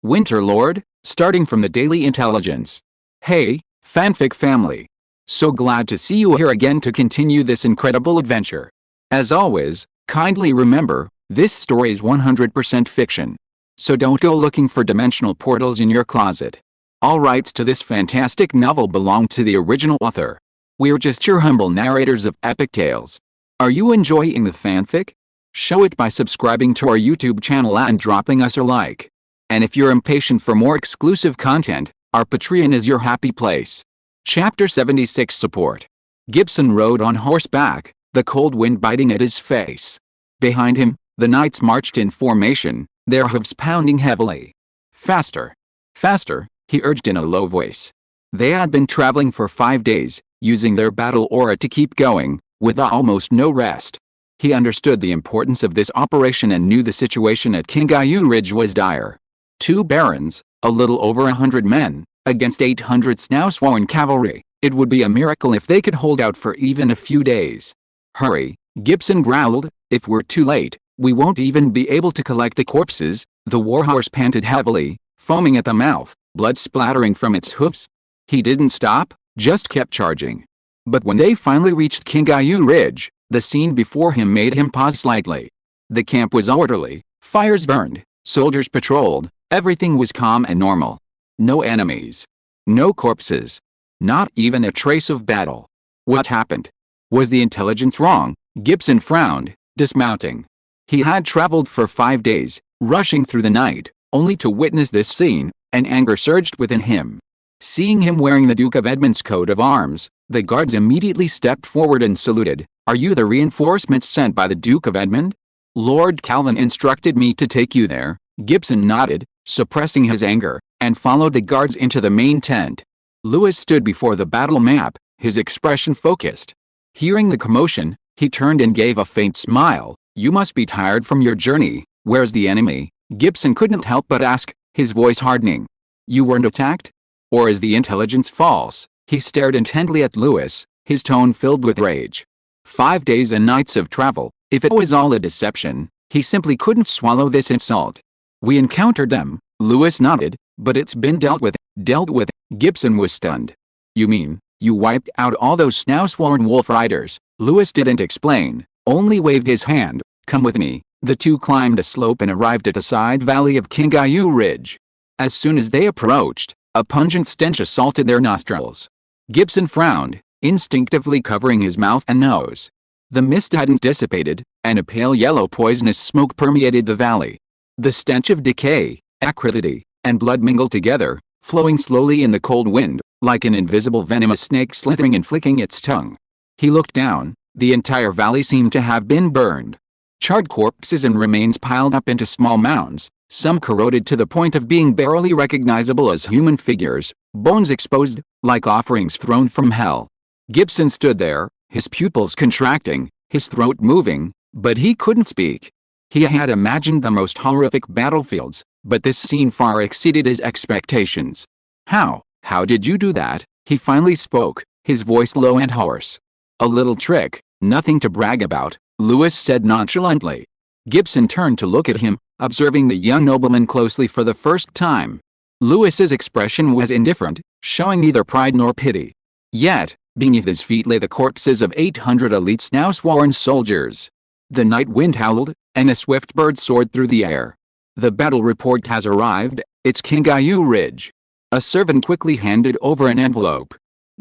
Winter Lord, starting from the Daily Intelligence. Hey, fanfic family. So glad to see you here again to continue this incredible adventure. As always, kindly remember, this story is 100% fiction. So don't go looking for dimensional portals in your closet. All rights to this fantastic novel belong to the original author. We're just your humble narrators of epic tales. Are you enjoying the fanfic? Show it by subscribing to our YouTube channel and dropping us a like. And if you're impatient for more exclusive content, our Patreon is your happy place. Chapter 76 Support. Gibson rode on horseback, the cold wind biting at his face. Behind him, the knights marched in formation, their hooves pounding heavily. Faster. Faster, he urged in a low voice. They had been traveling for 5 days, using their battle aura to keep going, with almost no rest. He understood the importance of this operation and knew the situation at Kingayu Ridge was dire. 2 barons, a little over 100 men, against 800 snow-sworn cavalry. It would be a miracle if they could hold out for even a few days. Hurry, Gibson growled, if we're too late, we won't even be able to collect the corpses. The warhorse panted heavily, foaming at the mouth, blood splattering from its hoofs. He didn't stop, just kept charging. But when they finally reached Kingayu Ridge, the scene before him made him pause slightly. The camp was orderly, fires burned, soldiers patrolled, everything was calm and normal. No enemies. No corpses. Not even a trace of battle. What happened? Was the intelligence wrong? Gibson frowned, dismounting. He had traveled for 5 days, rushing through the night, only to witness this scene, and anger surged within him. Seeing him wearing the Duke of Edmund's coat of arms, the guards immediately stepped forward and saluted. Are you the reinforcements sent by the Duke of Edmund? Lord Calvin instructed me to take you there. Gibson nodded, suppressing his anger, and followed the guards into the main tent. Lewis stood before the battle map, his expression focused. Hearing the commotion, he turned and gave a faint smile. You must be tired from your journey. Where's the enemy? Gibson couldn't help but ask, his voice hardening. You weren't attacked? Or is the intelligence false? He stared intently at Lewis, his tone filled with rage. 5 days and nights of travel. If it was all a deception, he simply couldn't swallow this insult. We encountered them, Lewis nodded, but it's been dealt with. Dealt with? Gibson was stunned. You mean, you wiped out all those snow-sworn wolf riders? Lewis didn't explain, only waved his hand. Come with me. The two climbed a slope and arrived at the side valley of Kingayu Ridge. As soon as they approached, a pungent stench assaulted their nostrils. Gibson frowned, instinctively covering his mouth and nose. The mist hadn't dissipated, and a pale yellow poisonous smoke permeated the valley. The stench of decay, acridity, and blood mingled together, flowing slowly in the cold wind, like an invisible venomous snake slithering and flicking its tongue. He looked down. The entire valley seemed to have been burned. Charred corpses and remains piled up into small mounds, some corroded to the point of being barely recognizable as human figures, bones exposed, like offerings thrown from hell. Gibson stood there, his pupils contracting, his throat moving, but he couldn't speak. He had imagined the most horrific battlefields, but this scene far exceeded his expectations. How did you do that? He finally spoke, his voice low and hoarse. A little trick, nothing to brag about, Lewis said nonchalantly. Gibson turned to look at him, observing the young nobleman closely for the first time. Lewis's expression was indifferent, showing neither pride nor pity. Yet, beneath his feet lay the corpses of 800 elite snow-sworn soldiers. The night wind howled, and a swift bird soared through the air. The battle report has arrived, it's Kingayu Ridge. A servant quickly handed over an envelope.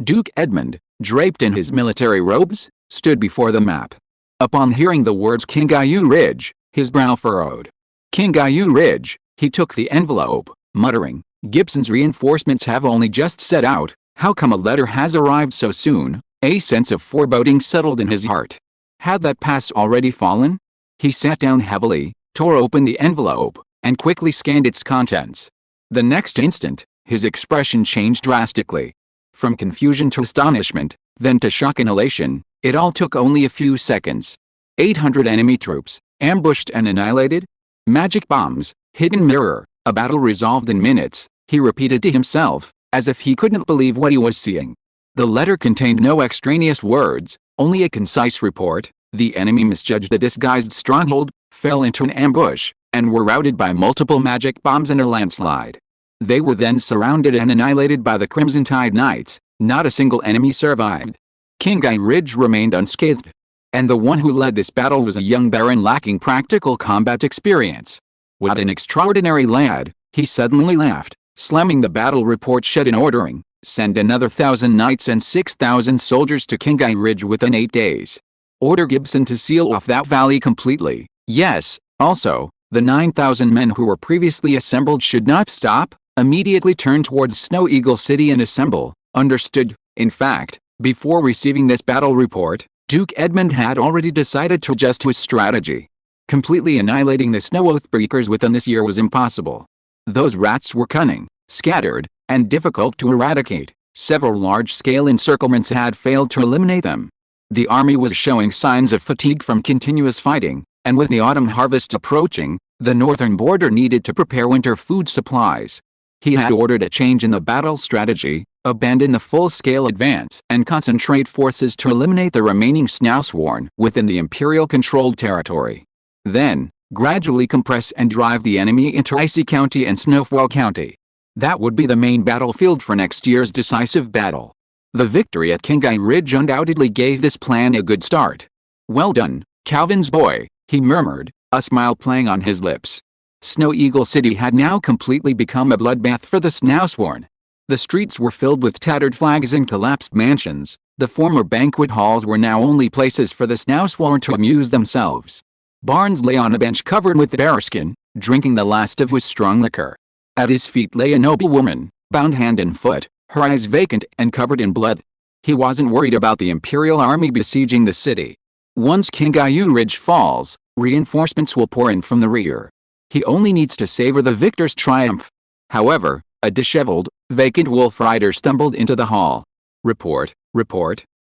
Duke Edmund, draped in his military robes, stood before the map. Upon hearing the words Kingayu Ridge, his brow furrowed. Kingayu Ridge, he took the envelope, muttering, Gibson's reinforcements have only just set out, how come a letter has arrived so soon? A sense of foreboding settled in his heart. Had that pass already fallen? He sat down heavily, tore open the envelope, and quickly scanned its contents. The next instant, his expression changed drastically. From confusion to astonishment, then to shock and elation, it all took only a few seconds. 800 enemy troops, ambushed and annihilated? Magic bombs, hidden mirror, a battle resolved in minutes, he repeated to himself, as if he couldn't believe what he was seeing. The letter contained no extraneous words, only a concise report. The enemy misjudged a disguised stronghold, fell into an ambush, and were routed by multiple magic bombs in a landslide. They were then surrounded and annihilated by the Crimson Tide Knights. Not a single enemy survived. Kingai Ridge remained unscathed. And the one who led this battle was a young baron lacking practical combat experience. What an extraordinary lad, he suddenly laughed, slamming the battle report shut and ordering, "Send another 1,000 knights and 6,000 soldiers to Kingai Ridge within 8 days. Order Gibson to seal off that valley completely. Yes, also, the 9,000 men who were previously assembled should not stop, immediately turn towards Snow Eagle City and assemble." Understood. In fact, before receiving this battle report, Duke Edmund had already decided to adjust his strategy. Completely annihilating the Snow Oathbreakers within this year was impossible. Those rats were cunning, scattered, and difficult to eradicate. Several large-scale encirclements had failed to eliminate them. The army was showing signs of fatigue from continuous fighting, and with the autumn harvest approaching, the northern border needed to prepare winter food supplies. He had ordered a change in the battle strategy, abandon the full-scale advance, and concentrate forces to eliminate the remaining Snowsworn within the Imperial-controlled territory. Then, gradually compress and drive the enemy into Icy County and Snowfall County. That would be the main battlefield for next year's decisive battle. The victory at Kingai Ridge undoubtedly gave this plan a good start. "Well done, Calvin's boy," he murmured, a smile playing on his lips. Snow Eagle City had now completely become a bloodbath for the Snowsworn. The streets were filled with tattered flags and collapsed mansions. The former banquet halls were now only places for the Snowsworn to amuse themselves. Barnes lay on a bench covered with bearskin, drinking the last of his strong liquor. At his feet lay a noble woman, bound hand and foot, her eyes vacant and covered in blood. He wasn't worried about the Imperial army besieging the city. Once Kingai Ridge falls, reinforcements will pour in from the rear. He only needs to savor the victor's triumph. However, a disheveled, vacant wolf rider stumbled into the hall. Report,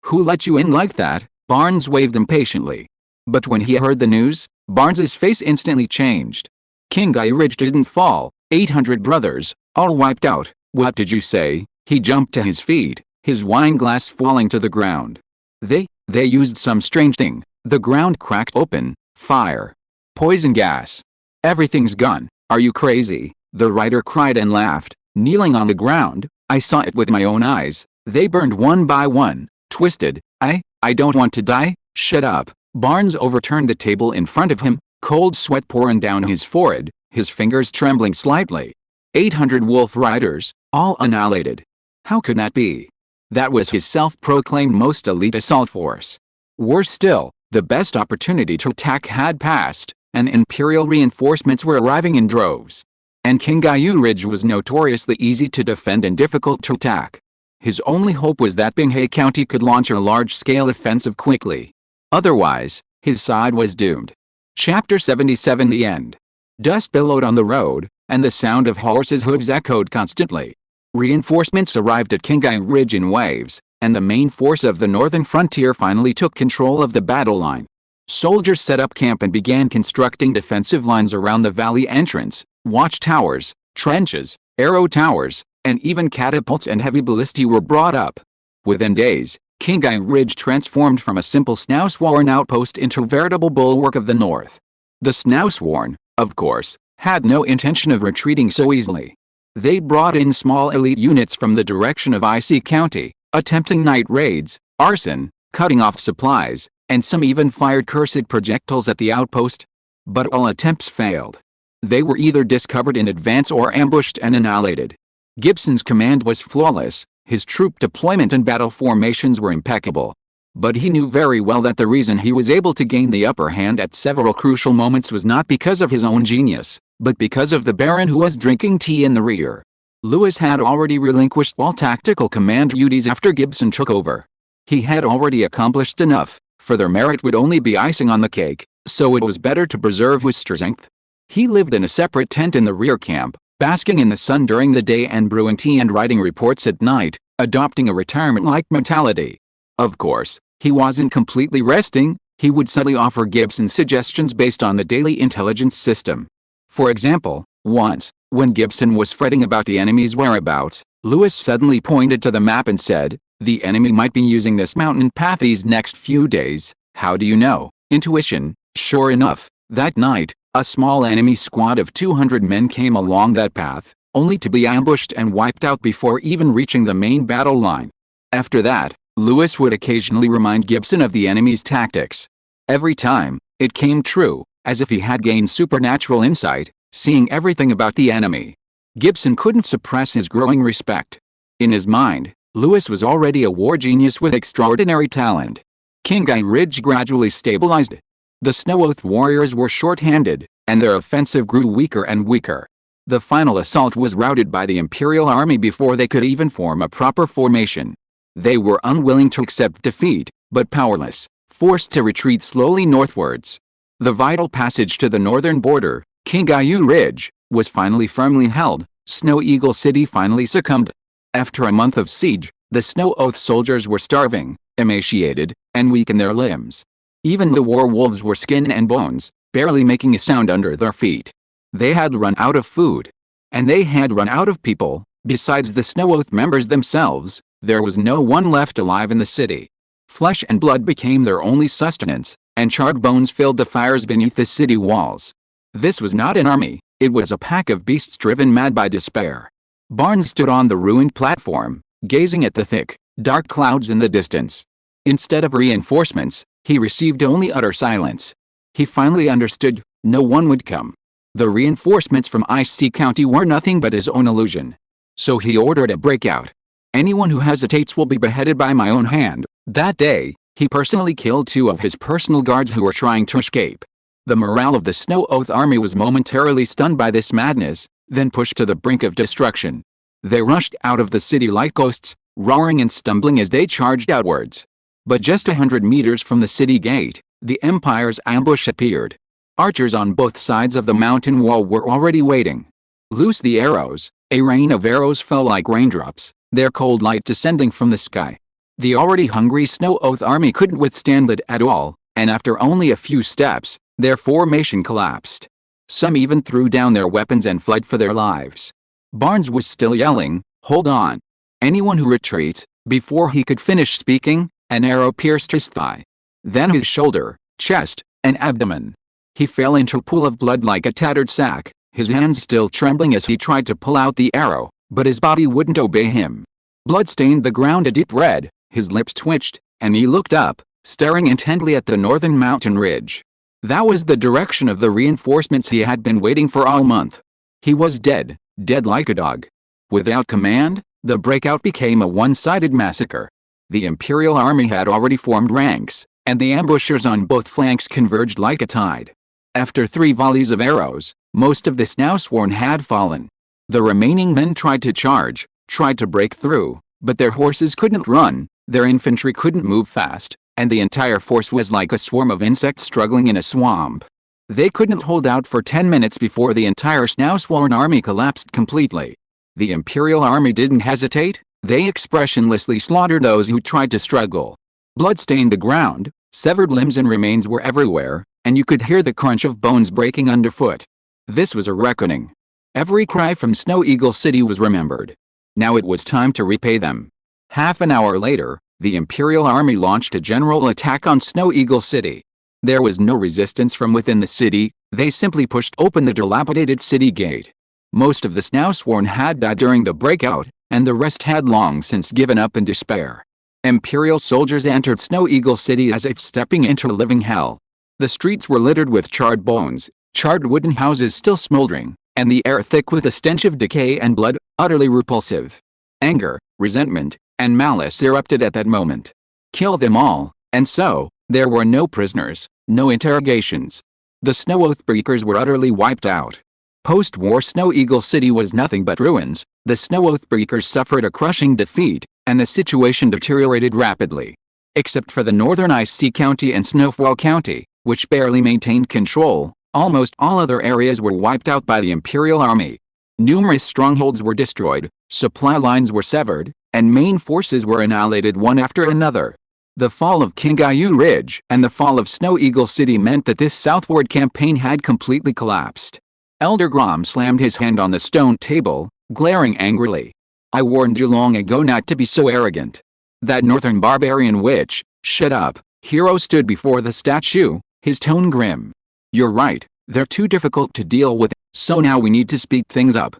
who let you in like that?" Barnes waved impatiently. But when he heard the news, Barnes's face instantly changed. "Kingai Ridge didn't fall, 800 brothers, all wiped out. What did you say?" He jumped to his feet, his wine glass falling to the ground. They used some strange thing. The ground cracked open. Fire. Poison gas. "Everything's gone. Are you crazy?" the rider cried and laughed, kneeling on the ground. "I saw it with my own eyes. They burned one by one, twisted. I don't want to die." "Shut up." Barnes overturned the table in front of him, cold sweat pouring down his forehead, his fingers trembling slightly. 800 wolf riders, all annihilated. How could that be? That was his self-proclaimed most elite assault force. Worse still, the best opportunity to attack had passed, and Imperial reinforcements were arriving in droves. And Kingai Ridge was notoriously easy to defend and difficult to attack. His only hope was that Binghai County could launch a large-scale offensive quickly. Otherwise, his side was doomed. Chapter 77 The End. Dust billowed on the road, and the sound of horses' hooves echoed constantly. Reinforcements arrived at Kingai Ridge in waves, and the main force of the northern frontier finally took control of the battle line. Soldiers set up camp and began constructing defensive lines around the valley entrance. Watchtowers, trenches, arrow towers, and even catapults and heavy ballistae were brought up. Within days, Kingai Ridge transformed from a simple Snowsworn outpost into a veritable bulwark of the north. The Snowsworn, of course, had no intention of retreating so easily. They brought in small elite units from the direction of Icy County, attempting night raids, arson, cutting off supplies, and some even fired cursed projectiles at the outpost. But all attempts failed. They were either discovered in advance or ambushed and annihilated. Gibson's command was flawless, his troop deployment and battle formations were impeccable. But he knew very well that the reason he was able to gain the upper hand at several crucial moments was not because of his own genius, but because of the Baron who was drinking tea in the rear. Lewis had already relinquished all tactical command duties after Gibson took over. He had already accomplished enough, further merit would only be icing on the cake, so it was better to preserve his strength. He lived in a separate tent in the rear camp, basking in the sun during the day and brewing tea and writing reports at night, adopting a retirement-like mentality. Of course, he wasn't completely resting. He would subtly offer Gibson suggestions based on the daily intelligence system. For example, once, when Gibson was fretting about the enemy's whereabouts, Lewis suddenly pointed to the map and said, "The enemy might be using this mountain path these next few days." "How do you know?" Intuition. Sure enough, that night, A small enemy squad of 200 men came along that path, only to be ambushed and wiped out before even reaching the main battle line. After that, Lewis would occasionally remind Gibson of the enemy's tactics. Every time, it came true, as if he had gained supernatural insight, seeing everything about the enemy. Gibson couldn't suppress his growing respect. In his mind, Lewis was already a war genius with extraordinary talent. Conqueror Ridge gradually stabilized. The Snow Oath warriors were short-handed, and their offensive grew weaker and weaker. The final assault was routed by the Imperial Army before they could even form a proper formation. They were unwilling to accept defeat, but powerless, forced to retreat slowly northwards. The vital passage to the northern border, Conqueror Ridge, was finally firmly held. Snow Eagle City finally succumbed. After a month of siege, the Snow Oath soldiers were starving, emaciated, and weak in their limbs. Even the war wolves were skin and bones, barely making a sound under their feet. They had run out of food. And they had run out of people. Besides the Snow Oath members themselves, there was no one left alive in the city. Flesh and blood became their only sustenance, and charred bones filled the fires beneath the city walls. This was not an army, it was a pack of beasts driven mad by despair. Barnes stood on the ruined platform, gazing at the thick, dark clouds in the distance. Instead of reinforcements, he received only utter silence. He finally understood, no one would come. The reinforcements from Icy County were nothing but his own illusion. So he ordered a breakout. Anyone who hesitates will be beheaded by my own hand. That day, he personally killed 2 of his personal guards who were trying to escape. The morale of the Snow Oath army was momentarily stunned by this madness, then pushed to the brink of destruction. They rushed out of the city like ghosts, roaring and stumbling as they charged outwards. But just 100 meters from the city gate, the Empire's ambush appeared. Archers on both sides of the mountain wall were already waiting. Loose the arrows. A rain of arrows fell like raindrops, their cold light descending from the sky. The already hungry Snow Oath army couldn't withstand it at all, and after only a few steps, their formation collapsed. Some even threw down their weapons and fled for their lives. Barnes was still yelling, "Hold on! Anyone who retreats," before he could finish speaking, an arrow pierced his thigh. Then his shoulder, chest, and abdomen. He fell into a pool of blood like a tattered sack, his hands still trembling as he tried to pull out the arrow, but his body wouldn't obey him. Blood stained the ground a deep red, his lips twitched, and he looked up, staring intently at the northern mountain ridge. That was the direction of the reinforcements he had been waiting for all month. He was dead, dead like a dog. Without command, the breakout became a one-sided massacre. The Imperial Army had already formed ranks, and the ambushers on both flanks converged like a tide. After 3 volleys of arrows, most of the Snowsworn had fallen. The remaining men tried to charge, tried to break through, but their horses couldn't run, their infantry couldn't move fast, and the entire force was like a swarm of insects struggling in a swamp. They couldn't hold out for 10 minutes before the entire Snowsworn army collapsed completely. The Imperial Army didn't hesitate, they expressionlessly slaughtered those who tried to struggle. Blood stained the ground, severed limbs and remains were everywhere, and you could hear the crunch of bones breaking underfoot. This was a reckoning. Every cry from Snow Eagle City was remembered. Now it was time to repay them. Half an hour later, the Imperial Army launched a general attack on Snow Eagle City. There was no resistance from within the city, they simply pushed open the dilapidated city gate. Most of the Snowsworn had died during the breakout, and the rest had long since given up in despair. Imperial soldiers entered Snow Eagle City as if stepping into a living hell. The streets were littered with charred bones, charred wooden houses still smoldering, and the air thick with the stench of decay and blood, utterly repulsive. Anger, resentment, and malice erupted at that moment. Kill them all, and so, there were no prisoners, no interrogations. The Snow Oath breakers were utterly wiped out. Post-war Snow Eagle City was nothing but ruins, the Snow Oath breakers suffered a crushing defeat, and the situation deteriorated rapidly. Except for the northern Icy County and Snowfall County, which barely maintained control, almost all other areas were wiped out by the Imperial Army. Numerous strongholds were destroyed, supply lines were severed, and main forces were annihilated one after another. The fall of Conqueror Ridge and the fall of Snow Eagle City meant that this southward campaign had completely collapsed. Elder Grom slammed his hand on the stone table, glaring angrily. "I warned you long ago not to be so arrogant." That northern barbarian witch, "Shut up," Hero stood before the statue, his tone grim. "You're right, They're too difficult to deal with, so now we need to speed things up.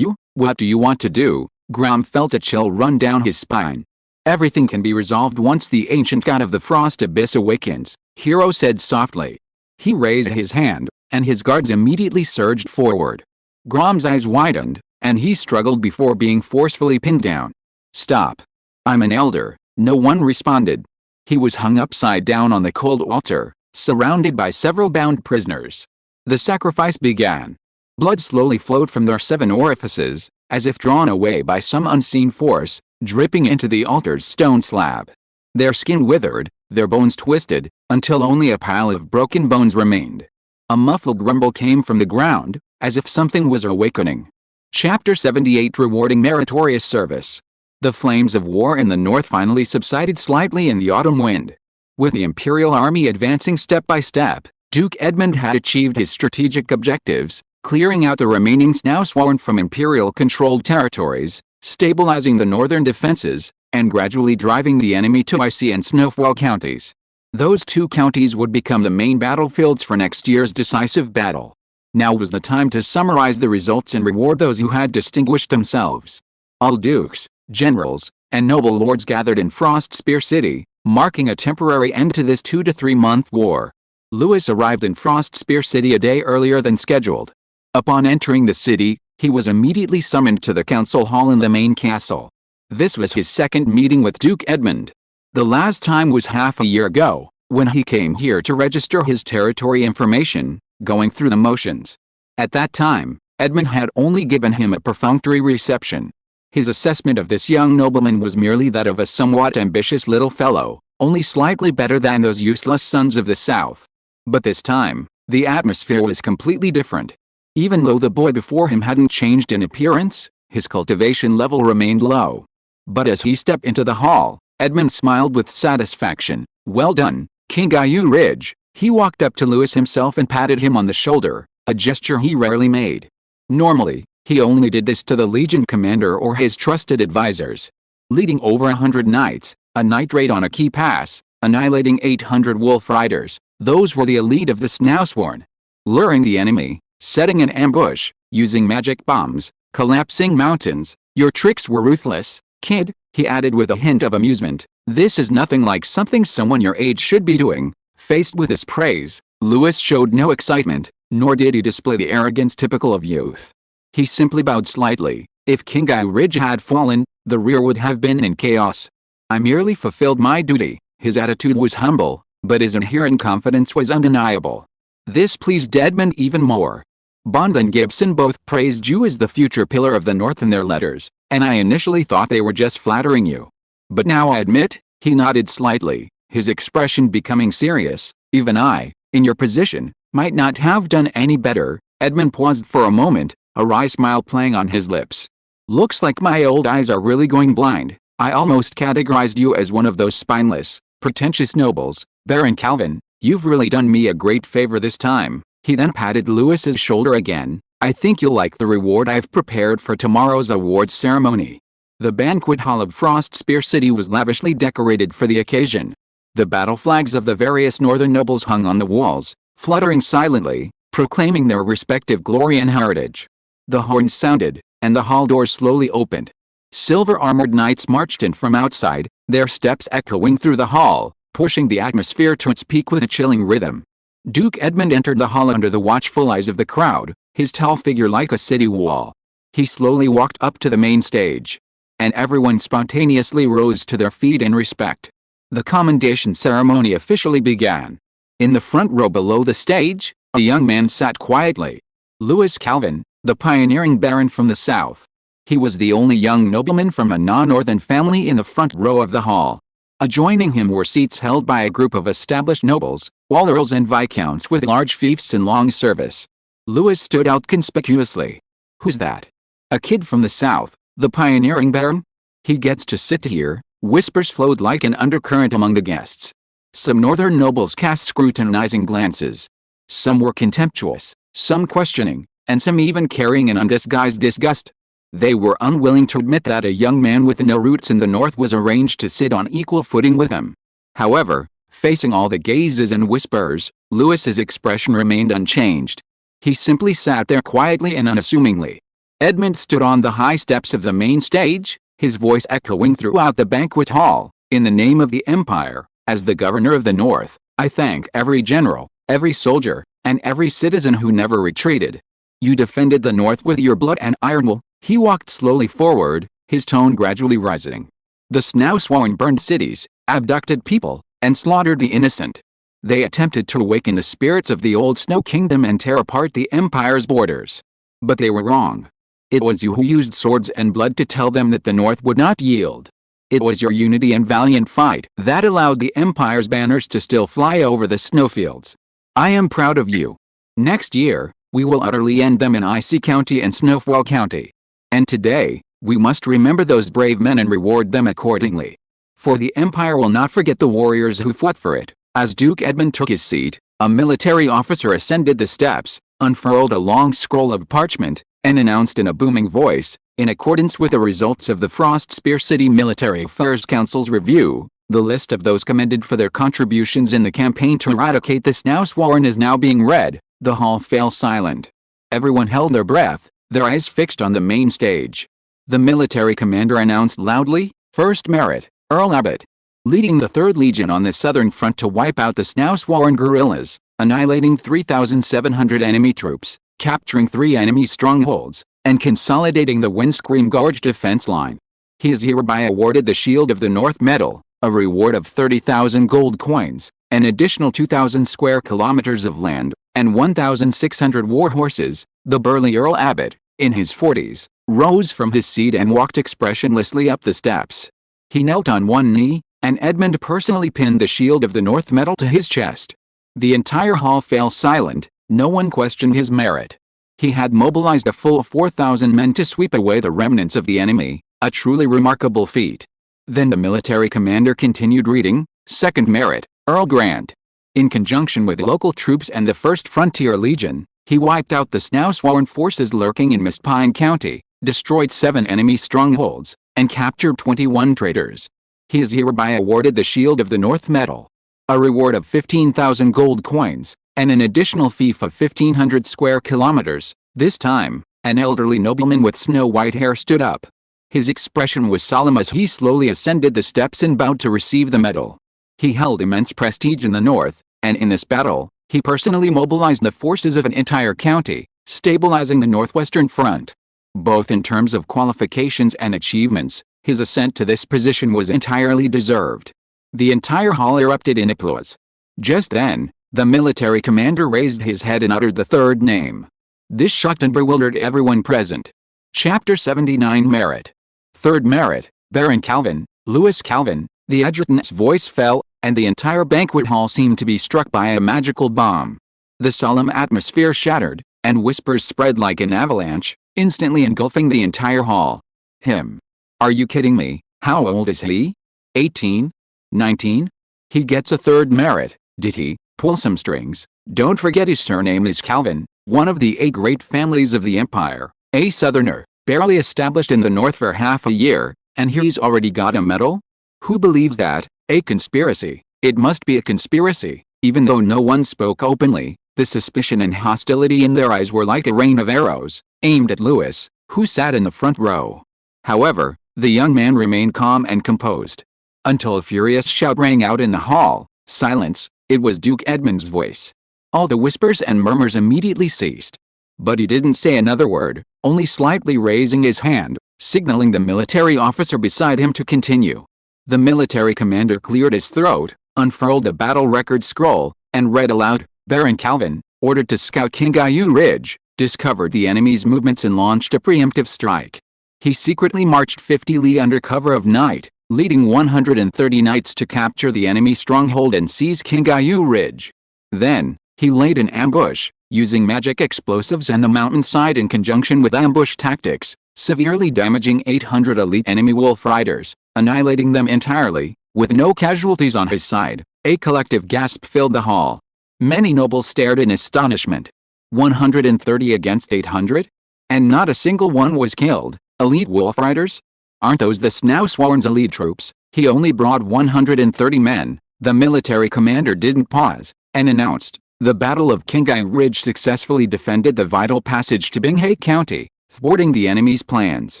What do you want to do? Grom felt a chill run down his spine. Everything can be resolved once the ancient god of the frost abyss awakens, Hero said softly. He raised his hand, and his guards immediately surged forward. Grom's eyes widened, and he struggled before being forcefully pinned down. Stop. I'm an elder, no one responded. He was hung upside down on the cold altar, surrounded by several bound prisoners. The sacrifice began. Blood slowly flowed from their 7 orifices, as if drawn away by some unseen force, dripping into the altar's stone slab. Their skin withered, their bones twisted, until only a pile of broken bones remained. A muffled rumble came from the ground, as if something was awakening. Chapter 78 Rewarding Meritorious Service. The flames of war in the north finally subsided slightly in the autumn wind. With the Imperial Army advancing step by step, Duke Edmund had achieved his strategic objectives, clearing out the remaining Snowsworn from Imperial-controlled territories, stabilizing the northern defenses, and gradually driving the enemy to icy and snowfall counties. Those 2 counties would become the main battlefields for next year's decisive battle. Now was the time to summarize the results and reward those who had distinguished themselves. All dukes, generals, and noble lords gathered in Frostspear City, marking a temporary end to this 2 to 3 month war. Lewis arrived in Frostspear City a day earlier than scheduled. Upon entering the city, he was immediately summoned to the council hall in the main castle. This was his second meeting with Duke Edmund. The last time was half a year ago, when he came here to register his territory information, going through the motions. At that time, Edmund had only given him a perfunctory reception. His assessment of this young nobleman was merely that of a somewhat ambitious little fellow, only slightly better than those useless sons of the South. But this time, the atmosphere was completely different. Even though the boy before him hadn't changed in appearance, his cultivation level remained low. But as he stepped into the hall, Edmund smiled with satisfaction. Well done, King Ayu Ridge. He walked up to Lewis himself and patted him on the shoulder, a gesture he rarely made. Normally, he only did this to the Legion commander or his trusted advisors. Leading over 100 knights, a night raid on a key pass, annihilating 800 wolf riders, those were the elite of the Snowsworn. Luring the enemy, setting an ambush, using magic bombs, collapsing mountains, your tricks were ruthless, kid, he added with a hint of amusement. This is nothing like something someone your age should be doing. Faced with his praise, Lewis showed no excitement, nor did he display the arrogance typical of youth. He simply bowed slightly. If King Ayu Ridge had fallen, the rear would have been in chaos. I merely fulfilled my duty. His attitude was humble, but his inherent confidence was undeniable. This pleased Edmund even more. Bond and Gibson both praised you as the future pillar of the North in their letters, and I initially thought they were just flattering you. But now I admit, he nodded slightly, his expression becoming serious. Even I, in your position, might not have done any better. Edmund paused for a moment, a wry smile playing on his lips. Looks like my old eyes are really going blind. I almost categorized you as one of those spineless, pretentious nobles. Baron Calvin, you've really done me a great favor this time. He then patted Lewis's shoulder again. I think you'll like the reward I've prepared for tomorrow's awards ceremony. The banquet hall of Frostspear City was lavishly decorated for the occasion. The battle flags of the various northern nobles hung on the walls, fluttering silently, proclaiming their respective glory and heritage. The horns sounded, and the hall doors slowly opened. Silver-armored knights marched in from outside, their steps echoing through the hall, pushing the atmosphere to its peak with a chilling rhythm. Duke Edmund entered the hall under the watchful eyes of the crowd, his tall figure like a city wall. He slowly walked up to the main stage, and everyone spontaneously rose to their feet in respect. The commendation ceremony officially began. In the front row below the stage, a young man sat quietly. Lewis Calvin, the pioneering baron from the south. He was the only young nobleman from a non-northern family in the front row of the hall. Adjoining him were seats held by a group of established nobles, all earls and viscounts with large fiefs and long service. Lewis stood out conspicuously. Who's that? A kid from the south, the pioneering baron? He gets to sit here. Whispers flowed like an undercurrent among the guests. Some northern nobles cast scrutinizing glances. Some were contemptuous, some questioning, and some even carrying an undisguised disgust. They were unwilling to admit that a young man with no roots in the north was arranged to sit on equal footing with them. However, facing all the gazes and whispers, Lewis's expression remained unchanged. He simply sat there quietly and unassumingly. Edmund stood on the high steps of the main stage, his voice echoing throughout the banquet hall. In the name of the Empire, as the governor of the North, I thank every general, every soldier, and every citizen who never retreated. You defended the North with your blood and iron will. He walked slowly forward, his tone gradually rising. The Snowsworn burned cities, abducted people, and slaughtered the innocent. They attempted to awaken the spirits of the old Snow Kingdom and tear apart the Empire's borders. But they were wrong. It was you who used swords and blood to tell them that the North would not yield. It was your unity and valiant fight that allowed the Empire's banners to still fly over the snowfields. I am proud of you. Next year, we will utterly end them in Icy County and Snowfall County. And today, we must remember those brave men and reward them accordingly. For the Empire will not forget the warriors who fought for it. As Duke Edmund took his seat, a military officer ascended the steps, unfurled a long scroll of parchment, and announced in a booming voice, in accordance with the results of the Frostspear City Military Affairs Council's review, the list of those commended for their contributions in the campaign to eradicate the Snowsworn is now being read. The hall fell silent. Everyone held their breath, their eyes fixed on the main stage. The military commander announced loudly, First Merit, Earl Abbott, leading the 3rd Legion on the southern front to wipe out the Snowsworn guerrillas, annihilating 3,700 enemy troops, capturing 3 enemy strongholds, and consolidating the Windscreen Gorge defense line. He is hereby awarded the Shield of the North Medal, a reward of 30,000 gold coins, an additional 2,000 square kilometers of land, and 1,600 war horses. The burly Earl Abbott, in his 40s, rose from his seat and walked expressionlessly up the steps. He knelt on one knee, and Edmund personally pinned the Shield of the North Medal to his chest. The entire hall fell silent, no one questioned his merit. He had mobilized a full 4,000 men to sweep away the remnants of the enemy, a truly remarkable feat. Then the military commander continued reading, Second Merit, Earl Grant. In conjunction with local troops and the 1st Frontier Legion, he wiped out the Snowsworn forces lurking in Mistpine County, destroyed 7 enemy strongholds, and captured 21 traitors. He is hereby awarded the Shield of the North Medal, a reward of 15,000 gold coins, and an additional fief of 1,500 square kilometers. This time, an elderly nobleman with snow-white hair stood up. His expression was solemn as he slowly ascended the steps and bowed to receive the medal. He held immense prestige in the North, and in this battle, he personally mobilized the forces of an entire county, stabilizing the Northwestern Front. Both in terms of qualifications and achievements, his ascent to this position was entirely deserved. The entire hall erupted in applause. Just then, the military commander raised his head and uttered the 3rd name. This shocked and bewildered everyone present. Chapter 79 Merit. 3rd Merit, Baron Calvin, Louis Calvin. The adjutant's voice fell, and the entire banquet hall seemed to be struck by a magical bomb. The solemn atmosphere shattered, and whispers spread like an avalanche, instantly engulfing the entire hall. Him. Are you kidding me? How old is he? 18? 19? He gets a 3rd merit, did he? Pull some strings. Don't forget his surname is Calvin, one of the 8 great families of the Empire, a Southerner, barely established in the North for half a year, and he's already got a medal? Who believes that? A conspiracy. It must be a conspiracy. Even though no one spoke openly, the suspicion and hostility in their eyes were like a rain of arrows, aimed at Louis, who sat in the front row. However, the young man remained calm and composed. Until a furious shout rang out in the hall. Silence. It was Duke Edmund's voice. All the whispers and murmurs immediately ceased. But he didn't say another word, only slightly raising his hand, signaling the military officer beside him to continue. The military commander cleared his throat, unfurled the battle record scroll, and read aloud, Baron Calvin, ordered to scout Kingayu Ridge, discovered the enemy's movements and launched a preemptive strike. He secretly marched 50 li under cover of night, leading 130 knights to capture the enemy stronghold and seize Kingayu Ridge. Then, he laid an ambush, using magic explosives and the mountainside in conjunction with ambush tactics, severely damaging 800 elite enemy wolf riders, annihilating them entirely, with no casualties on his side. A collective gasp filled the hall. Many nobles stared in astonishment. 130 against 800? And not a single one was killed. Elite wolf riders? Aren't those the Snowsworn's elite troops? He only brought 130 men. The military commander didn't pause, and announced, The Battle of Kingayu Ridge successfully defended the vital passage to Binghai County, thwarting the enemy's plans.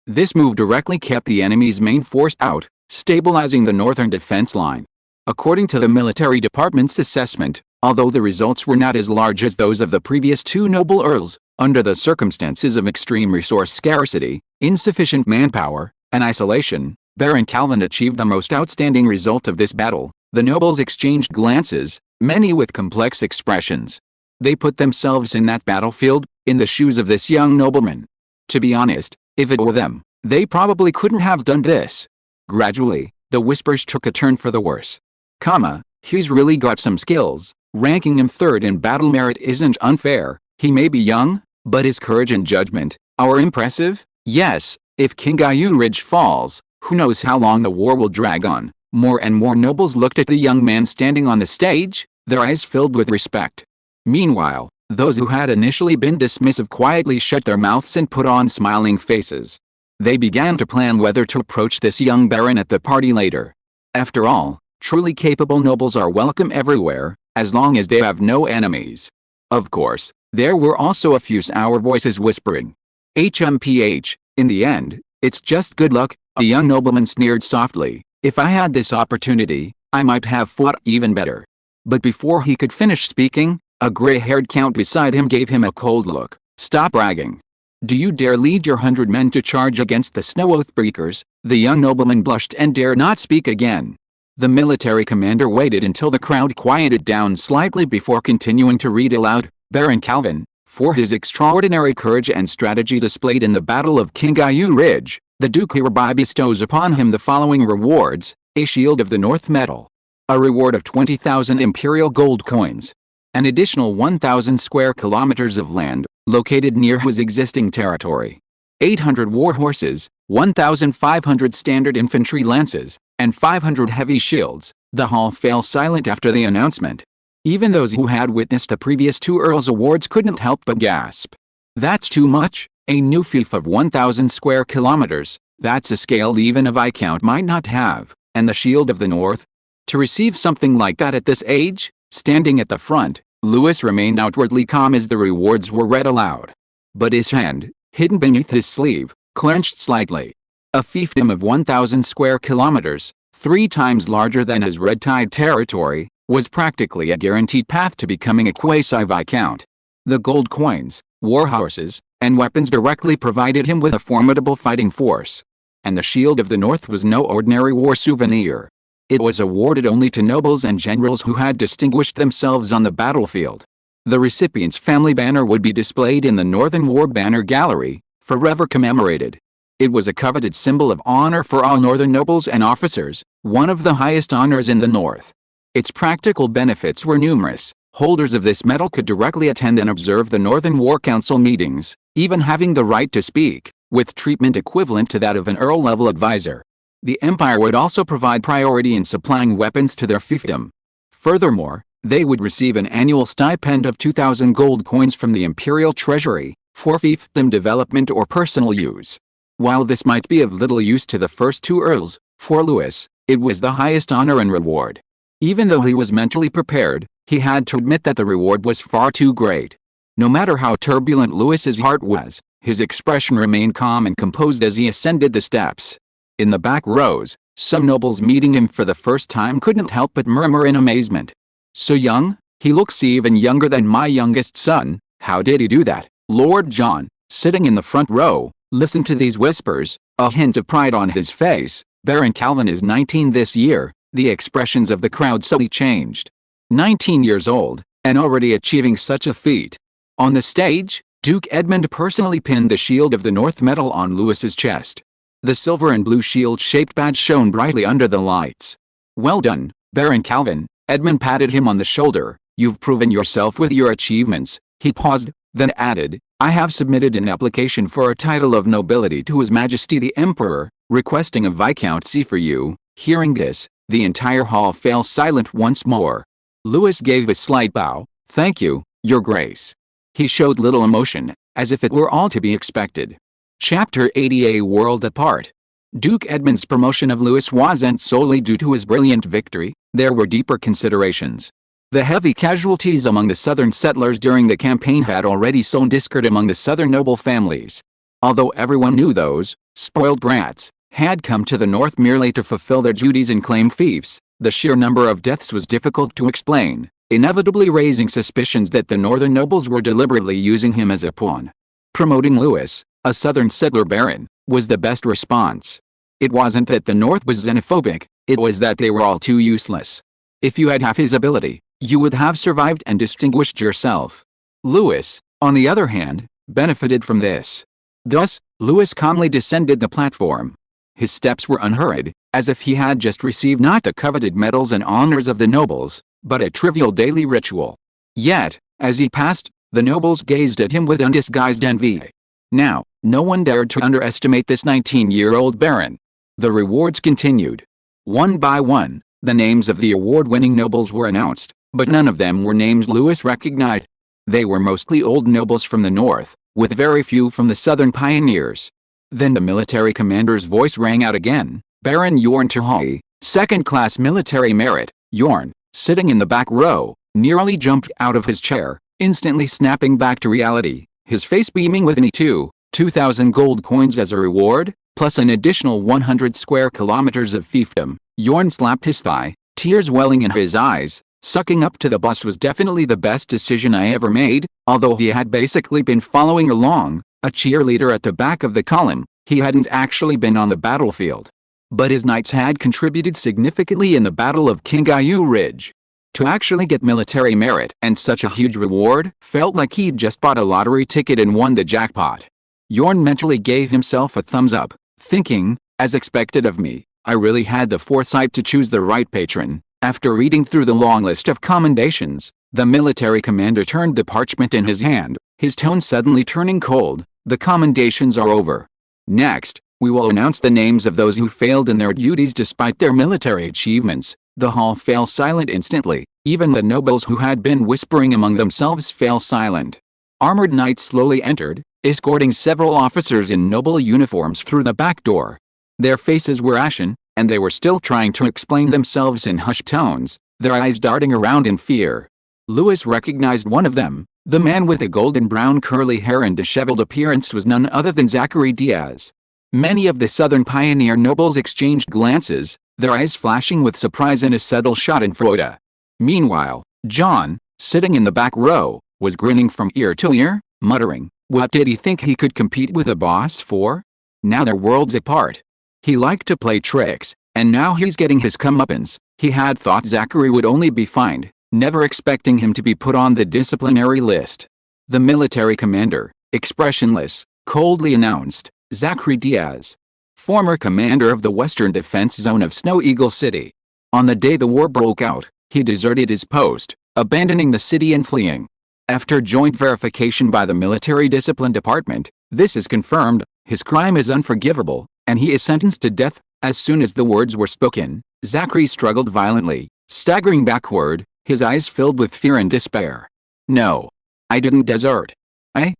This move directly kept the enemy's main force out, stabilizing the northern defense line. According to the military department's assessment, although the results were not as large as those of the previous two noble earls, under the circumstances of extreme resource scarcity, insufficient manpower, and isolation, Baron Calvin achieved the most outstanding result of this battle. The nobles exchanged glances, many with complex expressions. They put themselves in that battlefield, in the shoes of this young nobleman. To be honest, if it were them, they probably couldn't have done this. Gradually, the whispers took a turn for the worse. He's really got some skills. Ranking him third in battle merit isn't unfair. He may be young, but his courage and judgment are impressive. Yes, if Kingayu Ridge falls, who knows how long the war will drag on. More and more nobles looked at the young man standing on the stage, their eyes filled with respect. Meanwhile, those who had initially been dismissive quietly shut their mouths and put on smiling faces. They began to plan whether to approach this young baron at the party later. After all, truly capable nobles are welcome everywhere, as long as they have no enemies. Of course, there were also a few sour voices whispering. HMPH, in the end, it's just good luck, a young nobleman sneered softly. If I had this opportunity, I might have fought even better. But before he could finish speaking, a gray-haired count beside him gave him a cold look. Stop bragging. Do you dare lead your 100 men to charge against the Snow Oathbreakers? The young nobleman blushed and dared not speak again. The military commander waited until the crowd quieted down slightly before continuing to read aloud. Baron Calvin, for his extraordinary courage and strategy displayed in the Battle of Kingayu Ridge, the Duke hereby bestows upon him the following rewards: a Shield of the North medal, a reward of 20,000 imperial gold coins, an additional 1,000 square kilometers of land located near his existing territory, 800 war horses, 1,500 standard infantry lances, and 500 heavy shields. The hall fell silent after the announcement. Even those who had witnessed the previous two earls' awards couldn't help but gasp. That's too much. A new fief of 1,000 square kilometers, that's a scale even a viscount might not have, and the Shield of the North? To receive something like that at this age? Standing at the front, Louis remained outwardly calm as the rewards were read aloud. But his hand, hidden beneath his sleeve, clenched slightly. A fiefdom of 1,000 square kilometers, 3 times larger than his Red Tide territory, was practically a guaranteed path to becoming a quasi-viscount. The gold coins, war horses, and weapons directly provided him with a formidable fighting force. And the Shield of the North was no ordinary war souvenir. It was awarded only to nobles and generals who had distinguished themselves on the battlefield. The recipient's family banner would be displayed in the Northern War Banner Gallery, forever commemorated. It was a coveted symbol of honor for all Northern nobles and officers, one of the highest honors in the North. Its practical benefits were numerous. Holders of this medal could directly attend and observe the Northern War Council meetings, even having the right to speak, with treatment equivalent to that of an Earl-level advisor. The Empire would also provide priority in supplying weapons to their fiefdom. Furthermore, they would receive an annual stipend of 2,000 gold coins from the Imperial Treasury, for fiefdom development or personal use. While this might be of little use to the first two earls, for Louis, it was the highest honor and reward. Even though he was mentally prepared, he had to admit that the reward was far too great. No matter how turbulent Louis's heart was, his expression remained calm and composed as he ascended the steps. In the back rows, some nobles meeting him for the first time couldn't help but murmur in amazement. So young? He looks even younger than my youngest son. How did he do that? Lord John, sitting in the front row, listened to these whispers, a hint of pride on his face. Baron Calvin is 19 this year. The expressions of the crowd subtly changed. 19 years old, and already achieving such a feat. On the stage, Duke Edmund personally pinned the Shield of the North medal on Louis's chest. The silver and blue shield-shaped badge shone brightly under the lights. Well done, Baron Calvin. Edmund patted him on the shoulder. You've proven yourself with your achievements. He paused, then added, I have submitted an application for a title of nobility to His Majesty the Emperor, requesting a viscountcy for you. Hearing this, the entire hall fell silent once more. Louis gave a slight bow. Thank you, Your Grace. He showed little emotion, as if it were all to be expected. Chapter 80. A World Apart. Duke Edmund's promotion of Louis wasn't solely due to his brilliant victory. There were deeper considerations. The heavy casualties among the southern settlers during the campaign had already sown discord among the southern noble families. Although everyone knew those spoiled brats had come to the north merely to fulfill their duties and claim fiefs, the sheer number of deaths was difficult to explain, inevitably raising suspicions that the northern nobles were deliberately using him as a pawn. Promoting Louis, a southern settler baron, was the best response. It wasn't that the north was xenophobic, it was that they were all too useless. If you had half his ability, you would have survived and distinguished yourself. Louis, on the other hand, benefited from this. Thus, Louis calmly descended the platform. His steps were unhurried, as if he had just received not the coveted medals and honors of the nobles, but a trivial daily ritual. Yet, as he passed, the nobles gazed at him with undisguised envy. Now, no one dared to underestimate this 19-year-old baron. The rewards continued. One by one, the names of the award-winning nobles were announced, but none of them were names Louis recognized. They were mostly old nobles from the north, with very few from the southern pioneers. Then the military commander's voice rang out again. Baron Yorn Terhoy, second-class military merit. Yorn, sitting in the back row, nearly jumped out of his chair, instantly snapping back to reality, his face beaming with 2,000 gold coins as a reward, plus an additional 100 square kilometers of fiefdom. Yorn slapped his thigh, tears welling in his eyes. Sucking up to the boss was definitely the best decision I ever made, although he had basically been following along, a cheerleader at the back of the column. He hadn't actually been on the battlefield. But his knights had contributed significantly in the Battle of Kingayu Ridge. To actually get military merit and such a huge reward felt like he'd just bought a lottery ticket and won the jackpot. Yorn mentally gave himself a thumbs up, thinking, as expected of me, I really had the foresight to choose the right patron. After reading through the long list of commendations, the military commander turned the parchment in his hand, his tone suddenly turning cold. The commendations are over. Next, we will announce the names of those who failed in their duties despite their military achievements. The hall fell silent instantly. Even the nobles who had been whispering among themselves fell silent. Armored knights slowly entered, escorting several officers in noble uniforms through the back door. Their faces were ashen, and they were still trying to explain themselves in hushed tones, their eyes darting around in fear. Louis recognized one of them. The man with the golden brown curly hair and disheveled appearance was none other than Zachary Diaz. Many of the southern pioneer nobles exchanged glances, their eyes flashing with surprise and a subtle schadenfreude. Meanwhile, John, sitting in the back row, was grinning from ear to ear, muttering, what did he think he could compete with a boss for? Now they're worlds apart. He liked to play tricks, and now he's getting his comeuppance. He had thought Zachary would only be fined, never expecting him to be put on the disciplinary list. The military commander, expressionless, coldly announced, Zachary Diaz, former commander of the Western Defense Zone of Snow Eagle City. On the day the war broke out, he deserted his post, abandoning the city and fleeing. After joint verification by the Military Discipline Department, this is confirmed, his crime is unforgivable, and he is sentenced to death. As soon as the words were spoken, Zachary struggled violently, staggering backward, his eyes filled with fear and despair. No. I didn't desert. I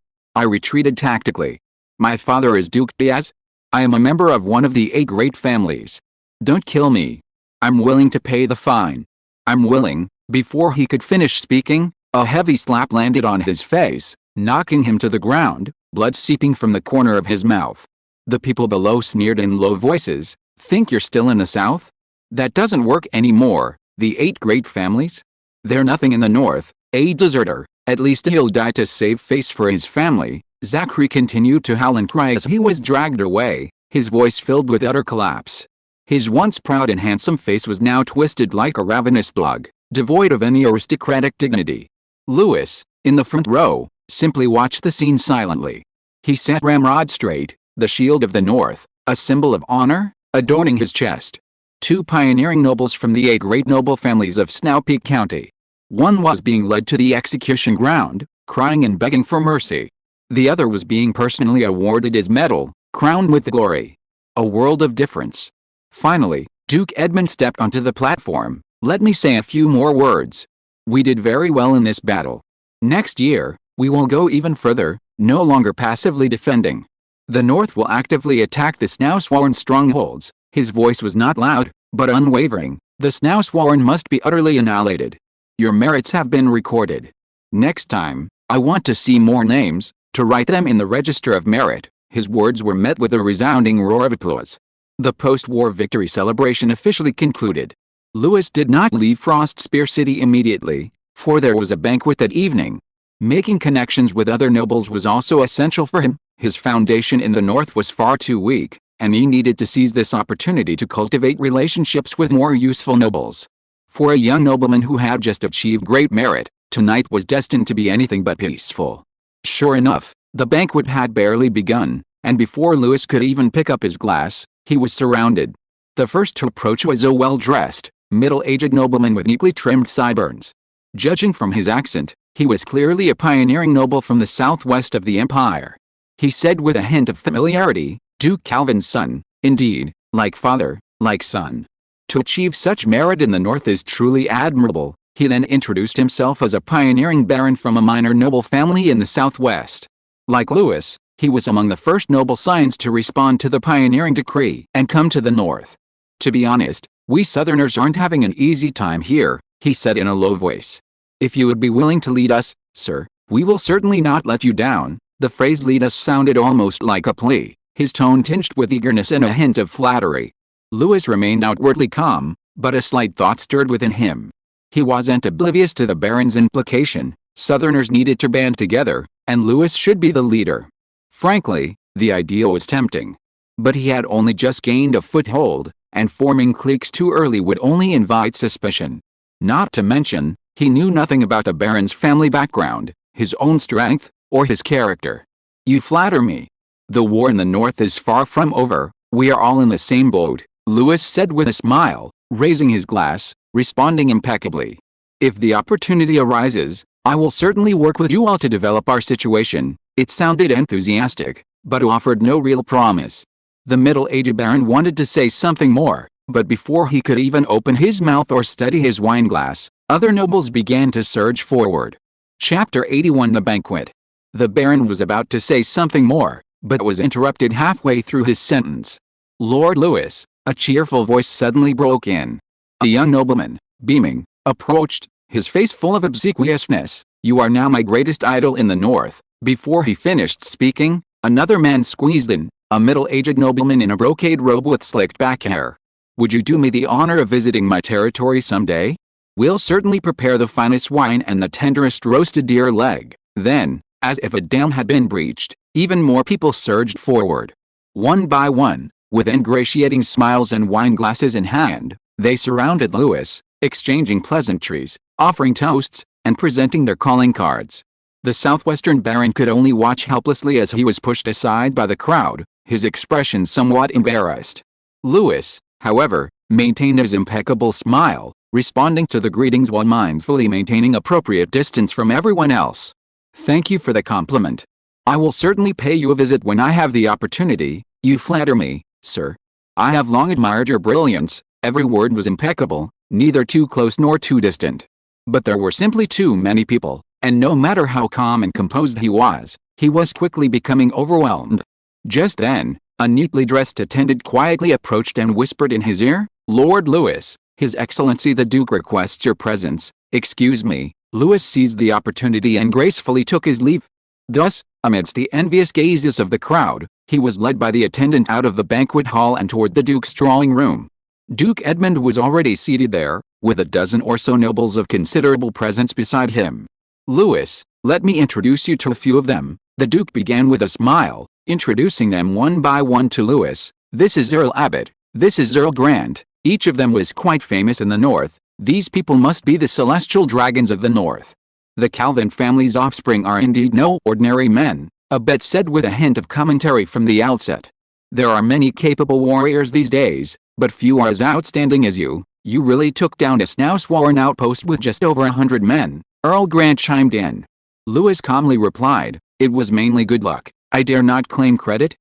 retreated tactically. My father is Duke Diaz. I am a member of one of the 8 great families. Don't kill me. I'm willing to pay the fine. I'm willing. Before he could finish speaking, a heavy slap landed on his face, knocking him to the ground, blood seeping from the corner of his mouth. The people below sneered in low voices. Think you're still in the South? That doesn't work anymore. The 8 great families? They're nothing in the North. A deserter. At least he'll die to save face for his family. Zachary continued to howl and cry as he was dragged away, his voice filled with utter collapse. His once proud and handsome face was now twisted like a ravenous dog, devoid of any aristocratic dignity. Louis, in the front row, simply watched the scene silently. He sat ramrod straight, the shield of the North, a symbol of honor, adorning his chest. 2 pioneering nobles from the 8 great noble families of Snow Peak County. One was being led to the execution ground, crying and begging for mercy. The other was being personally awarded his medal, crowned with glory. A world of difference. Finally, Duke Edmund stepped onto the platform. Let me say a few more words. We did very well in this battle. Next year, we will go even further, no longer passively defending. The North will actively attack the Snowsworn strongholds. His voice was not loud, but unwavering. The Snowsworn must be utterly annihilated. Your merits have been recorded. Next time, I want to see more names, to write them in the register of merit." His words were met with a resounding roar of applause. The post-war victory celebration officially concluded. Lewis did not leave Frostspear City immediately, for there was a banquet that evening. Making connections with other nobles was also essential for him. His foundation in the north was far too weak, and he needed to seize this opportunity to cultivate relationships with more useful nobles. For a young nobleman who had just achieved great merit, tonight was destined to be anything but peaceful. Sure enough, the banquet had barely begun, and before Lewis could even pick up his glass, he was surrounded. The first to approach was a well-dressed, middle-aged nobleman with neatly trimmed sideburns. Judging from his accent, he was clearly a pioneering noble from the southwest of the empire. He said with a hint of familiarity, "Duke Calvin's son, indeed, like father, like son. To achieve such merit in the north is truly admirable." He then introduced himself as a pioneering baron from a minor noble family in the southwest. Like Lewis, he was among the first noble scions to respond to the pioneering decree and come to the north. "To be honest, we southerners aren't having an easy time here," he said in a low voice. "If you would be willing to lead us, sir, we will certainly not let you down." The phrase "lead us" sounded almost like a plea, his tone tinged with eagerness and a hint of flattery. Lewis remained outwardly calm, but a slight thought stirred within him. He wasn't oblivious to the baron's implication. Southerners needed to band together, and Lewis should be the leader. Frankly, the idea was tempting. But he had only just gained a foothold, and forming cliques too early would only invite suspicion. Not to mention, he knew nothing about the baron's family background, his own strength, or his character. "You flatter me. The war in the north is far from over, we are all in the same boat," Lewis said with a smile, raising his glass, responding impeccably. "If the opportunity arises, I will certainly work with you all to develop our situation." It sounded enthusiastic, but offered no real promise. The middle-aged baron wanted to say something more, but before he could even open his mouth or steady his wineglass, other nobles began to surge forward. Chapter 81 The Banquet. The baron was about to say something more, but was interrupted halfway through his sentence. "Lord Lewis," a cheerful voice suddenly broke in. A young nobleman, beaming, approached, his face full of obsequiousness. "You are now my greatest idol in the north." Before he finished speaking, another man squeezed in, a middle-aged nobleman in a brocade robe with slicked back hair. "Would you do me the honor of visiting my territory someday? We'll certainly prepare the finest wine and the tenderest roasted deer leg." Then, as if a dam had been breached, even more people surged forward. One by one, with ingratiating smiles and wineglasses in hand, they surrounded Lewis, exchanging pleasantries, offering toasts, and presenting their calling cards. The southwestern baron could only watch helplessly as he was pushed aside by the crowd, his expression somewhat embarrassed. Lewis, however, maintained his impeccable smile, responding to the greetings while mindfully maintaining appropriate distance from everyone else. "Thank you for the compliment. I will certainly pay you a visit when I have the opportunity." "You flatter me, sir. I have long admired your brilliance." Every word was impeccable, neither too close nor too distant. But there were simply too many people, and no matter how calm and composed he was quickly becoming overwhelmed. Just then, a neatly dressed attendant quietly approached and whispered in his ear, "Lord Lewis, His Excellency the Duke requests your presence." "Excuse me." Lewis seized the opportunity and gracefully took his leave. Thus, amidst the envious gazes of the crowd, he was led by the attendant out of the banquet hall and toward the Duke's drawing room. Duke Edmund was already seated there, with a dozen or so nobles of considerable presence beside him. "Lewis, let me introduce you to a few of them," the Duke began with a smile, introducing them one by one to Lewis. "This is Earl Abbot, this is Earl Grant." Each of them was quite famous in the north. These people must be the celestial dragons of the north. "The Calvin family's offspring are indeed no ordinary men," Abbot said with a hint of commentary from the outset. "There are many capable warriors these days, but few are as outstanding as you. You really took down a snow-sworn outpost with just over 100 men." Earl Grant chimed in. Lewis calmly replied, "It was mainly good luck. I dare not claim credit."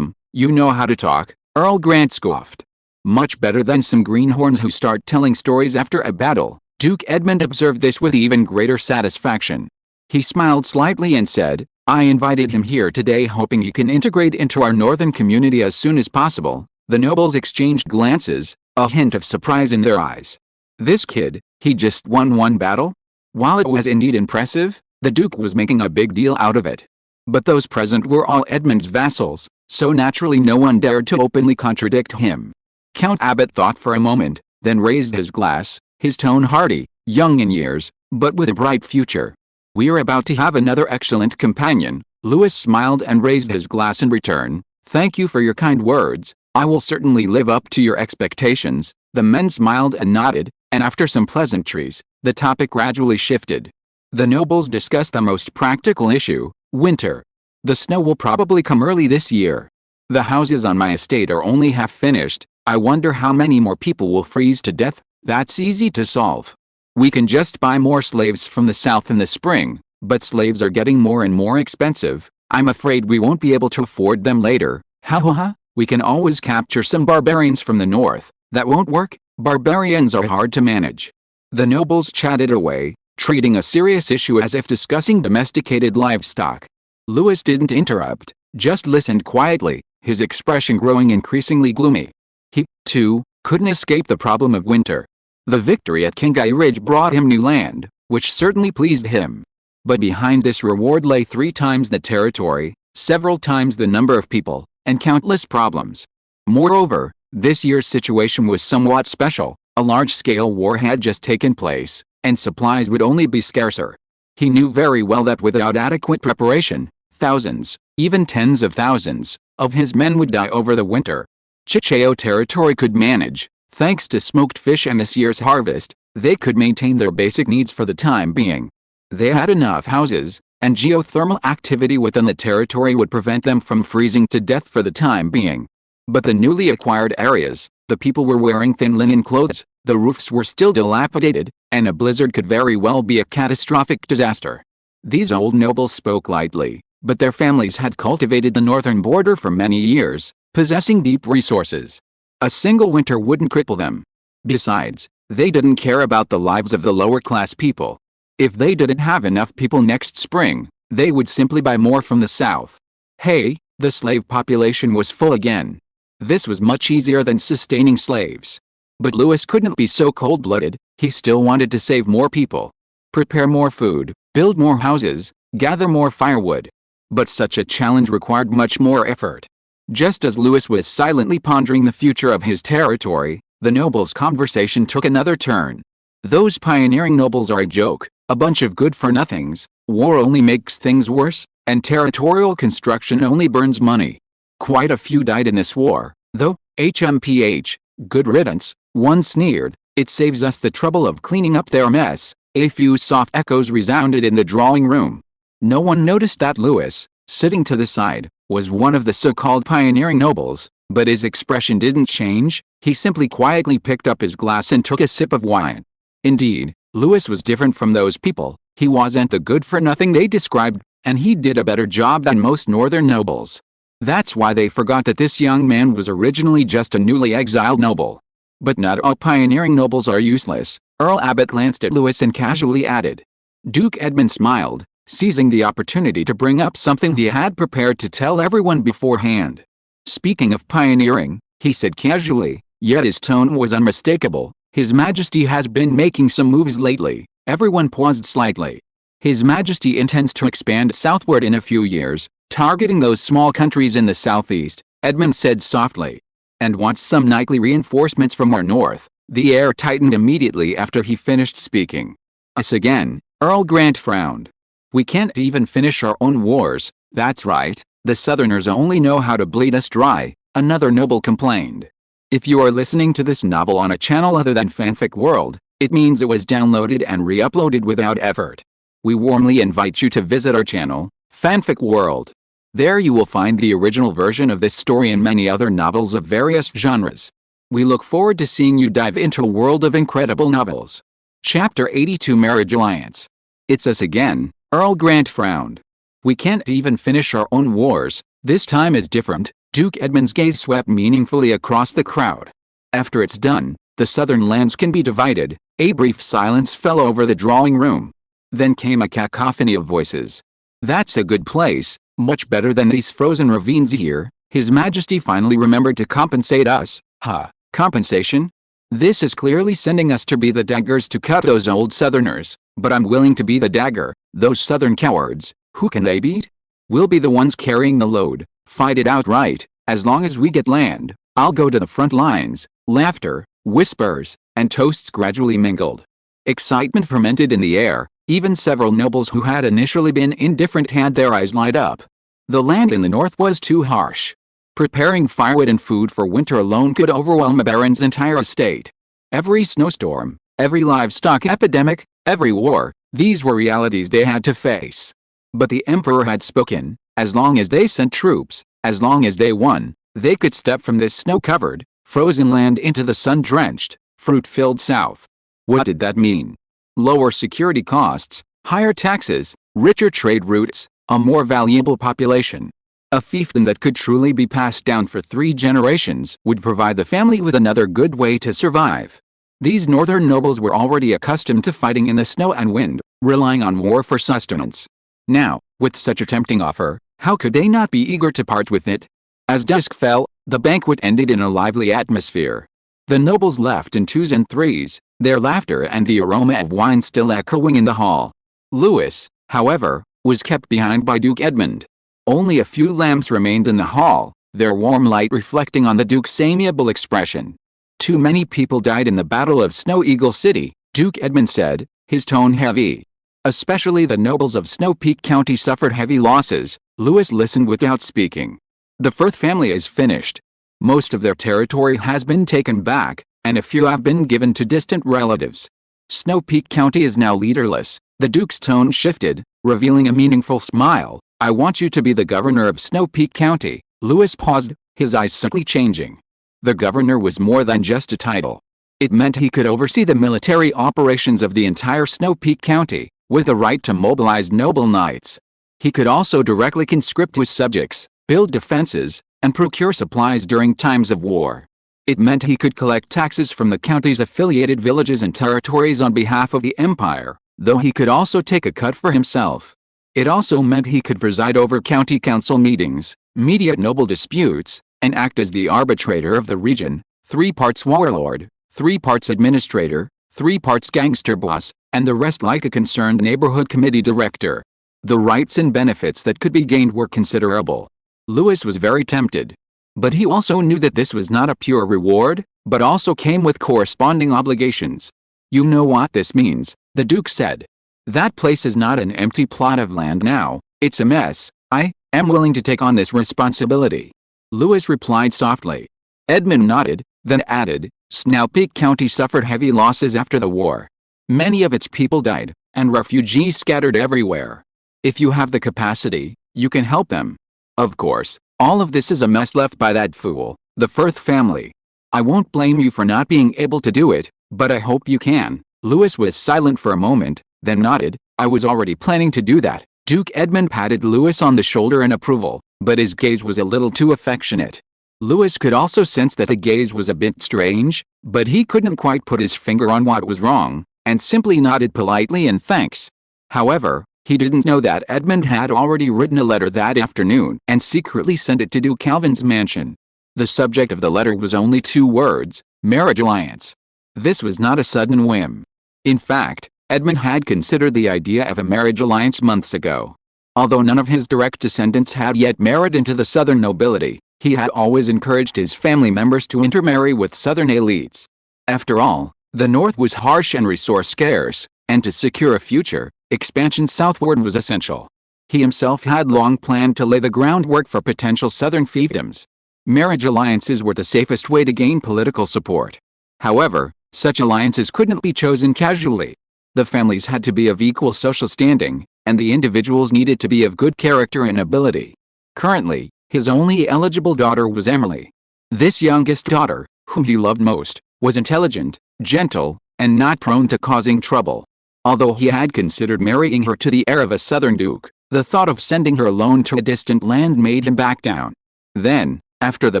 You know how to talk," Earl Grant scoffed. "Much better than some greenhorns who start telling stories after a battle." Duke Edmund observed this with even greater satisfaction. He smiled slightly and said, "I invited him here today hoping he can integrate into our northern community as soon as possible." The nobles exchanged glances, a hint of surprise in their eyes. "This kid, he just won one battle?" While it was indeed impressive, the Duke was making a big deal out of it. But those present were all Edmund's vassals, so naturally no one dared to openly contradict him. Count Abbot thought for a moment, then raised his glass, his tone hearty, young in years, but with a bright future. "We are about to have another excellent companion." Lewis smiled and raised his glass in return. "Thank you for your kind words. I will certainly live up to your expectations." The men smiled and nodded, and after some pleasantries, the topic gradually shifted. The nobles discussed the most practical issue: winter. "The snow will probably come early this year. The houses on my estate are only half finished. I wonder how many more people will freeze to death." "That's easy to solve. We can just buy more slaves from the south in the spring, but slaves are getting more and more expensive. I'm afraid we won't be able to afford them later." "Ha ha ha, we can always capture some barbarians from the north." "That won't work. Barbarians are hard to manage." The nobles chatted away, treating a serious issue as if discussing domesticated livestock. Lewis didn't interrupt, just listened quietly, his expression growing increasingly gloomy. He, too, couldn't escape the problem of winter. The victory at Kingai Ridge brought him new land, which certainly pleased him. But behind this reward lay 3 times the territory, several times the number of people, and countless problems. Moreover, this year's situation was somewhat special. A large-scale war had just taken place, and supplies would only be scarcer. He knew very well that without adequate preparation, thousands, even tens of thousands, of his men would die over the winter. Chicheo territory could manage. Thanks to smoked fish and this year's harvest, they could maintain their basic needs for the time being. They had enough houses, and geothermal activity within the territory would prevent them from freezing to death for the time being. But the newly acquired areas, the people were wearing thin linen clothes, the roofs were still dilapidated, and a blizzard could very well be a catastrophic disaster. These old nobles spoke lightly, but their families had cultivated the northern border for many years, possessing deep resources. A single winter wouldn't cripple them. Besides, they didn't care about the lives of the lower-class people. If they didn't have enough people next spring, they would simply buy more from the south. Hey, the slave population was full again. This was much easier than sustaining slaves. But Lewis couldn't be so cold-blooded. He still wanted to save more people. Prepare more food, build more houses, gather more firewood. But such a challenge required much more effort. Just as Lewis was silently pondering the future of his territory, the nobles' conversation took another turn. "Those pioneering nobles are a joke, a bunch of good-for-nothings. War only makes things worse, and territorial construction only burns money. Quite a few died in this war, though. HMPH, good riddance," one sneered. "It saves us the trouble of cleaning up their mess." A few soft echoes resounded in the drawing room. No one noticed that Lewis, sitting to the side, was one of the so-called pioneering nobles, but his expression didn't change. He simply quietly picked up his glass and took a sip of wine. Indeed, Lewis was different from those people. He wasn't the good-for-nothing they described, and he did a better job than most northern nobles. That's why they forgot that this young man was originally just a newly exiled noble. But not all pioneering nobles are useless. Earl Abbot glanced at Lewis and casually added. Duke Edmund smiled, seizing the opportunity to bring up something he had prepared to tell everyone beforehand. "Speaking of pioneering," he said casually, yet his tone was unmistakable, "His Majesty has been making some moves lately." Everyone paused slightly. "His Majesty intends to expand southward in a few years, targeting those small countries in the southeast," Edmund said softly. "And wants some nightly reinforcements from our north." The air tightened immediately after he finished speaking. "Us again," Earl Grant frowned. "We can't even finish our own wars." "That's right, the Southerners only know how to bleed us dry," another noble complained. If you are listening to this novel on a channel other than Fanfic World, it means it was downloaded and re-uploaded without effort. We warmly invite you to visit our channel, Fanfic World. There you will find the original version of this story and many other novels of various genres. We look forward to seeing you dive into a world of incredible novels. Chapter 82 Marriage Alliance. "It's us again," Earl Grant frowned. "We can't even finish our own wars. This time is different." Duke Edmund's gaze swept meaningfully across the crowd. "After it's done, the southern lands can be divided." A brief silence fell over the drawing room. Then came a cacophony of voices. "That's a good place, much better than these frozen ravines here. His Majesty finally remembered to compensate us." "Huh, compensation? This is clearly sending us to be the daggers to cut those old Southerners." But I'm willing to be the dagger. Those southern cowards, who can they beat? We'll be the ones carrying the load, fight it outright. As long as we get land, I'll go to the front lines. Laughter, whispers, and toasts gradually mingled. Excitement fermented in the air. Even several nobles who had initially been indifferent had their eyes light up. The land in the north was too harsh. Preparing firewood and food for winter alone could overwhelm a baron's entire estate. Every snowstorm, every livestock epidemic, every war, these were realities they had to face. But the emperor had spoken. As long as they sent troops, as long as they won, they could step from this snow-covered, frozen land into the sun-drenched, fruit-filled south. What did that mean? Lower security costs, higher taxes, richer trade routes, a more valuable population. A fiefdom that could truly be passed down for 3 generations would provide the family with another good way to survive. These northern nobles were already accustomed to fighting in the snow and wind, relying on war for sustenance. Now, with such a tempting offer, how could they not be eager to part with it? As dusk fell, the banquet ended in a lively atmosphere. The nobles left in 2s and 3s, their laughter and the aroma of wine still echoing in the hall. Louis, however, was kept behind by Duke Edmund. Only a few lamps remained in the hall, their warm light reflecting on the Duke's amiable expression. Too many people died in the Battle of Snow Eagle City, Duke Edmund said, his tone heavy. Especially the nobles of Snow Peak County suffered heavy losses. Louis listened without speaking. The Firth family is finished. Most of their territory has been taken back, and a few have been given to distant relatives. Snow Peak County is now leaderless. The Duke's tone shifted, revealing a meaningful smile. I want you to be the governor of Snow Peak County. Louis paused, his eyes subtly changing. The governor was more than just a title. It meant he could oversee the military operations of the entire Snow Peak County, with the right to mobilize noble knights. He could also directly conscript his subjects, build defenses, and procure supplies during times of war. It meant he could collect taxes from the county's affiliated villages and territories on behalf of the empire, though he could also take a cut for himself. It also meant he could preside over county council meetings, mediate noble disputes, and act as the arbitrator of the region, 3 parts warlord, 3 parts administrator, 3 parts gangster boss, and the rest like a concerned neighborhood committee director. The rights and benefits that could be gained were considerable. Louis was very tempted. But he also knew that this was not a pure reward, but also came with corresponding obligations. You know what this means, the Duke said. That place is not an empty plot of land now, it's a mess. I am willing to take on this responsibility. Louis replied softly. Edmund nodded, then added, Snow Peak County suffered heavy losses after the war. Many of its people died, and refugees scattered everywhere. If you have the capacity, you can help them. Of course, all of this is a mess left by that fool, the Firth family. I won't blame you for not being able to do it, but I hope you can. Louis was silent for a moment, then nodded. I was already planning to do that. Duke Edmund patted Louis on the shoulder in approval, but his gaze was a little too affectionate. Louis could also sense that the gaze was a bit strange, but he couldn't quite put his finger on what was wrong, and simply nodded politely in thanks. However, he didn't know that Edmund had already written a letter that afternoon and secretly sent it to Duke Calvin's mansion. The subject of the letter was only 2 words, marriage alliance. This was not a sudden whim. In fact, Edmund had considered the idea of a marriage alliance months ago. Although none of his direct descendants had yet married into the southern nobility, he had always encouraged his family members to intermarry with southern elites. After all, the north was harsh and resource scarce, and to secure a future, expansion southward was essential. He himself had long planned to lay the groundwork for potential southern fiefdoms. Marriage alliances were the safest way to gain political support. However, such alliances couldn't be chosen casually. The families had to be of equal social standing, and the individuals needed to be of good character and ability. Currently, his only eligible daughter was Emily. This youngest daughter, whom he loved most, was intelligent, gentle, and not prone to causing trouble. Although he had considered marrying her to the heir of a southern duke, the thought of sending her alone to a distant land made him back down. Then, after the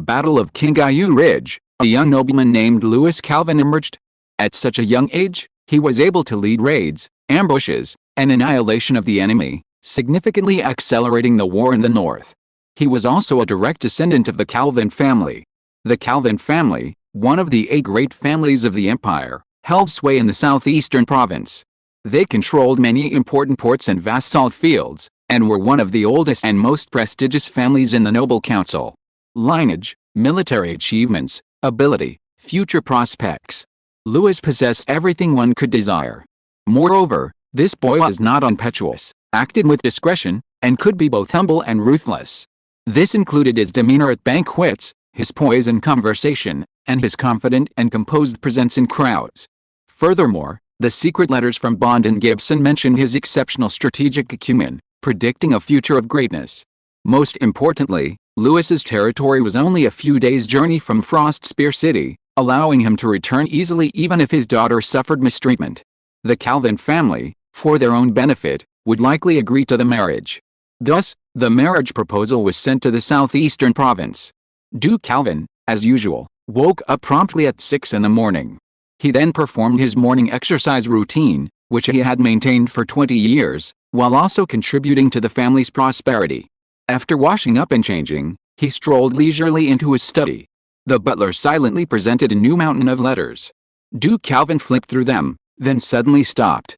Battle of Kingayu Ridge, a young nobleman named Louis Calvin emerged. At such a young age, he was able to lead raids, ambushes, and annihilation of the enemy, significantly accelerating the war in the north. He was also a direct descendant of the Calvin family. The Calvin family, one of the 8 great families of the empire, held sway in the southeastern province. They controlled many important ports and vast salt fields, and were one of the oldest and most prestigious families in the noble council. Lineage, military achievements, ability, future prospects. Louis possessed everything one could desire. Moreover, this boy was not impetuous, acted with discretion, and could be both humble and ruthless. This included his demeanor at banquets, his poise in conversation, and his confident and composed presence in crowds. Furthermore, the secret letters from Bond and Gibson mentioned his exceptional strategic acumen, predicting a future of greatness. Most importantly, Louis's territory was only a few days' journey from Frostspear City, allowing him to return easily even if his daughter suffered mistreatment. The Calvin family, for their own benefit, would likely agree to the marriage. Thus, the marriage proposal was sent to the southeastern province. Duke Calvin, as usual, woke up promptly at 6 in the morning. He then performed his morning exercise routine, which he had maintained for 20 years, while also contributing to the family's prosperity. After washing up and changing, he strolled leisurely into his study. The butler silently presented a new mountain of letters. Duke Calvin flipped through them, then suddenly stopped.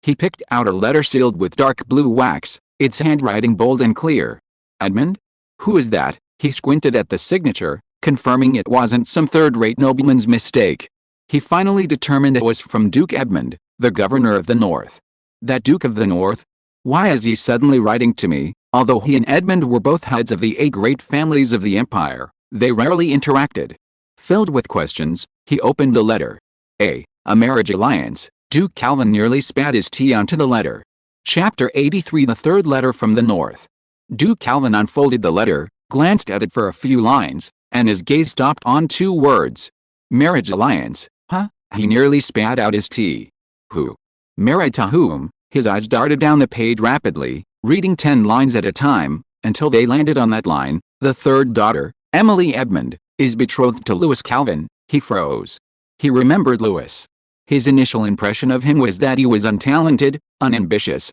He picked out a letter sealed with dark blue wax, its handwriting bold and clear. Edmund? Who is that? He squinted at the signature, confirming it wasn't some third-rate nobleman's mistake. He finally determined it was from Duke Edmund, the governor of the North. That Duke of the North? Why is he suddenly writing to me? Although he and Edmund were both heads of the 8 great families of the empire, they rarely interacted. Filled with questions, he opened the letter. A marriage alliance. Duke Calvin nearly spat his tea onto the letter. Chapter 83, the third letter from the North. Duke Calvin unfolded the letter, glanced at it for a few lines, and his gaze stopped on 2 words. Marriage alliance, huh? He nearly spat out his tea. Who? Married to whom? His eyes darted down the page rapidly, reading 10 lines at a time, until they landed on that line. The third daughter, Emily Edmund, is betrothed to Louis Calvin. He froze. He remembered Louis. His initial impression of him was that he was untalented, unambitious,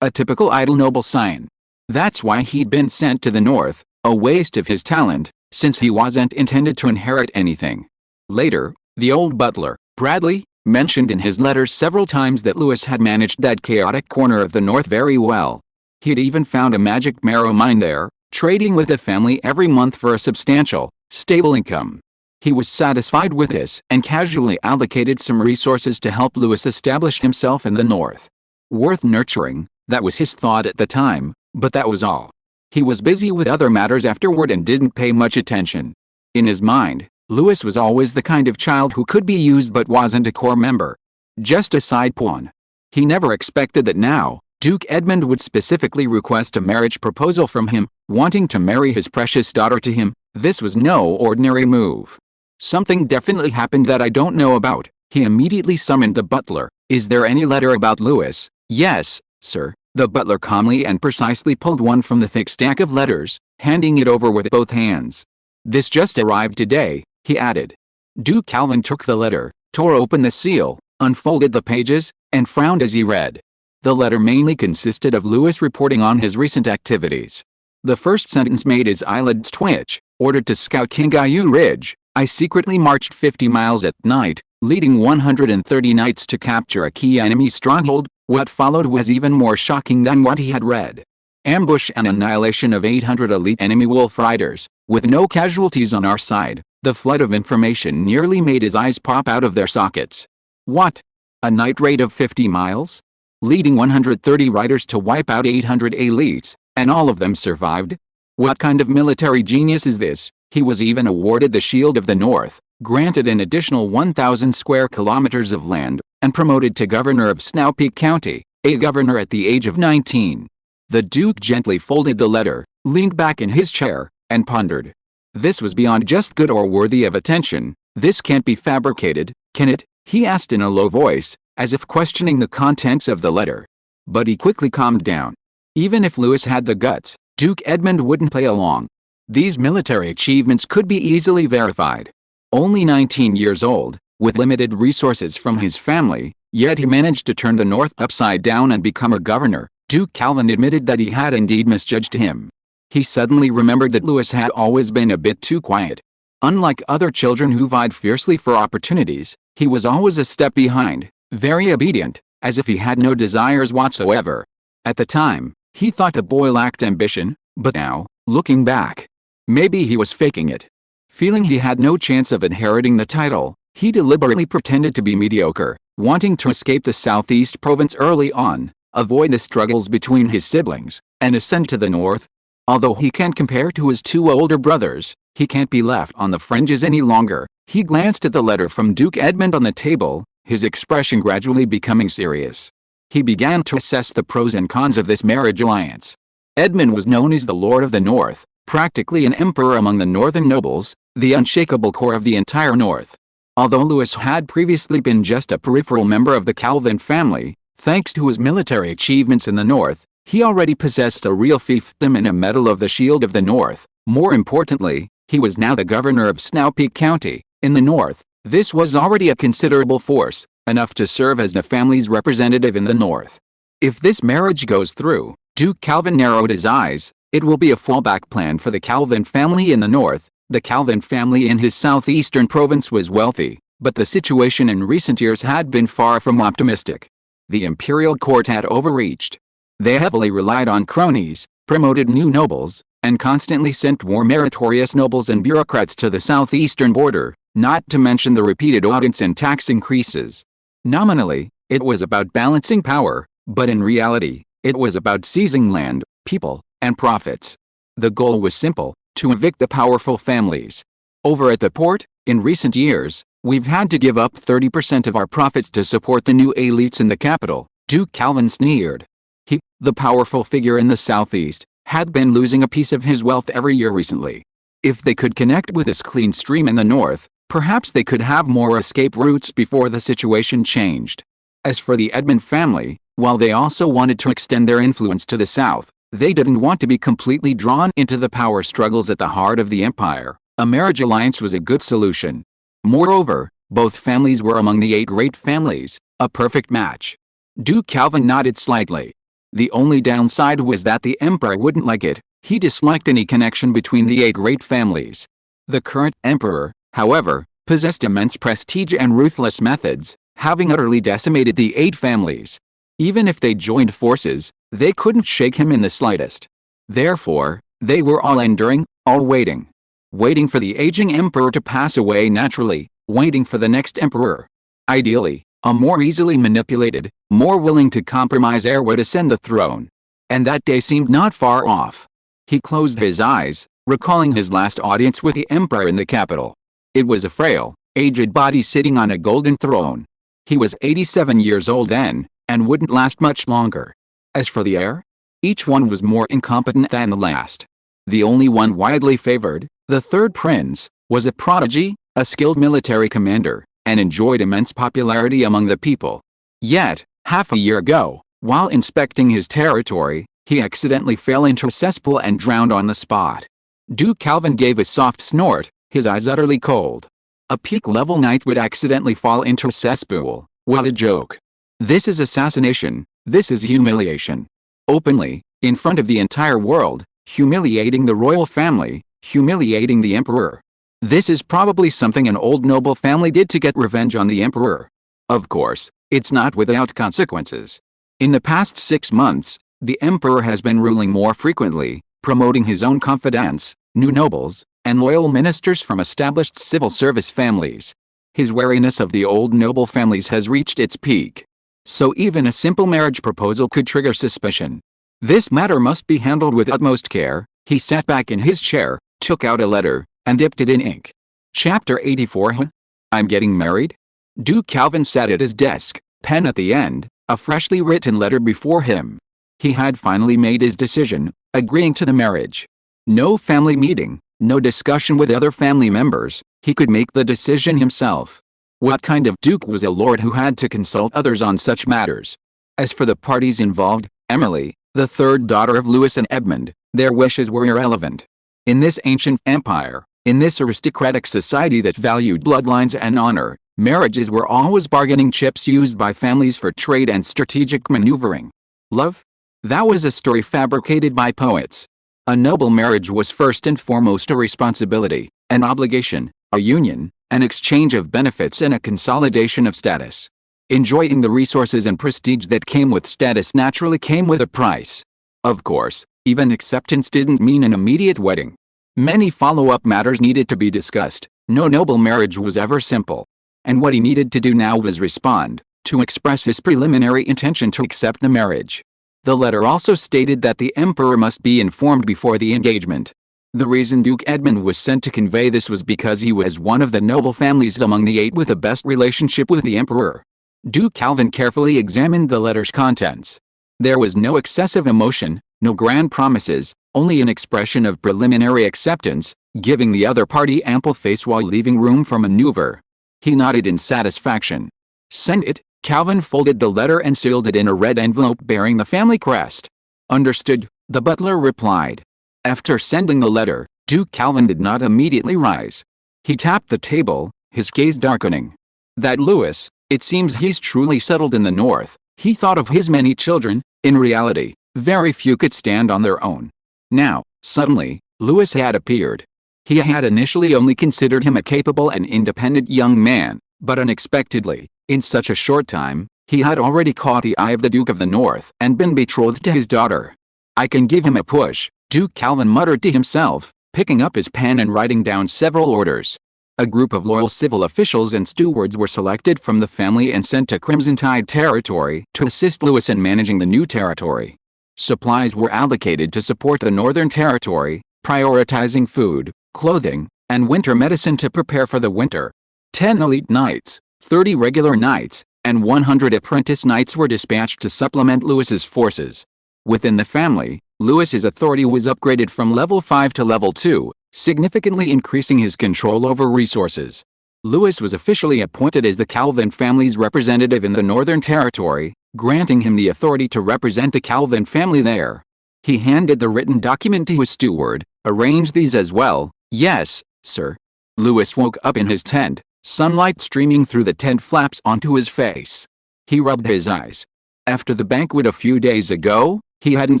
a typical idle noble sign. That's why he'd been sent to the North, a waste of his talent, since he wasn't intended to inherit anything. Later, the old butler, Bradley, mentioned in his letters several times that Louis had managed that chaotic corner of the North very well. He'd even found a magic marrow mine there, trading with the family every month for a substantial, stable income. He was satisfied with this and casually allocated some resources to help Louis establish himself in the North. Worth nurturing, that was his thought at the time, but that was all. He was busy with other matters afterward and didn't pay much attention. In his mind, Louis was always the kind of child who could be used but wasn't a core member. Just a side pawn. He never expected that now, Duke Edmund would specifically request a marriage proposal from him, wanting to marry his precious daughter to him. This was no ordinary move. Something definitely happened that I don't know about. He immediately summoned the butler. Is there any letter about Louis? Yes, sir. The butler calmly and precisely pulled one from the thick stack of letters, handing it over with both hands. This just arrived today, he added. Duke Calvin took the letter, tore open the seal, unfolded the pages, and frowned as he read. The letter mainly consisted of Louis reporting on his recent activities. The first sentence made his eyelids twitch. Ordered to scout Kingayu Ridge, I secretly marched 50 miles at night, leading 130 knights to capture a key enemy stronghold. What followed was even more shocking than what he had read. Ambush and annihilation of 800 elite enemy wolf riders, with no casualties on our side. The flood of information nearly made his eyes pop out of their sockets. What? A night raid of 50 miles? Leading 130 riders to wipe out 800 elites, and all of them survived? What kind of military genius is this? He was even awarded the Shield of the North, granted an additional 1,000 square kilometers of land, and promoted to governor of Snow Peak County, a governor at the age of 19. The Duke gently folded the letter, leaned back in his chair, and pondered. This was beyond just good or worthy of attention. This can't be fabricated, can it? He asked in a low voice, as if questioning the contents of the letter. But he quickly calmed down. Even if Louis had the guts, Duke Edmund wouldn't play along. These military achievements could be easily verified. Only 19 years old, with limited resources from his family, yet he managed to turn the North upside down and become a governor. Duke Calvin admitted that he had indeed misjudged him. He suddenly remembered that Louis had always been a bit too quiet. Unlike other children who vied fiercely for opportunities, he was always a step behind, very obedient, as if he had no desires whatsoever. At the time, he thought the boy lacked ambition, but now, looking back, maybe he was faking it. Feeling he had no chance of inheriting the title, he deliberately pretended to be mediocre, wanting to escape the southeast province early on, avoid the struggles between his siblings, and ascend to the north. Although he can't compare to his two older brothers, he can't be left on the fringes any longer. He glanced at the letter from Duke Edmund on the table, his expression gradually becoming serious. He began to assess the pros and cons of this marriage alliance. Edmund was known as the Lord of the North, practically an emperor among the northern nobles, the unshakable core of the entire North. Although Louis had previously been just a peripheral member of the Calvin family, thanks to his military achievements in the North, he already possessed a real fiefdom and a Medal of the Shield of the North. More importantly, he was now the governor of Snowpeak County, in the North. This was already a considerable force, enough to serve as the family's representative in the North. If this marriage goes through, Duke Calvin narrowed his eyes, it will be a fallback plan for the Calvin family in the North. The Calvin family in his southeastern province was wealthy, but the situation in recent years had been far from optimistic. The imperial court had overreached. They heavily relied on cronies, promoted new nobles, and constantly sent more meritorious nobles and bureaucrats to the southeastern border, not to mention the repeated audits and tax increases. Nominally, it was about balancing power, but in reality, it was about seizing land, people, and profits. The goal was simple: to evict the powerful families. Over at the port, in recent years, we've had to give up 30% of our profits to support the new elites in the capital, Duke Calvin sneered. He, the powerful figure in the southeast, had been losing a piece of his wealth every year recently. If they could connect with this clean stream in the north, perhaps they could have more escape routes before the situation changed. As for the Edmund family, while they also wanted to extend their influence to the south, they didn't want to be completely drawn into the power struggles at the heart of the empire. A marriage alliance was a good solution. Moreover, both families were among the 8 great families, a perfect match. Duke Calvin nodded slightly. The only downside was that the emperor wouldn't like it. He disliked any connection between the 8 great families. The current emperor, however, possessed immense prestige and ruthless methods, having utterly decimated the 8 families. Even if they joined forces, they couldn't shake him in the slightest. Therefore, they were all enduring, all waiting. Waiting for the aging emperor to pass away naturally, waiting for the next emperor. Ideally, a more easily manipulated, more willing to compromise heir would ascend the throne. And that day seemed not far off. He closed his eyes, recalling his last audience with the emperor in the capital. It was a frail, aged body sitting on a golden throne. He was 87 years old then, and wouldn't last much longer. As for the heir, each one was more incompetent than the last. The only one widely favored, the third prince, was a prodigy, a skilled military commander, and enjoyed immense popularity among the people. Yet, half a year ago, while inspecting his territory, he accidentally fell into a cesspool and drowned on the spot. Duke Calvin gave a soft snort, his eyes utterly cold. A peak-level knight would accidentally fall into a cesspool. What a joke. This is assassination, this is humiliation. Openly, in front of the entire world, humiliating the royal family, humiliating the emperor. This is probably something an old noble family did to get revenge on the emperor. Of course, it's not without consequences. In the past 6 months, the emperor has been ruling more frequently, promoting his own confidants, new nobles, and loyal ministers from established civil service families. His wariness of the old noble families has reached its peak. So even a simple marriage proposal could trigger suspicion. This matter must be handled with utmost care. He sat back in his chair, took out a letter, and dipped it in ink. Chapter 84. I'm getting married? Duke Calvin sat at his desk, pen at the end, a freshly written letter before him. He had finally made his decision, agreeing to the marriage. No family meeting, no discussion with other family members, he could make the decision himself. What kind of duke was a lord who had to consult others on such matters? As for the parties involved, Emily, the third daughter of Louis and Edmund, their wishes were irrelevant. In this ancient empire, in this aristocratic society that valued bloodlines and honor, marriages were always bargaining chips used by families for trade and strategic maneuvering. Love? That was a story fabricated by poets. A noble marriage was first and foremost a responsibility, an obligation, a union, an exchange of benefits and a consolidation of status. Enjoying the resources and prestige that came with status naturally came with a price. Of course, even acceptance didn't mean an immediate wedding. Many follow-up matters needed to be discussed. No noble marriage was ever simple. And what he needed to do now was respond, to express his preliminary intention to accept the marriage. The letter also stated that the emperor must be informed before the engagement. The reason Duke Edmund was sent to convey this was because he was one of the noble families among the 8 with the best relationship with the emperor. Duke Calvin carefully examined the letter's contents. There was no excessive emotion, no grand promises, only an expression of preliminary acceptance, giving the other party ample space while leaving room for maneuver. He nodded in satisfaction. Send it. Calvin folded the letter and sealed it in a red envelope bearing the family crest. Understood, the butler replied. After sending the letter, Duke Calvin did not immediately rise. He tapped the table, his gaze darkening. That Louis, it seems he's truly settled in the north. He thought of his many children. In reality, very few could stand on their own. Now, suddenly, Louis had appeared. He had initially only considered him a capable and independent young man, but unexpectedly, in such a short time, he had already caught the eye of the Duke of the North and been betrothed to his daughter. I can give him a push, Duke Calvin muttered to himself, picking up his pen and writing down several orders. A group of loyal civil officials and stewards were selected from the family and sent to Crimson Tide territory to assist Louis in managing the new territory. Supplies were allocated to support the Northern Territory, prioritizing food, clothing, and winter medicine to prepare for the winter. 10 elite knights, 30 regular knights, and 100 apprentice knights were dispatched to supplement Louis's forces. Within the family, Louis's authority was upgraded from level 5 to level 2, significantly increasing his control over resources. Louis was officially appointed as the Calvin family's representative in the Northern Territory, granting him the authority to represent the Calvin family there. He handed the written document to his steward. Arrange these as well. Yes, sir. Louis woke up in his tent, sunlight streaming through the tent flaps onto his face. He rubbed his eyes. After the banquet a few days ago, he hadn't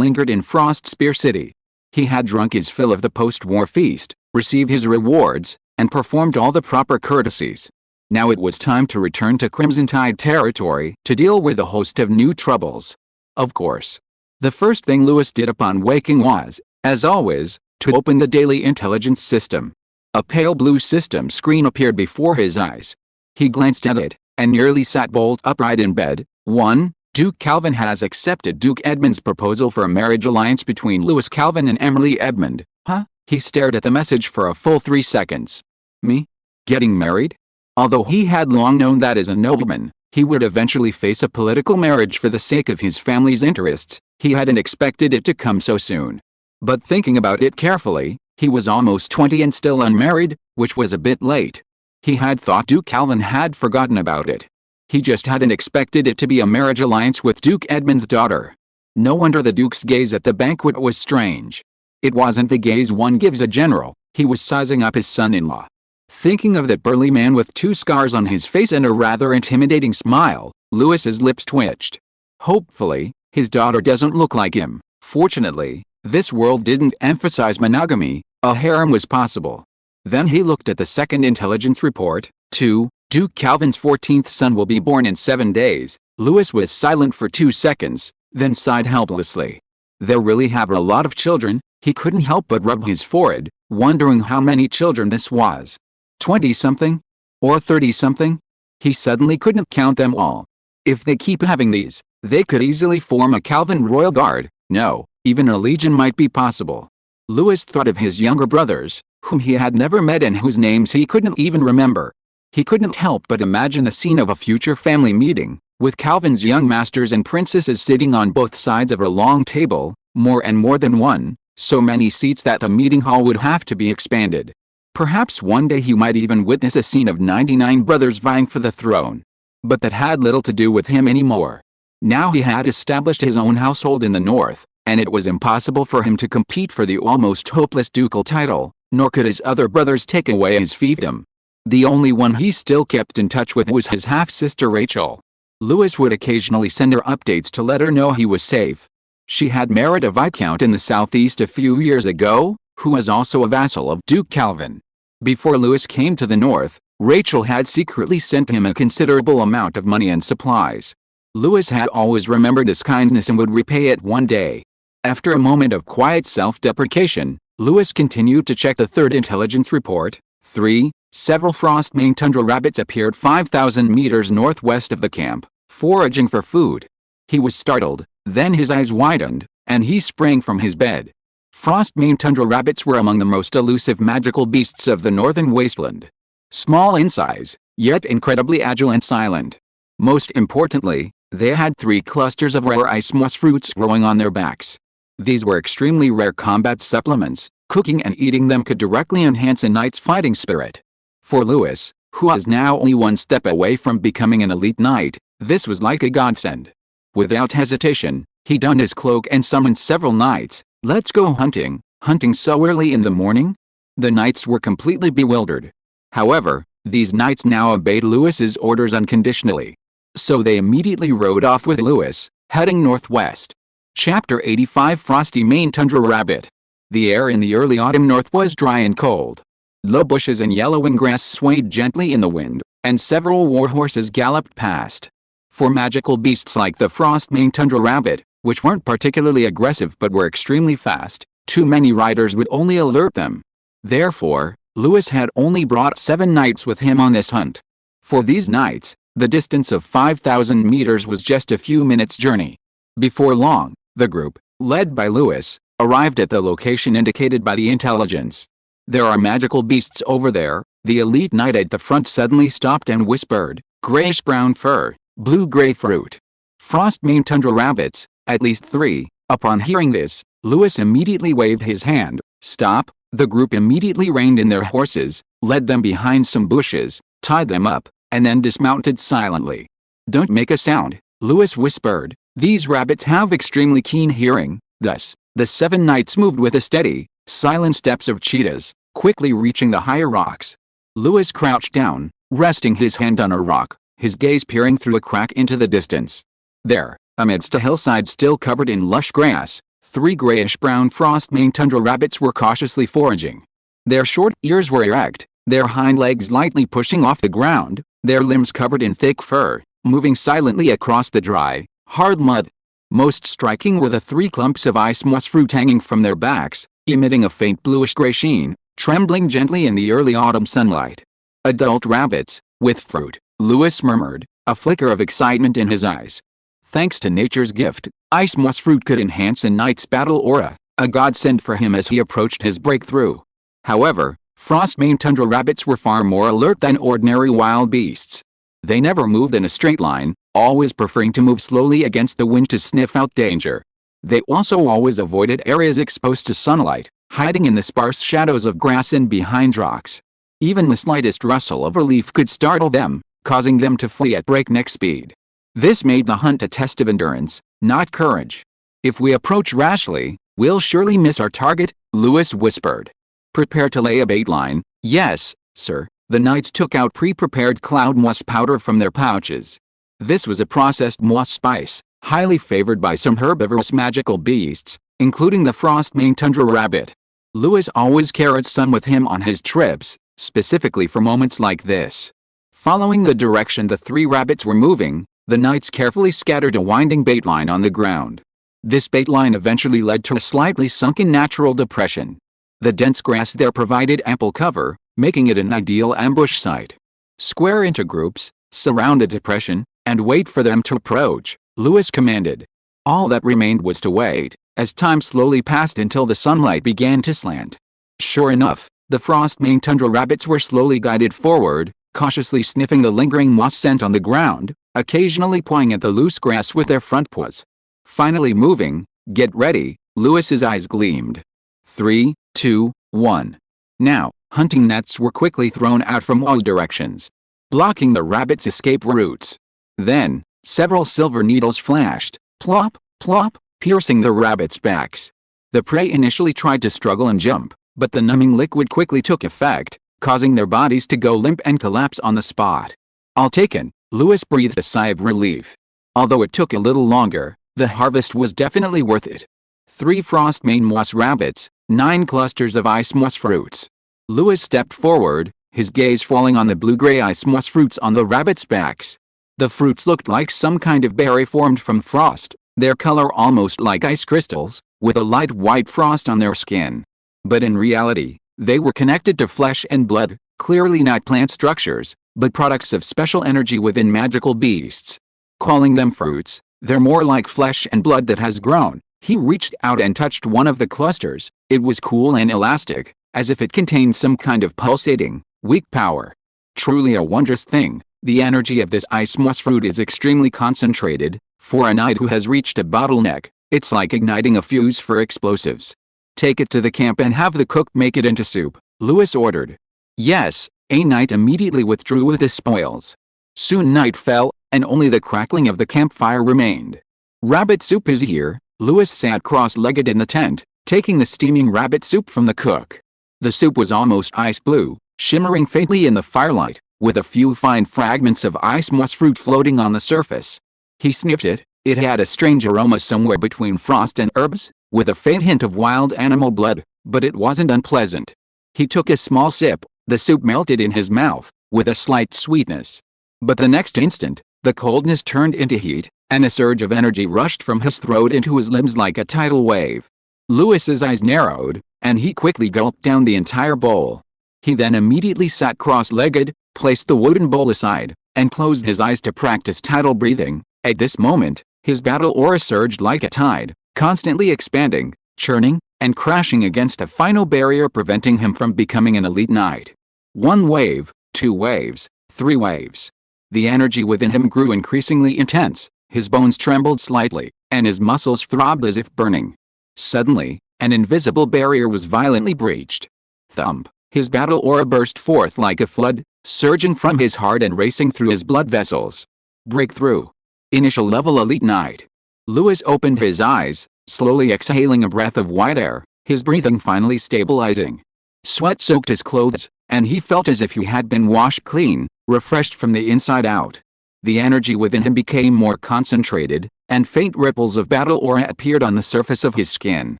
lingered in Frostspear City. He had drunk his fill of the post-war feast, received his rewards, and performed all the proper courtesies. Now it was time to return to Crimson Tide territory to deal with a host of new troubles. Of course. The first thing Louis did upon waking was, as always, to open the daily intelligence system. A pale blue system screen appeared before his eyes. He glanced at it, and nearly sat bolt upright in bed. 1. Duke Calvin has accepted Duke Edmund's proposal for a marriage alliance between Louis Calvin and Emily Edmund. Huh? He stared at the message for a full 3 seconds. Me? Getting married? Although he had long known that as a nobleman, he would eventually face a political marriage for the sake of his family's interests, he hadn't expected it to come so soon. But thinking about it carefully, he was almost 20 and still unmarried, which was a bit late. He had thought Duke Calvin had forgotten about it. He just hadn't expected it to be a marriage alliance with Duke Edmund's daughter. No wonder the Duke's gaze at the banquet was strange. It wasn't the gaze one gives a general. He was sizing up his son-in-law. Thinking of that burly man with 2 scars on his face and a rather intimidating smile, Louis's lips twitched. Hopefully, his daughter doesn't look like him. Fortunately, this world didn't emphasize monogamy. A harem was possible. Then he looked at the second intelligence report. 2. Duke Calvin's 14th son will be born in 7 days. Louis was silent for 2 seconds, then sighed helplessly. They'll really have a lot of children. He couldn't help but rub his forehead, wondering how many children this was. 20-something? Or 30-something? He suddenly couldn't count them all. If they keep having these, they could easily form a Calvin royal guard. No, even a legion might be possible. Louis thought of his younger brothers, whom he had never met and whose names he couldn't even remember. He couldn't help but imagine the scene of a future family meeting, with Calvin's young masters and princesses sitting on both sides of a long table, more and more than one, so many seats that the meeting hall would have to be expanded. Perhaps one day he might even witness a scene of 99 brothers vying for the throne. But that had little to do with him anymore. Now he had established his own household in the north, and it was impossible for him to compete for the almost hopeless ducal title, nor could his other brothers take away his fiefdom. The only one he still kept in touch with was his half-sister Rachel. Louis would occasionally send her updates to let her know he was safe. She had married a viscount in the southeast a few years ago, who was also a vassal of Duke Calvin. Before Louis came to the north, Rachel had secretly sent him a considerable amount of money and supplies. Louis had always remembered this kindness and would repay it one day. After a moment of quiet self-deprecation, Louis continued to check the third intelligence report. 3. Several frost-maned tundra rabbits appeared 5,000 meters northwest of the camp, foraging for food. He was startled, then his eyes widened, and he sprang from his bed. Frost-maned tundra rabbits were among the most elusive magical beasts of the northern wasteland. Small in size, yet incredibly agile and silent. Most importantly, they had 3 clusters of rare ice moss fruits growing on their backs. These were extremely rare combat supplements. Cooking and eating them could directly enhance a knight's fighting spirit. For Louis, who was now only one step away from becoming an elite knight, this was like a godsend. Without hesitation, he donned his cloak and summoned several knights. "Let's go hunting." Hunting so early in the morning? The knights were completely bewildered. However, these knights now obeyed Louis's orders unconditionally. So they immediately rode off with Louis, heading northwest. Chapter 85 Frosty Maned Tundra Rabbit. The air in the early autumn north was dry and cold. Low bushes and yellowing grass swayed gently in the wind, and several war horses galloped past. For magical beasts like the frost-maned tundra rabbit, which weren't particularly aggressive but were extremely fast, too many riders would only alert them. Therefore, Louis had only brought 7 knights with him on this hunt. For these knights, the distance of 5,000 meters was just a few minutes' journey. Before long, the group, led by Louis, arrived at the location indicated by the intelligence. "There are magical beasts over there," the elite knight at the front suddenly stopped and whispered. "Grayish-brown fur, blue-gray fruit. Frost-maned tundra rabbits, at least 3. Upon hearing this, Louis immediately waved his hand. "Stop." The group immediately reined in their horses, led them behind some bushes, tied them up, and then dismounted silently. "Don't make a sound," Louis whispered. "These rabbits have extremely keen hearing." Thus, the 7 knights moved with the steady, silent steps of cheetahs, quickly reaching the higher rocks. Louis crouched down, resting his hand on a rock, his gaze peering through a crack into the distance. There, amidst a hillside still covered in lush grass, 3 grayish-brown frost-maned tundra rabbits were cautiously foraging. Their short ears were erect, their hind legs lightly pushing off the ground, their limbs covered in thick fur, moving silently across the dry, hard mud. Most striking were the 3 clumps of ice moss fruit hanging from their backs, emitting a faint bluish-gray sheen, trembling gently in the early autumn sunlight. "Adult rabbits, with fruit," Louis murmured, a flicker of excitement in his eyes. Thanks to nature's gift, ice moss fruit could enhance a knight's battle aura, a godsend for him as he approached his breakthrough. However, frost-maned tundra rabbits were far more alert than ordinary wild beasts. They never moved in a straight line, always preferring to move slowly against the wind to sniff out danger. They also always avoided areas exposed to sunlight, hiding in the sparse shadows of grass and behind rocks. Even the slightest rustle of a leaf could startle them, causing them to flee at breakneck speed. This made the hunt a test of endurance, not courage. "If we approach rashly, we'll surely miss our target," Louis whispered. "Prepare to lay a bait line." "Yes, sir." The knights took out pre-prepared cloud moss powder from their pouches. This was a processed moss spice, highly favored by some herbivorous magical beasts, including the frost-maned tundra rabbit. Louis always carried some with him on his trips, specifically for moments like this. Following the direction the 3 rabbits were moving, the knights carefully scattered a winding bait line on the ground. This bait line eventually led to a slightly sunken natural depression. The dense grass there provided ample cover, making it an ideal ambush site. "Square into groups, surround the depression, and wait for them to approach," Louis commanded. All that remained was to wait, as time slowly passed until the sunlight began to slant. Sure enough, the frost-maned tundra rabbits were slowly guided forward, cautiously sniffing the lingering moss scent on the ground, occasionally pawing at the loose grass with their front paws. Finally moving. "Get ready," Louis's eyes gleamed. 3, 2, 1. Now, hunting nets were quickly thrown out from all directions, blocking the rabbits' escape routes. Then, several silver needles flashed, plop, plop, piercing the rabbits' backs. The prey initially tried to struggle and jump, but the numbing liquid quickly took effect, causing their bodies to go limp and collapse on the spot. "All taken," Louis breathed a sigh of relief. Although it took a little longer, the harvest was definitely worth it. 3 frost-maned moss rabbits, 9 clusters of ice moss fruits. Louis stepped forward, his gaze falling on the blue-gray ice moss fruits on the rabbits' backs. The fruits looked like some kind of berry formed from frost, their color almost like ice crystals, with a light white frost on their skin. But in reality, they were connected to flesh and blood, clearly not plant structures, but products of special energy within magical beasts. Calling them fruits, they're more like flesh and blood that has grown. He reached out and touched one of the clusters. It was cool and elastic, as if it contained some kind of pulsating, weak power. Truly a wondrous thing. The energy of this ice moss fruit is extremely concentrated. For a knight who has reached a bottleneck, it's like igniting a fuse for explosives. Take it to the camp and have the cook make it into soup, Lewis ordered. Yes, a knight immediately withdrew with the spoils. Soon night fell, and only the crackling of the campfire remained. Rabbit soup is here. Lewis sat cross-legged in the tent, taking the steaming rabbit soup from the cook. The soup was almost ice blue, shimmering faintly in the firelight, with a few fine fragments of ice moss fruit floating on the surface. He sniffed it. It had a strange aroma somewhere between frost and herbs, with a faint hint of wild animal blood, but it wasn't unpleasant. He took a small sip. The soup melted in his mouth, with a slight sweetness. But the next instant, the coldness turned into heat, and a surge of energy rushed from his throat into his limbs like a tidal wave. Lewis's eyes narrowed, and he quickly gulped down the entire bowl. He then immediately sat cross-legged, placed the wooden bowl aside, and closed his eyes to practice tidal breathing. At this moment, his battle aura surged like a tide, constantly expanding, churning, and crashing against a final barrier preventing him from becoming an elite knight. 1 wave, 2 waves, 3 waves. The energy within him grew increasingly intense, his bones trembled slightly, and his muscles throbbed as if burning. Suddenly, an invisible barrier was violently breached. Thump! His battle aura burst forth like a flood, surging from his heart and racing through his blood vessels. Breakthrough. Initial level elite knight. Lewis opened his eyes, slowly exhaling a breath of white air, his breathing finally stabilizing. Sweat soaked his clothes, and he felt as if he had been washed clean, refreshed from the inside out. The energy within him became more concentrated, and faint ripples of battle aura appeared on the surface of his skin.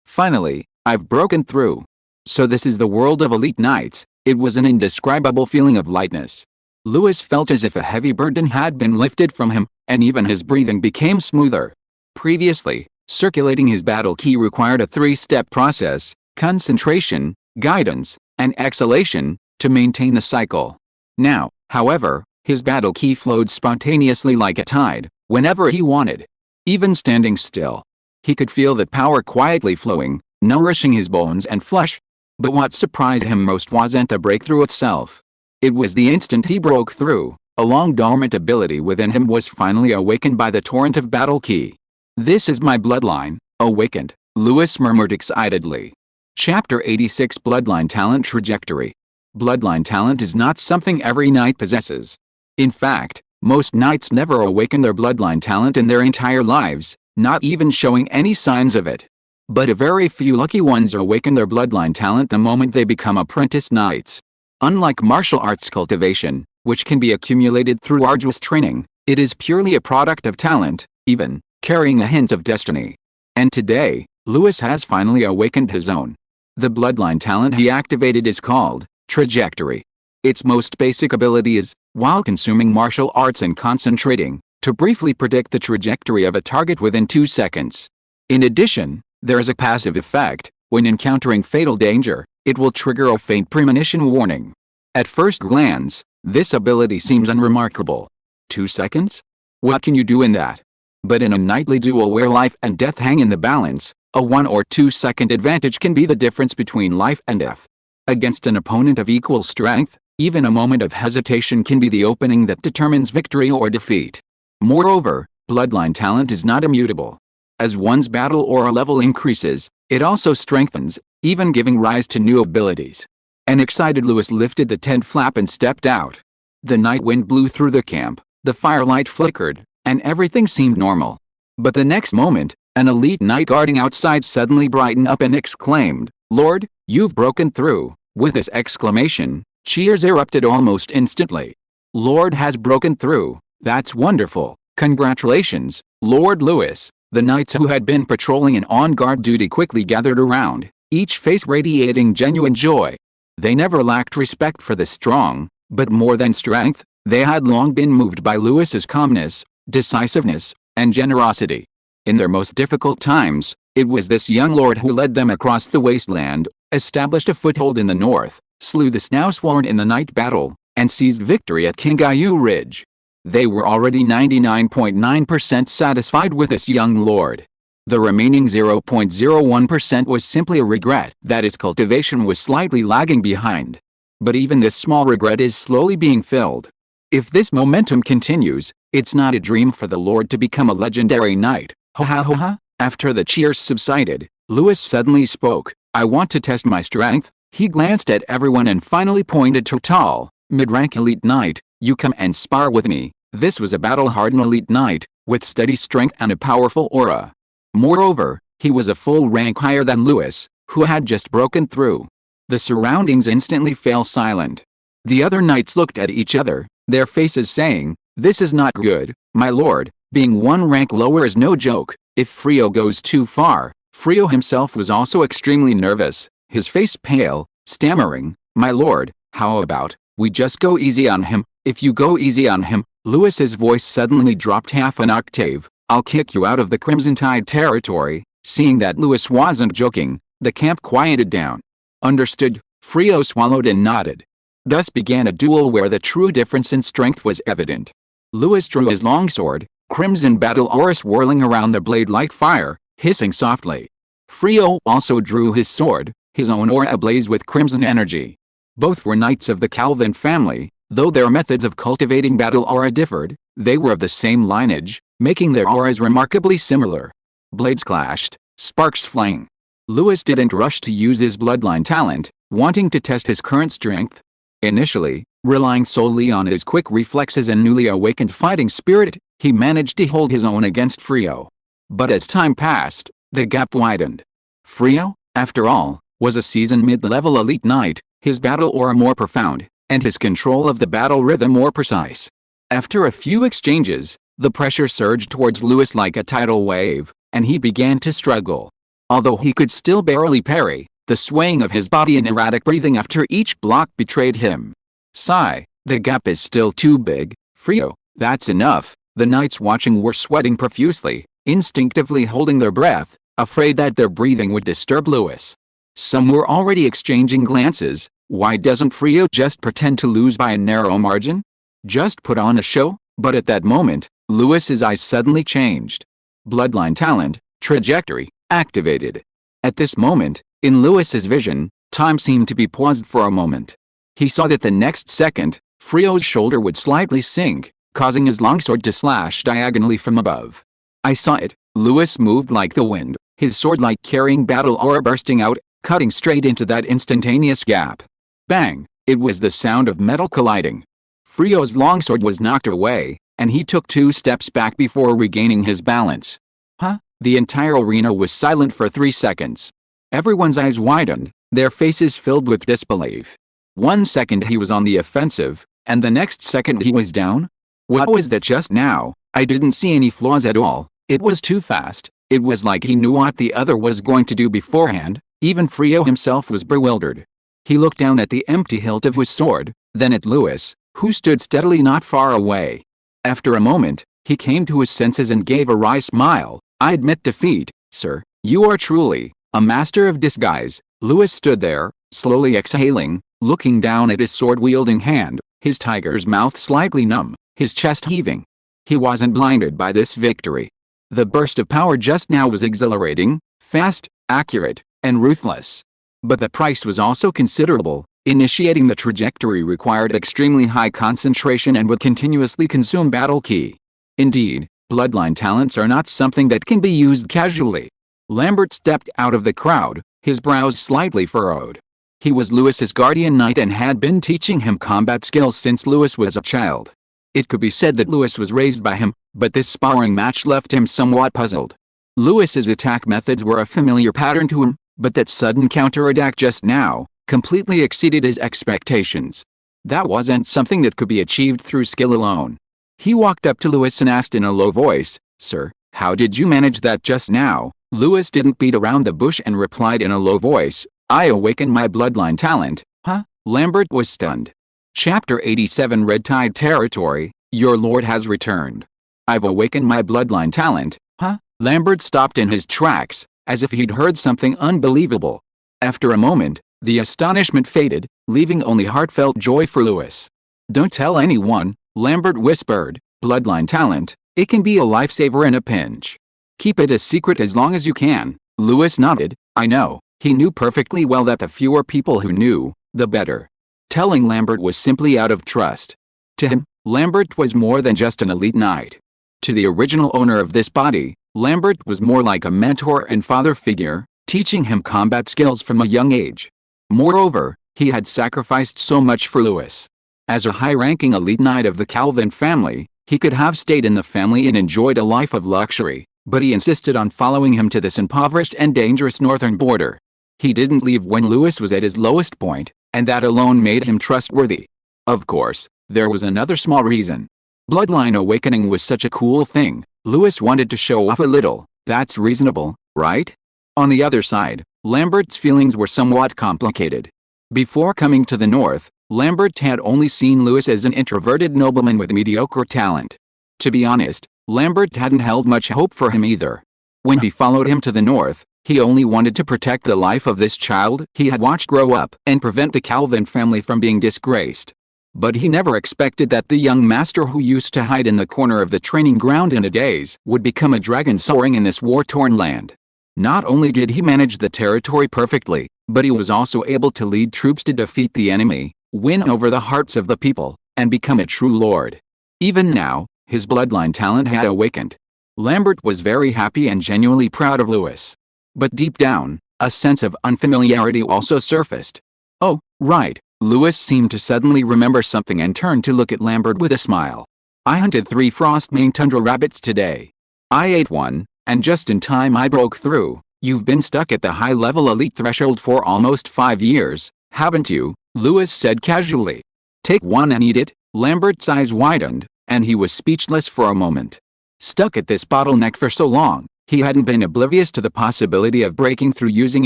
Finally, I've broken through. So this is the world of elite knights. It was an indescribable feeling of lightness. Lewis felt as if a heavy burden had been lifted from him, and even his breathing became smoother. Previously, circulating his battle key required a 3-step process: concentration, guidance, and exhalation, to maintain the cycle. Now, however, his battle key flowed spontaneously like a tide, whenever he wanted. Even standing still, he could feel that power quietly flowing, nourishing his bones and flesh. But what surprised him most wasn't the breakthrough itself. It was the instant he broke through. A long-dormant ability within him was finally awakened by the torrent of battle key. This is my bloodline, awakened, Lewis murmured excitedly. Chapter 86 Bloodline Talent Trajectory. Bloodline talent is not something every knight possesses. In fact, most knights never awaken their bloodline talent in their entire lives, not even showing any signs of it. But a very few lucky ones awaken their bloodline talent the moment they become apprentice knights. Unlike martial arts cultivation, which can be accumulated through arduous training, it is purely a product of talent, even carrying a hint of destiny. And today, Lewis has finally awakened his own. The bloodline talent he activated is called trajectory. Its most basic ability is, while consuming martial arts and concentrating, to briefly predict the trajectory of a target within 2 seconds. In addition, there is a passive effect. When encountering fatal danger, it will trigger a faint premonition warning. At first glance, this ability seems unremarkable. 2 seconds? What can you do in that? But in a knightly duel where life and death hang in the balance, a 1 or 2 second advantage can be the difference between life and death. Against an opponent of equal strength, even a moment of hesitation can be the opening that determines victory or defeat. Moreover, bloodline talent is not immutable. As one's battle aura level increases, it also strengthens, even giving rise to new abilities. An excited Lewis lifted the tent flap and stepped out. The night wind blew through the camp, the firelight flickered, and everything seemed normal. But the next moment, an elite knight guarding outside suddenly brightened up and exclaimed, "Lord, you've broken through." With this exclamation, cheers erupted almost instantly. "Lord has broken through. That's wonderful. Congratulations, Lord Lewis." The knights who had been patrolling and on guard duty quickly gathered around, each face radiating genuine joy. They never lacked respect for the strong, but more than strength, they had long been moved by Lewis's calmness, decisiveness, and generosity. In their most difficult times, it was this young lord who led them across the wasteland, established a foothold in the north, slew the Snowsworn in the night battle, and seized victory at Kingayu Ridge. They were already 99.9% satisfied with this young lord. The remaining 0.01% was simply a regret that his cultivation was slightly lagging behind. But even this small regret is slowly being filled. If this momentum continues, it's not a dream for the lord to become a legendary knight. Ha ha ha ha. After the cheers subsided, Lewis suddenly spoke. I want to test my strength. He glanced at everyone and finally pointed to tall, mid-rank elite knight. You come and spar with me. This was a battle-hardened elite knight, with steady strength and a powerful aura. Moreover, he was a full rank higher than Lewis, who had just broken through. The surroundings instantly fell silent. The other knights looked at each other, their faces saying, this is not good, my lord. Being one rank lower is no joke. If Frio goes too far. Frio himself was also extremely nervous, his face pale, stammering, my lord, how about, we just go easy on him? If you go easy on him, Lewis's voice suddenly dropped half an octave, I'll kick you out of the Crimson Tide territory. Seeing that Lewis wasn't joking, the camp quieted down. Understood, Frio swallowed and nodded. Thus began a duel where the true difference in strength was evident. Lewis drew his longsword, crimson battle aura swirling around the blade like fire, hissing softly. Frio also drew his sword, his own aura ablaze with crimson energy. Both were knights of the Calvin family, though their methods of cultivating battle aura differed, they were of the same lineage, making their auras remarkably similar. Blades clashed, sparks flying. Lewis didn't rush to use his bloodline talent, wanting to test his current strength. Initially, relying solely on his quick reflexes and newly awakened fighting spirit, he managed to hold his own against Frio. But as time passed, the gap widened. Frio, after all, was a seasoned mid-level elite knight, his battle aura more profound, and his control of the battle rhythm more precise. After a few exchanges, the pressure surged towards Lewis like a tidal wave, and he began to struggle. Although he could still barely parry, the swaying of his body and erratic breathing after each block betrayed him. Sigh, the gap is still too big, Frio, that's enough. The knights watching were sweating profusely, instinctively holding their breath, afraid that their breathing would disturb Lewis. Some were already exchanging glances. Why doesn't Frio just pretend to lose by a narrow margin? Just put on a show? But at that moment, Lewis's eyes suddenly changed. Bloodline talent, trajectory, activated. At this moment, in Lewis's vision, time seemed to be paused for a moment. He saw that the next second, Frio's shoulder would slightly sink, causing his longsword to slash diagonally from above. I saw it. Lewis moved like the wind, his sword-like carrying battle aura bursting out, cutting straight into that instantaneous gap. Bang! It was the sound of metal colliding. Frio's longsword was knocked away, and he took 2 steps back before regaining his balance. Huh? The entire arena was silent for 3 seconds. Everyone's eyes widened, their faces filled with disbelief. 1 second he was on the offensive, and the next second he was down? What was that just now? I didn't see any flaws at all. It was too fast. It was like he knew what the other was going to do beforehand. Even Frio himself was bewildered. He looked down at the empty hilt of his sword, then at Lewis, who stood steadily not far away. After a moment, he came to his senses and gave a wry smile. I admit defeat, sir. You are truly a master of disguise. Lewis stood there, slowly exhaling, looking down at his sword-wielding hand, his tiger's mouth slightly numb, his chest heaving. He wasn't blinded by this victory. The burst of power just now was exhilarating, fast, accurate, and ruthless. But the price was also considerable. Initiating the trajectory required extremely high concentration and would continuously consume battle ki. Indeed, bloodline talents are not something that can be used casually. Lambert stepped out of the crowd, his brows slightly furrowed. He was Lewis's guardian knight and had been teaching him combat skills since Lewis was a child. It could be said that Lewis was raised by him, but this sparring match left him somewhat puzzled. Lewis's attack methods were a familiar pattern to him, but that sudden counterattack just now completely exceeded his expectations. That wasn't something that could be achieved through skill alone. He walked up to Lewis and asked in a low voice, "Sir, how did you manage that just now?" Lewis didn't beat around the bush and replied in a low voice, "I awakened my bloodline talent." Huh? Lambert was stunned. Chapter 87 Red Tide Territory, your lord has returned. I've awakened my bloodline talent, huh? Lambert stopped in his tracks, as if he'd heard something unbelievable. After a moment, the astonishment faded, leaving only heartfelt joy for Lewis. Don't tell anyone, Lambert whispered. Bloodline talent, it can be a lifesaver in a pinch. Keep it a secret as long as you can. Lewis nodded. I know. He knew perfectly well that the fewer people who knew, the better. Telling Lambert was simply out of trust. To him, Lambert was more than just an elite knight. To the original owner of this body, Lambert was more like a mentor and father figure, teaching him combat skills from a young age. Moreover, he had sacrificed so much for Lewis. As a high-ranking elite knight of the Calvin family, he could have stayed in the family and enjoyed a life of luxury, but he insisted on following him to this impoverished and dangerous northern border. He didn't leave when Lewis was at his lowest point, and that alone made him trustworthy. Of course, there was another small reason. Bloodline awakening was such a cool thing, Lewis wanted to show off a little. That's reasonable, right? On the other side, Lambert's feelings were somewhat complicated. Before coming to the north, Lambert had only seen Lewis as an introverted nobleman with mediocre talent. To be honest, Lambert hadn't held much hope for him either. When he followed him to the north, he only wanted to protect the life of this child he had watched grow up and prevent the Calvin family from being disgraced. But he never expected that the young master who used to hide in the corner of the training ground in a daze would become a dragon soaring in this war-torn land. Not only did he manage the territory perfectly, but he was also able to lead troops to defeat the enemy, win over the hearts of the people, and become a true lord. Even now, his bloodline talent had awakened. Lambert was very happy and genuinely proud of Lewis. But deep down, a sense of unfamiliarity also surfaced. Oh, right, Lewis seemed to suddenly remember something and turned to look at Lambert with a smile. I hunted 3 frost-maned tundra rabbits today. I ate one, and just in time I broke through. You've been stuck at the high-level elite threshold for almost 5 years, haven't you? Lewis said casually. Take one and eat it. Lambert's eyes widened, and he was speechless for a moment. Stuck at this bottleneck for so long, he hadn't been oblivious to the possibility of breaking through using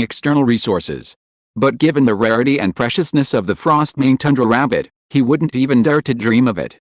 external resources. But given the rarity and preciousness of the frost-maned tundra rabbit, he wouldn't even dare to dream of it.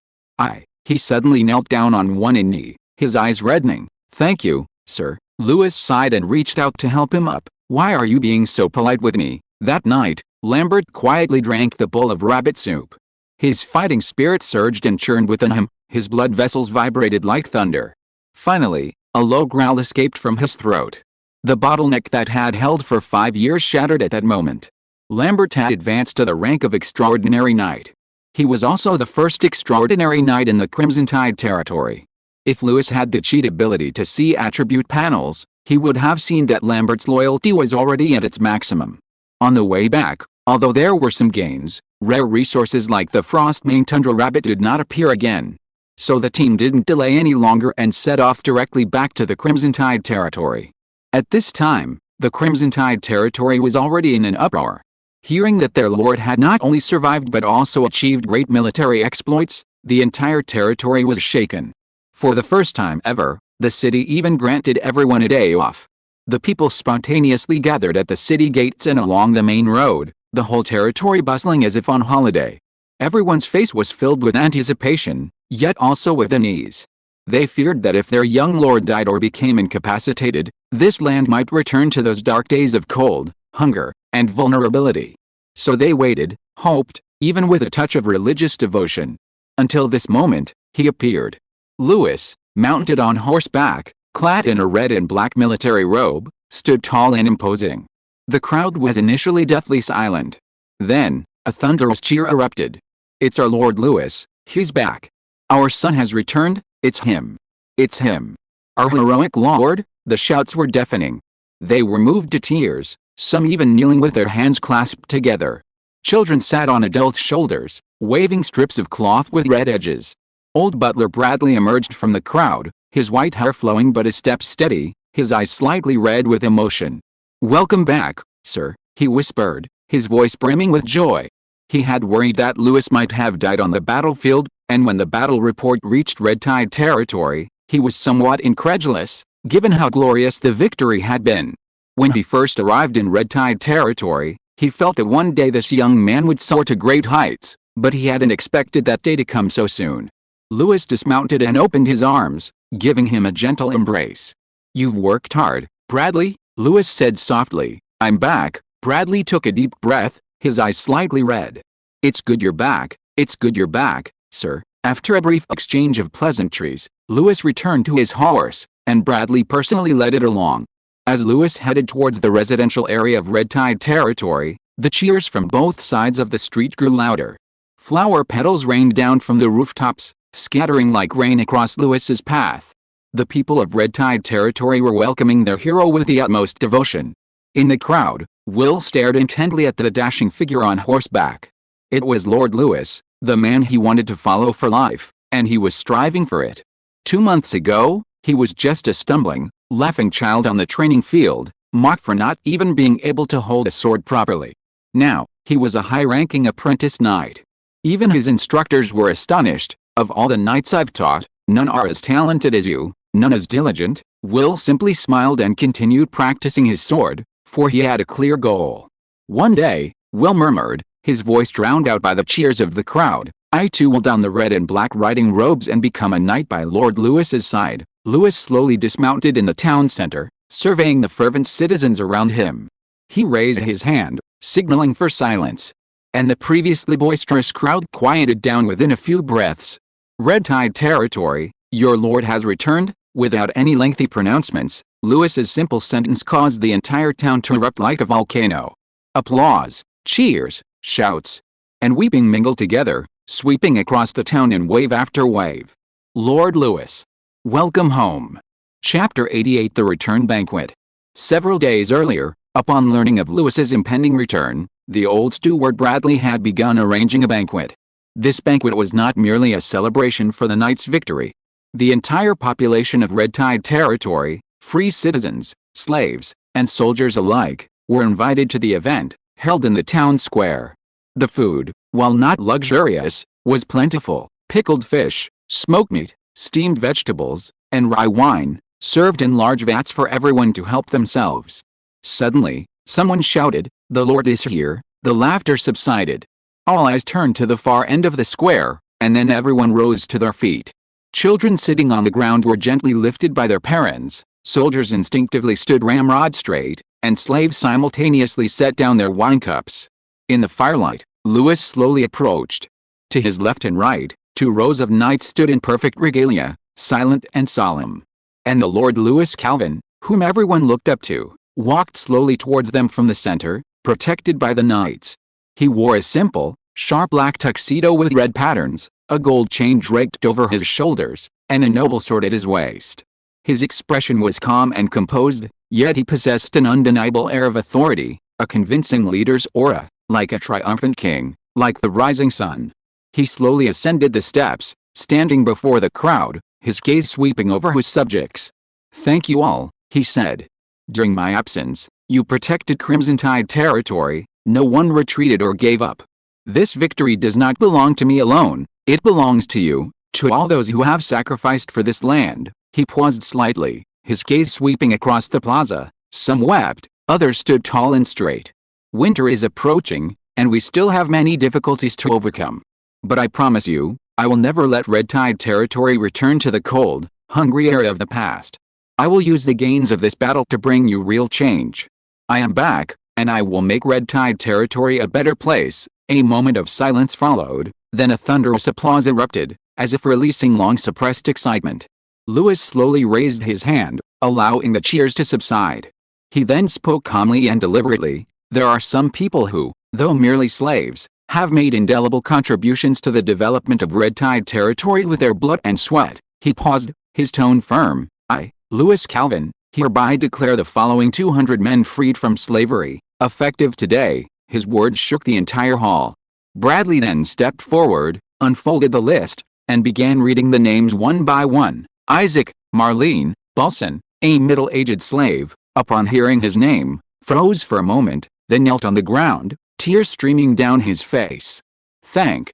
He suddenly knelt down on one knee, his eyes reddening. Thank you, sir. Lewis sighed and reached out to help him up. Why are you being so polite with me? That night, Lambert quietly drank the bowl of rabbit soup. His fighting spirit surged and churned within him, his blood vessels vibrated like thunder. Finally, a low growl escaped from his throat. The bottleneck that had held for 5 years shattered at that moment. Lambert had advanced to the rank of extraordinary knight. He was also the first extraordinary knight in the Crimson Tide territory. If Lewis had the cheat ability to see attribute panels, he would have seen that Lambert's loyalty was already at its maximum. On the way back, although there were some gains, rare resources like the frost-maned tundra rabbit did not appear again. So the team didn't delay any longer and set off directly back to the Crimson Tide territory. At this time, the Crimson Tide territory was already in an uproar. Hearing that their lord had not only survived but also achieved great military exploits, the entire territory was shaken. For the first time ever, the city even granted everyone a day off. The people spontaneously gathered at the city gates and along the main road, the whole territory bustling as if on holiday. Everyone's face was filled with anticipation, yet also with unease. They feared that if their young lord died or became incapacitated, this land might return to those dark days of cold, hunger, and vulnerability. So they waited, hoped, even with a touch of religious devotion. Until this moment, he appeared. Lewis, mounted on horseback, clad in a red and black military robe, stood tall and imposing. The crowd was initially deathly silent. Then, a thunderous cheer erupted. It's our Lord Lewis, he's back. Our son has returned, it's him. It's him. Our heroic lord. The shouts were deafening. They were moved to tears, some even kneeling with their hands clasped together. Children sat on adults' shoulders, waving strips of cloth with red edges. Old Butler Bradley emerged from the crowd, his white hair flowing but his steps steady, his eyes slightly red with emotion. Welcome back, sir, he whispered, his voice brimming with joy. He had worried that Lewis might have died on the battlefield, and when the battle report reached Red Tide territory, he was somewhat incredulous, given how glorious the victory had been. When he first arrived in Red Tide territory, He felt that one day this young man would soar to great heights, but he hadn't expected that day to come so soon. Lewis dismounted and opened his arms, giving him a gentle embrace. "You've worked hard, Bradley," Lewis said softly. "I'm back." Bradley took a deep breath, his eyes slightly red. "It's good you're back, it's good you're back, sir." After a brief exchange of pleasantries, Lewis returned to his horse, and Bradley personally led it along. As Lewis headed towards the residential area of Red Tide territory, the cheers from both sides of the street grew louder. Flower petals rained down from the rooftops, scattering like rain across Lewis's path. The people of Red Tide territory were welcoming their hero with the utmost devotion. In the crowd, Will stared intently at the dashing figure on horseback. It was Lord Lewis, the man he wanted to follow for life, and he was striving for it. 2 months ago, he was just a stumbling, laughing child on the training field, mocked for not even being able to hold a sword properly. Now, he was a high-ranking apprentice knight. Even his instructors were astonished. "Of all the knights I've taught, none are as talented as you, none as diligent." Will simply smiled and continued practicing his sword, for he had a clear goal. One day, Will murmured, his voice drowned out by the cheers of the crowd, "I too will don the red and black riding robes and become a knight by Lord Lewis's side." Lewis slowly dismounted in the town center, surveying the fervent citizens around him. He raised his hand, signaling for silence. And the previously boisterous crowd quieted down within a few breaths. "Red Tide territory, your lord has returned." Without any lengthy pronouncements, Lewis's simple sentence caused the entire town to erupt like a volcano. Applause, cheers, shouts, and weeping mingled together, sweeping across the town in wave after wave. Lord Lewis. Welcome home. Chapter 88 The Return Banquet. Several days earlier, upon learning of Lewis's impending return, the old steward Bradley had begun arranging a banquet. This banquet was not merely a celebration for the knight's victory. The entire population of Red Tide territory, free citizens, slaves, and soldiers alike, were invited to the event, held in the town square. The food, while not luxurious, was plentiful. Pickled fish, smoked meat, steamed vegetables, and rye wine, served in large vats for everyone to help themselves. Suddenly, someone shouted, "The Lord is here." The laughter subsided. All eyes turned to the far end of the square, and then everyone rose to their feet. Children sitting on the ground were gently lifted by their parents, soldiers instinctively stood ramrod straight, and slaves simultaneously set down their wine cups. In the firelight, Lewis slowly approached. To his left and right, 2 rows of knights stood in perfect regalia, silent and solemn. And the Lord Lewis Calvin, whom everyone looked up to, walked slowly towards them from the center, protected by the knights. He wore a simple, sharp black tuxedo with red patterns, a gold chain draped over his shoulders, and a noble sword at his waist. His expression was calm and composed, yet he possessed an undeniable air of authority, a convincing leader's aura, like a triumphant king, like the rising sun. He slowly ascended the steps, standing before the crowd, his gaze sweeping over his subjects. "Thank you all," he said. "During my absence, you protected Crimson Tide territory, no one retreated or gave up. This victory does not belong to me alone, it belongs to you, to all those who have sacrificed for this land." He paused slightly, his gaze sweeping across the plaza. Some wept, others stood tall and straight. "Winter is approaching, and we still have many difficulties to overcome. But I promise you, I will never let Red Tide territory return to the cold, hungry era of the past. I will use the gains of this battle to bring you real change. I am back, and I will make Red Tide territory a better place." A moment of silence followed, then a thunderous applause erupted, as if releasing long-suppressed excitement. Lewis slowly raised his hand, allowing the cheers to subside. He then spoke calmly and deliberately, "There are some people who, though merely slaves, have made indelible contributions to the development of Red Tide territory with their blood and sweat." He paused, his tone firm. "I, Lewis Calvin, hereby declare the following 200 men freed from slavery, effective today." His words shook the entire hall. Bradley then stepped forward, unfolded the list, and began reading the names one by one. Isaac, Marlene, Balson, a middle-aged slave, upon hearing his name, froze for a moment, then knelt on the ground, tears streaming down his face. Thank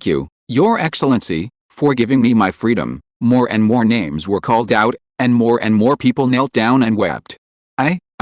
you, Your Excellency, for giving me my freedom." More and more names were called out, and more people knelt down and wept.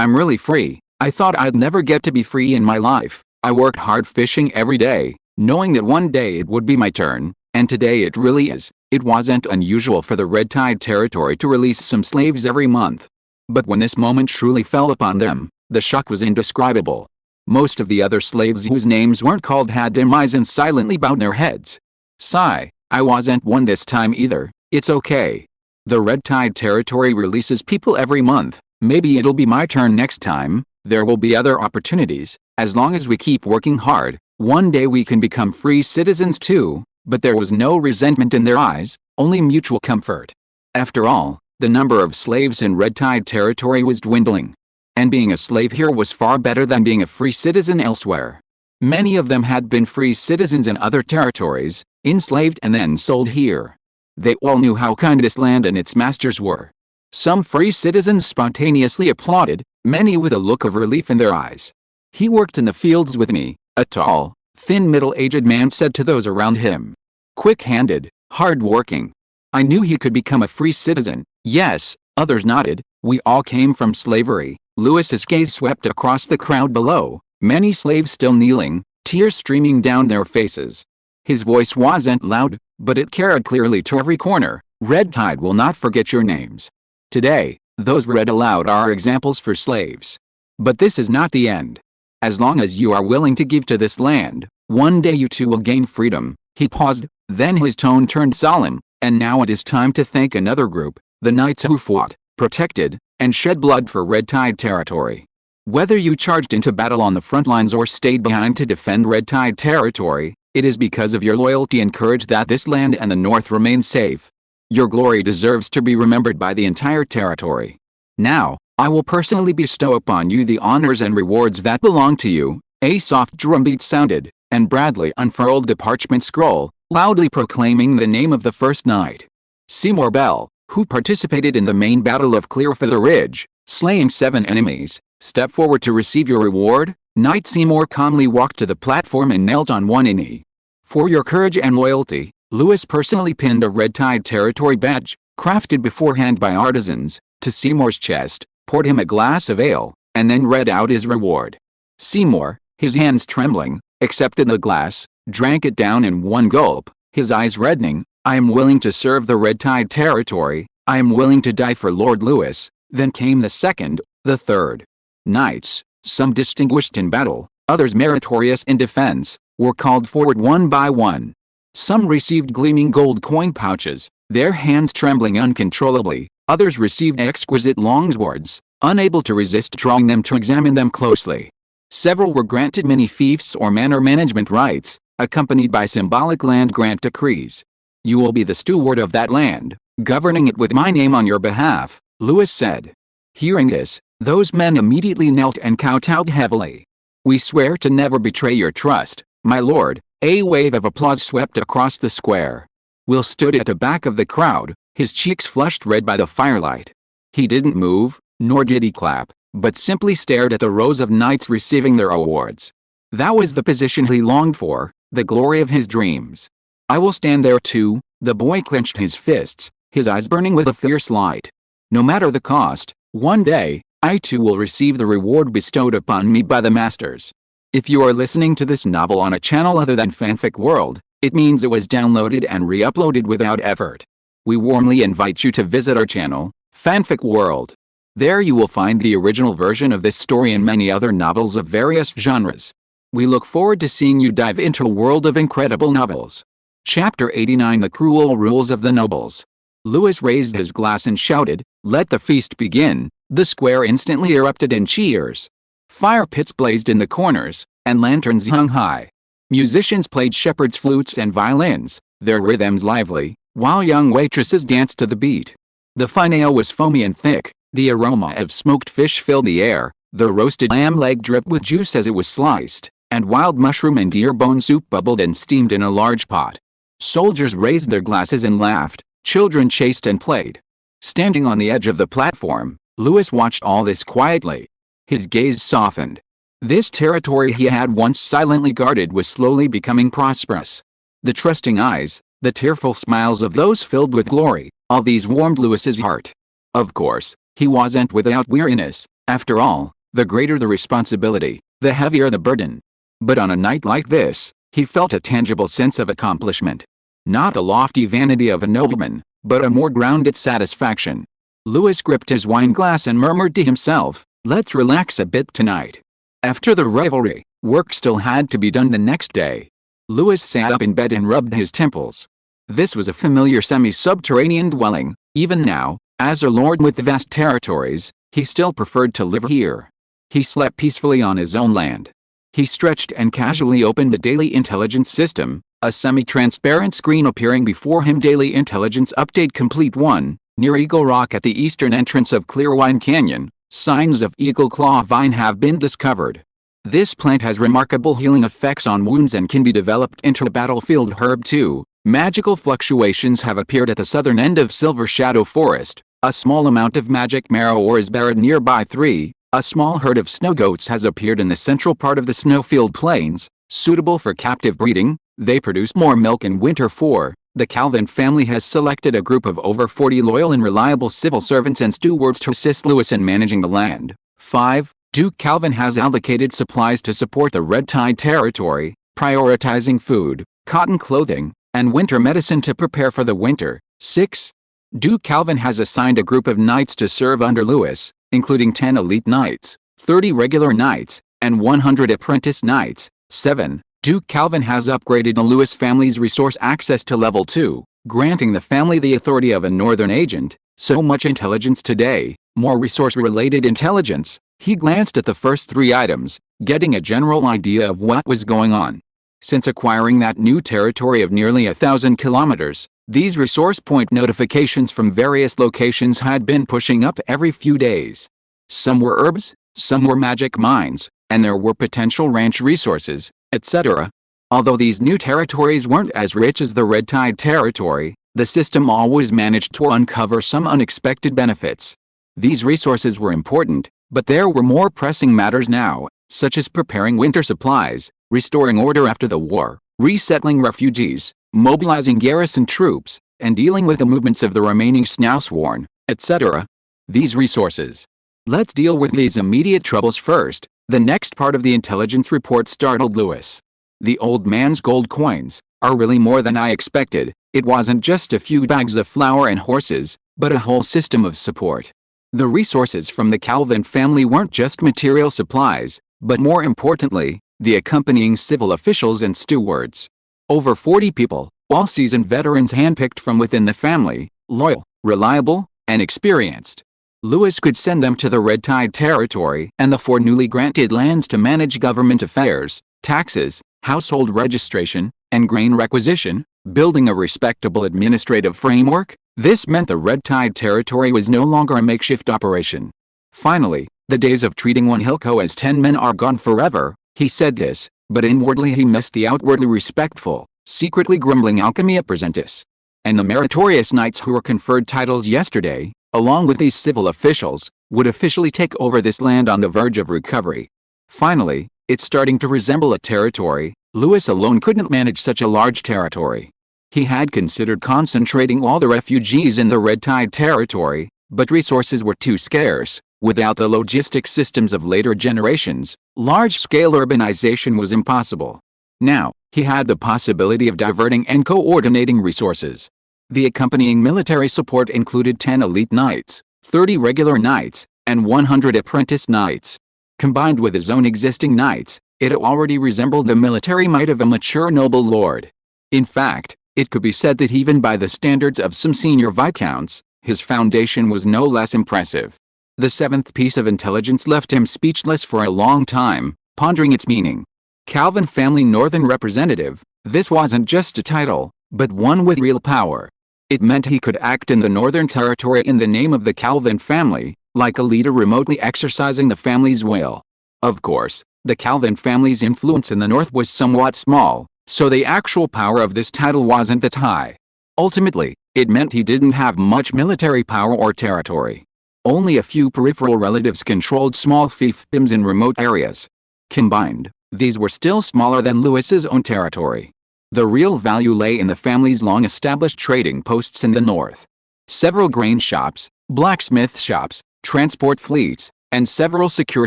I'm really free. I thought I'd never get to be free in my life." I worked hard fishing every day, knowing that one day it would be my turn, and today it really is. It wasn't unusual for the Red Tide territory to release some slaves every month. But when this moment truly fell upon them, the shock was indescribable. Most of the other slaves whose names weren't called had dim eyes and silently bowed their heads. Sigh, I wasn't one this time either. It's okay. The Red Tide territory releases people every month. Maybe it'll be my turn next time. There will be other opportunities. As long as we keep working hard, one day we can become free citizens too. But there was no resentment in their eyes, only mutual comfort. After all, the number of slaves in Red Tide territory was dwindling. And being a slave here was far better than being a free citizen elsewhere. Many of them had been free citizens in other territories, enslaved and then sold here. They all knew how kind this land and its masters were. Some free citizens spontaneously applauded, many with a look of relief in their eyes. He worked in the fields with me, a tall, thin middle-aged man said to those around him. Quick-handed, hard-working. I knew he could become a free citizen. Yes, others nodded. We all came from slavery. Lewis's gaze swept across the crowd below, many slaves still kneeling, tears streaming down their faces. His voice wasn't loud, but it carried clearly to every corner. Red Tide will not forget your names. Today, those read aloud are examples for slaves. But this is not the end. As long as you are willing to give to this land, one day you too will gain freedom. He paused, then his tone turned solemn. And now it is time to thank another group, the knights who fought, protected, and shed blood for Red Tide territory. Whether you charged into battle on the front lines or stayed behind to defend Red Tide territory, it is because of your loyalty and courage that this land and the North remain safe. Your glory deserves to be remembered by the entire territory. Now, I will personally bestow upon you the honors and rewards that belong to you. A soft drumbeat sounded, and Bradley unfurled the parchment scroll, loudly proclaiming the name of the first knight. Seymour Bell, who participated in the main battle of Clearfeather Ridge, slaying 7 enemies, stepped forward to receive your reward. Knight Seymour calmly walked to the platform and knelt on one knee. For your courage and loyalty, Lewis personally pinned a Red Tide territory badge, crafted beforehand by artisans, to Seymour's chest, poured him a glass of ale, and then read out his reward. Seymour, his hands trembling, accepted the glass, drank it down in one gulp, his eyes reddening. I am willing to serve the Red Tide territory. I am willing to die for Lord Lewis. Then came the second, the third. Knights, some distinguished in battle, others meritorious in defense, were called forward one by one. Some received gleaming gold coin pouches, their hands trembling uncontrollably. Others received exquisite long swords, unable to resist drawing them to examine them closely. Several were granted many fiefs or manor management rights, accompanied by symbolic land grant decrees. You will be the steward of that land, governing it with my name on your behalf, Lewis said. Hearing this, those men immediately knelt and kowtowed heavily. We swear to never betray your trust, my lord. A wave of applause swept across the square. Will stood at the back of the crowd, his cheeks flushed red by the firelight. He didn't move, nor did he clap, but simply stared at the rows of knights receiving their awards. That was the position he longed for, the glory of his dreams. I will stand there too. The boy clenched his fists, his eyes burning with a fierce light. No matter the cost, one day, I too will receive the reward bestowed upon me by the masters. If you are listening to this novel on a channel other than Fanfic World, it means it was downloaded and re-uploaded without effort. We warmly invite you to visit our channel, Fanfic World. There you will find the original version of this story and many other novels of various genres. We look forward to seeing you dive into a world of incredible novels. Chapter 89: The Cruel Rules of the Nobles. Lewis raised his glass and shouted, "Let the feast begin." The square instantly erupted in cheers. Fire pits blazed in the corners, and lanterns hung high. Musicians played shepherd's flutes and violins, their rhythms lively, while young waitresses danced to the beat. The fine ale was foamy and thick, the aroma of smoked fish filled the air, the roasted lamb leg dripped with juice as it was sliced, and wild mushroom and deer bone soup bubbled and steamed in a large pot. Soldiers raised their glasses and laughed, children chased and played. Standing on the edge of the platform, Lewis watched all this quietly. His gaze softened. This territory he had once silently guarded was slowly becoming prosperous. The trusting eyes, the tearful smiles of those filled with glory, all these warmed Lewis's heart. Of course, he wasn't without weariness. After all, the greater the responsibility, the heavier the burden. But on a night like this, he felt a tangible sense of accomplishment. Not the lofty vanity of a nobleman, but a more grounded satisfaction. Louis gripped his wine glass and murmured to himself, "Let's relax a bit tonight." After the revelry, work still had to be done the next day. Louis sat up in bed and rubbed his temples. This was a familiar semi-subterranean dwelling. Even now, as a lord with vast territories, he still preferred to live here. He slept peacefully on his own land. He stretched and casually opened the daily intelligence system, a semi-transparent screen appearing before him. Daily intelligence update complete. 1. Near Eagle Rock at the eastern entrance of Clearwine Canyon, signs of eagle claw vine have been discovered. This plant has remarkable healing effects on wounds and can be developed into a battlefield herb. 2. Magical fluctuations have appeared at the southern end of Silver Shadow Forest. A small amount of magic marrow ore is buried nearby. 3. A small herd of snow goats has appeared in the central part of the snowfield plains, suitable for captive breeding. They produce more milk in winter. 4. The Calvin family has selected a group of over 40 loyal and reliable civil servants and stewards to assist Louis in managing the land. 5. Duke Calvin has allocated supplies to support the Red Tide territory, prioritizing food, cotton clothing, and winter medicine to prepare for the winter. 6. Duke Calvin has assigned a group of knights to serve under Louis, including 10 elite knights, 30 regular knights, and 100 apprentice knights. 7. Duke Calvin has upgraded the Louis family's resource access to level 2, granting the family the authority of a northern agent. So much intelligence today, more resource-related intelligence. He glanced at the first 3 items, getting a general idea of what was going on. Since acquiring that new territory of nearly 1,000 kilometers, these resource point notifications from various locations had been pushing up every few days. Some were herbs, some were magic mines, and there were potential ranch resources, etc. Although these new territories weren't as rich as the Red Tide territory, the system always managed to uncover some unexpected benefits. These resources were important, but there were more pressing matters now, such as preparing winter supplies, restoring order after the war, resettling refugees, mobilizing garrison troops, and dealing with the movements of the remaining Snowsworn, etc. These resources. Let's deal with these immediate troubles first. The next part of the intelligence report startled Louis. The old man's gold coins are really more than I expected. It wasn't just a few bags of flour and horses, but a whole system of support. The resources from the Calvin family weren't just material supplies, but more importantly, the accompanying civil officials and stewards. Over 40 people, all seasoned veterans handpicked from within the family, loyal, reliable, and experienced. Louis could send them to the Red Tide territory and the 4 newly granted lands to manage government affairs, taxes, household registration, and grain requisition, building a respectable administrative framework. This meant the Red Tide territory was no longer a makeshift operation. Finally, the days of treating one Hilco as 10 men are gone forever. He said this, but inwardly he missed the outwardly respectful, secretly grumbling alchemy apprentice. And the meritorious knights who were conferred titles yesterday, along with these civil officials, would officially take over this land on the verge of recovery. Finally, it's starting to resemble a territory. Louis alone couldn't manage such a large territory. He had considered concentrating all the refugees in the Red Tide territory, but resources were too scarce. Without the logistic systems of later generations, large-scale urbanization was impossible. Now, he had the possibility of diverting and coordinating resources. The accompanying military support included 10 elite knights, 30 regular knights, and 100 apprentice knights. Combined with his own existing knights, it already resembled the military might of a mature noble lord. In fact, it could be said that even by the standards of some senior viscounts, his foundation was no less impressive. The 7th piece of intelligence left him speechless for a long time, pondering its meaning. Calvin family Northern representative, this wasn't just a title, but one with real power. It meant he could act in the Northern Territory in the name of the Calvin family, like a leader remotely exercising the family's will. Of course, the Calvin family's influence in the North was somewhat small, so the actual power of this title wasn't that high. Ultimately, it meant he didn't have much military power or territory. Only a few peripheral relatives controlled small fiefdoms in remote areas. Combined, these were still smaller than Louis's own territory. The real value lay in the family's long-established trading posts in the north. Several grain shops, blacksmith shops, transport fleets, and several secure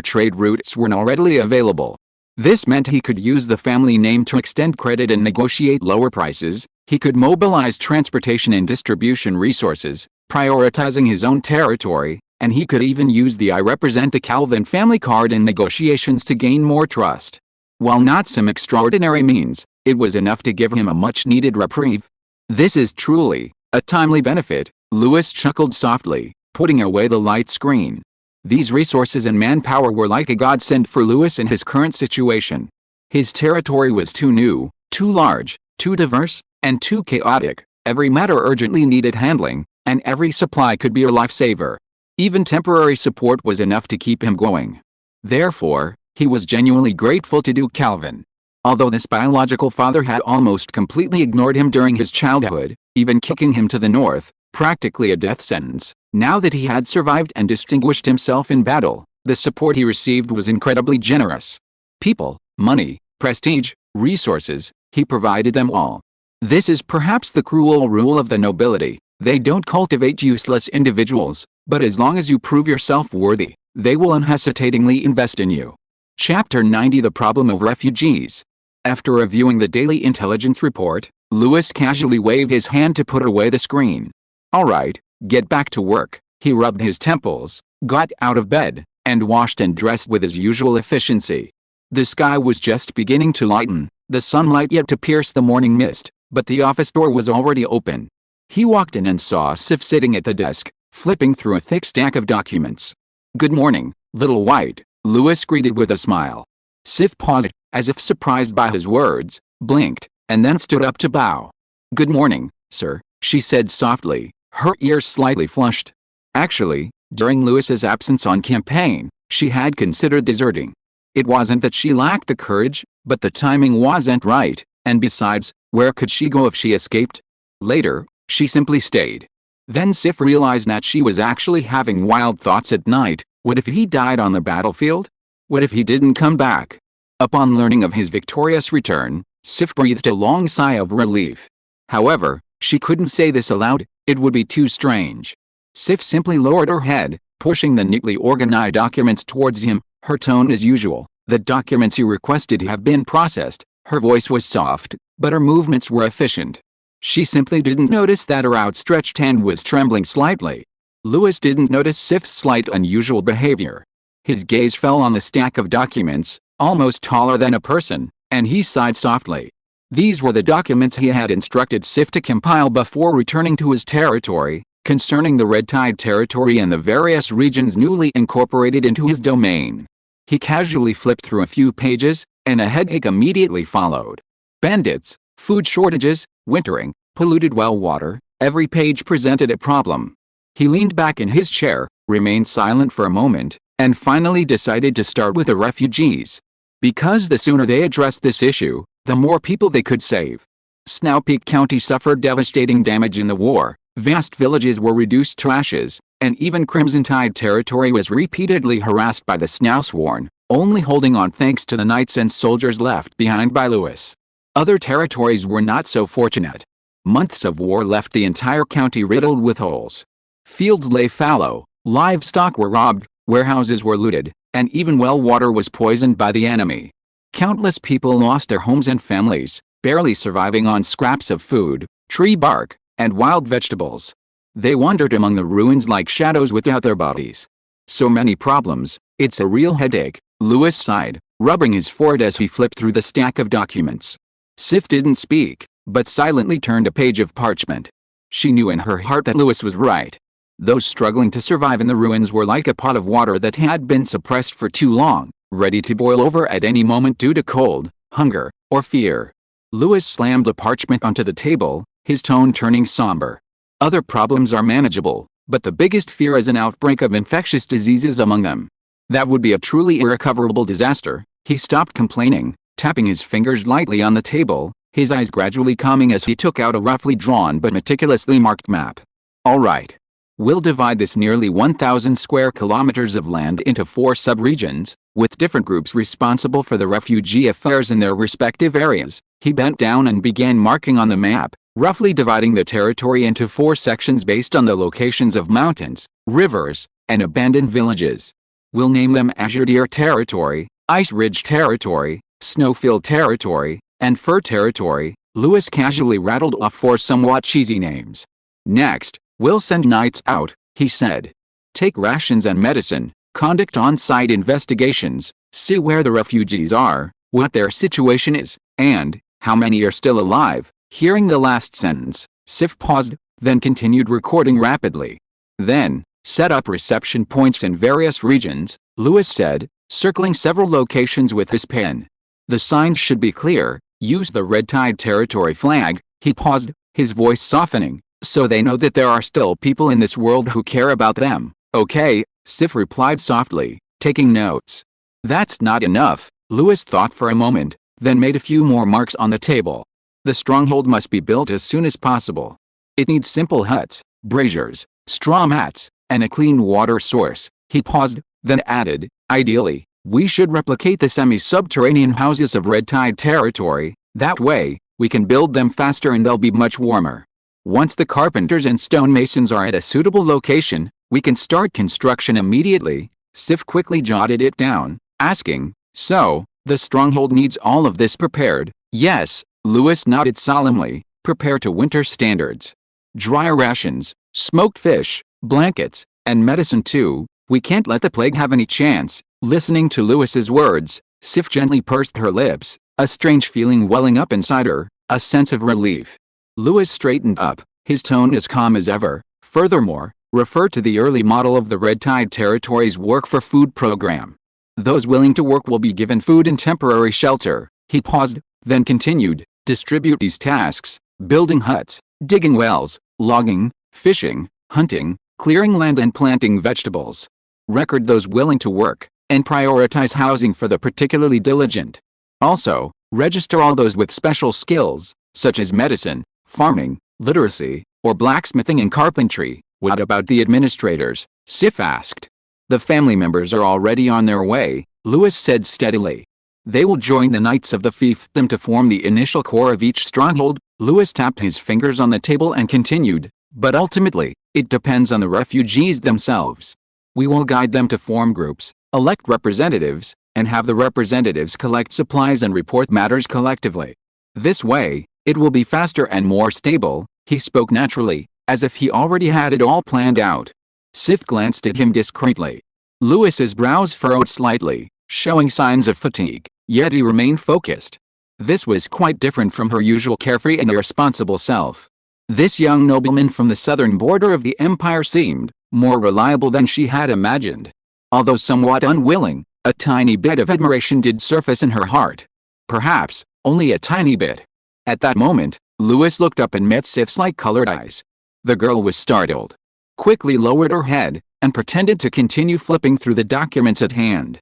trade routes were now readily available. This meant he could use the family name to extend credit and negotiate lower prices. He could mobilize transportation and distribution resources, prioritizing his own territory, and he could even use the "I represent the Calvin family" card in negotiations to gain more trust. While not some extraordinary means, it was enough to give him a much-needed reprieve. "This is truly a timely benefit," Lewis chuckled softly, putting away the light screen. These resources and manpower were like a godsend for Lewis in his current situation. His territory was too new, too large, too diverse, and too chaotic. Every matter urgently needed handling, and every supply could be a lifesaver. Even temporary support was enough to keep him going. Therefore, he was genuinely grateful to Duke Calvin. Although this biological father had almost completely ignored him during his childhood, even kicking him to the north, practically a death sentence, now that he had survived and distinguished himself in battle, the support he received was incredibly generous. People, money, prestige, resources, he provided them all. This is perhaps the cruel rule of the nobility: they don't cultivate useless individuals, but as long as you prove yourself worthy, they will unhesitatingly invest in you. Chapter 90: The Problem of Refugees. After reviewing the daily intelligence report, Lewis casually waved his hand to put away the screen. "All right, get back to work." He rubbed his temples, got out of bed, and washed and dressed with his usual efficiency. The sky was just beginning to lighten, the sunlight yet to pierce the morning mist, but the office door was already open. He walked in and saw Sif sitting at the desk, flipping through a thick stack of documents. "Good morning, little white," Lewis greeted with a smile. Sif paused, as if surprised by his words, blinked, and then stood up to bow. "Good morning, sir," she said softly, her ears slightly flushed. Actually, during Lewis's absence on campaign, she had considered deserting. It wasn't that she lacked the courage, but the timing wasn't right, and besides, where could she go if she escaped? Later, she simply stayed. Then Sif realized that she was actually having wild thoughts at night. What if he died on the battlefield? What if he didn't come back? Upon learning of his victorious return, Sif breathed a long sigh of relief. However, she couldn't say this aloud, it would be too strange. Sif simply lowered her head, pushing the neatly organized documents towards him, her tone as usual. "The documents you requested have been processed." Her voice was soft, but her movements were efficient. She simply didn't notice that her outstretched hand was trembling slightly. Lewis didn't notice Sif's slight unusual behavior. His gaze fell on the stack of documents, almost taller than a person, and he sighed softly. These were the documents he had instructed Sif to compile before returning to his territory, concerning the Red Tide territory and the various regions newly incorporated into his domain. He casually flipped through a few pages, and a headache immediately followed. Bandits, food shortages, wintering, polluted well water, every page presented a problem. He leaned back in his chair, remained silent for a moment, and finally decided to start with the refugees. Because the sooner they addressed this issue, the more people they could save. Snowpeak County suffered devastating damage in the war, vast villages were reduced to ashes, and even Crimson Tide territory was repeatedly harassed by the Snowsworn, only holding on thanks to the knights and soldiers left behind by Lewis. Other territories were not so fortunate. Months of war left the entire county riddled with holes. Fields lay fallow, livestock were robbed, warehouses were looted, and even well water was poisoned by the enemy. Countless people lost their homes and families, barely surviving on scraps of food, tree bark, and wild vegetables. They wandered among the ruins like shadows without their bodies. "So many problems, it's a real headache," Lewis sighed, rubbing his forehead as he flipped through the stack of documents. Sif didn't speak, but silently turned a page of parchment. She knew in her heart that Lewis was right. Those struggling to survive in the ruins were like a pot of water that had been suppressed for too long, ready to boil over at any moment due to cold, hunger, or fear. Lewis slammed the parchment onto the table, his tone turning somber. "Other problems are manageable, but the biggest fear is an outbreak of infectious diseases among them. That would be a truly irrecoverable disaster." He stopped complaining, tapping his fingers lightly on the table, his eyes gradually calming as he took out a roughly drawn but meticulously marked map. "All right. We'll divide this nearly 1,000 square kilometers of land into 4 sub-regions, with different groups responsible for the refugee affairs in their respective areas." He bent down and began marking on the map, roughly dividing the territory into 4 sections based on the locations of mountains, rivers, and abandoned villages. "We'll name them Azure Deer Territory, Ice Ridge Territory, Snowfield Territory, and Fur Territory. Lewis casually rattled off 4 somewhat cheesy names. Next, we'll send knights out, he said. Take rations and medicine, conduct on-site investigations, see where the refugees are, what their situation is, and how many are still alive. Hearing the last sentence, Sif paused, then continued recording rapidly. Then, set up reception points in various regions, Lewis said, circling several locations with his pen. The signs should be clear. Use the Red Tide Territory flag. He paused, his voice softening, so they know that there are still people in this world who care about them. Okay, Sif replied softly, taking notes. That's not enough, Lewis thought for a moment, then made a few more marks on the table. The stronghold must be built as soon as possible. It needs simple huts, braziers, straw mats, and a clean water source. He paused, then added, ideally, we should replicate the semi-subterranean houses of Red Tide Territory. That way, we can build them faster and they'll be much warmer. Once the carpenters and stonemasons are at a suitable location, we can start construction immediately. Sif quickly jotted it down, asking, so, the stronghold needs all of this prepared? Yes, Lewis nodded solemnly, prepare to winter standards. Dry rations, smoked fish, blankets, and medicine too. We can't let the plague have any chance. Listening to Lewis's words, Sif gently pursed her lips, a strange feeling welling up inside her, a sense of relief. Lewis straightened up, his tone as calm as ever. Furthermore, refer to the early model of the Red Tide Territory's work for food program. Those willing to work will be given food and temporary shelter. He paused, then continued, distribute these tasks, building huts, digging wells, logging, fishing, hunting, clearing land and planting vegetables. Record those willing to work, and prioritize housing for the particularly diligent. Also, register all those with special skills, such as medicine, farming, literacy, or blacksmithing and carpentry. What about the administrators? Sif asked. The family members are already on their way, Lewis said steadily. They will join the Knights of the Fiefdom to form the initial core of each stronghold. Lewis tapped his fingers on the table and continued, but ultimately, it depends on the refugees themselves. We will guide them to form groups, elect representatives, and have the representatives collect supplies and report matters collectively. This way, it will be faster and more stable. He spoke naturally, as if he already had it all planned out. Sif glanced at him discreetly. Lewis's brows furrowed slightly, showing signs of fatigue, yet he remained focused. This was quite different from her usual carefree and irresponsible self. This young nobleman from the southern border of the empire seemed more reliable than she had imagined. Although somewhat unwilling, a tiny bit of admiration did surface in her heart. Perhaps, only a tiny bit. At that moment, Lewis looked up and met Sif's light-colored eyes. The girl was startled, quickly lowered her head, and pretended to continue flipping through the documents at hand.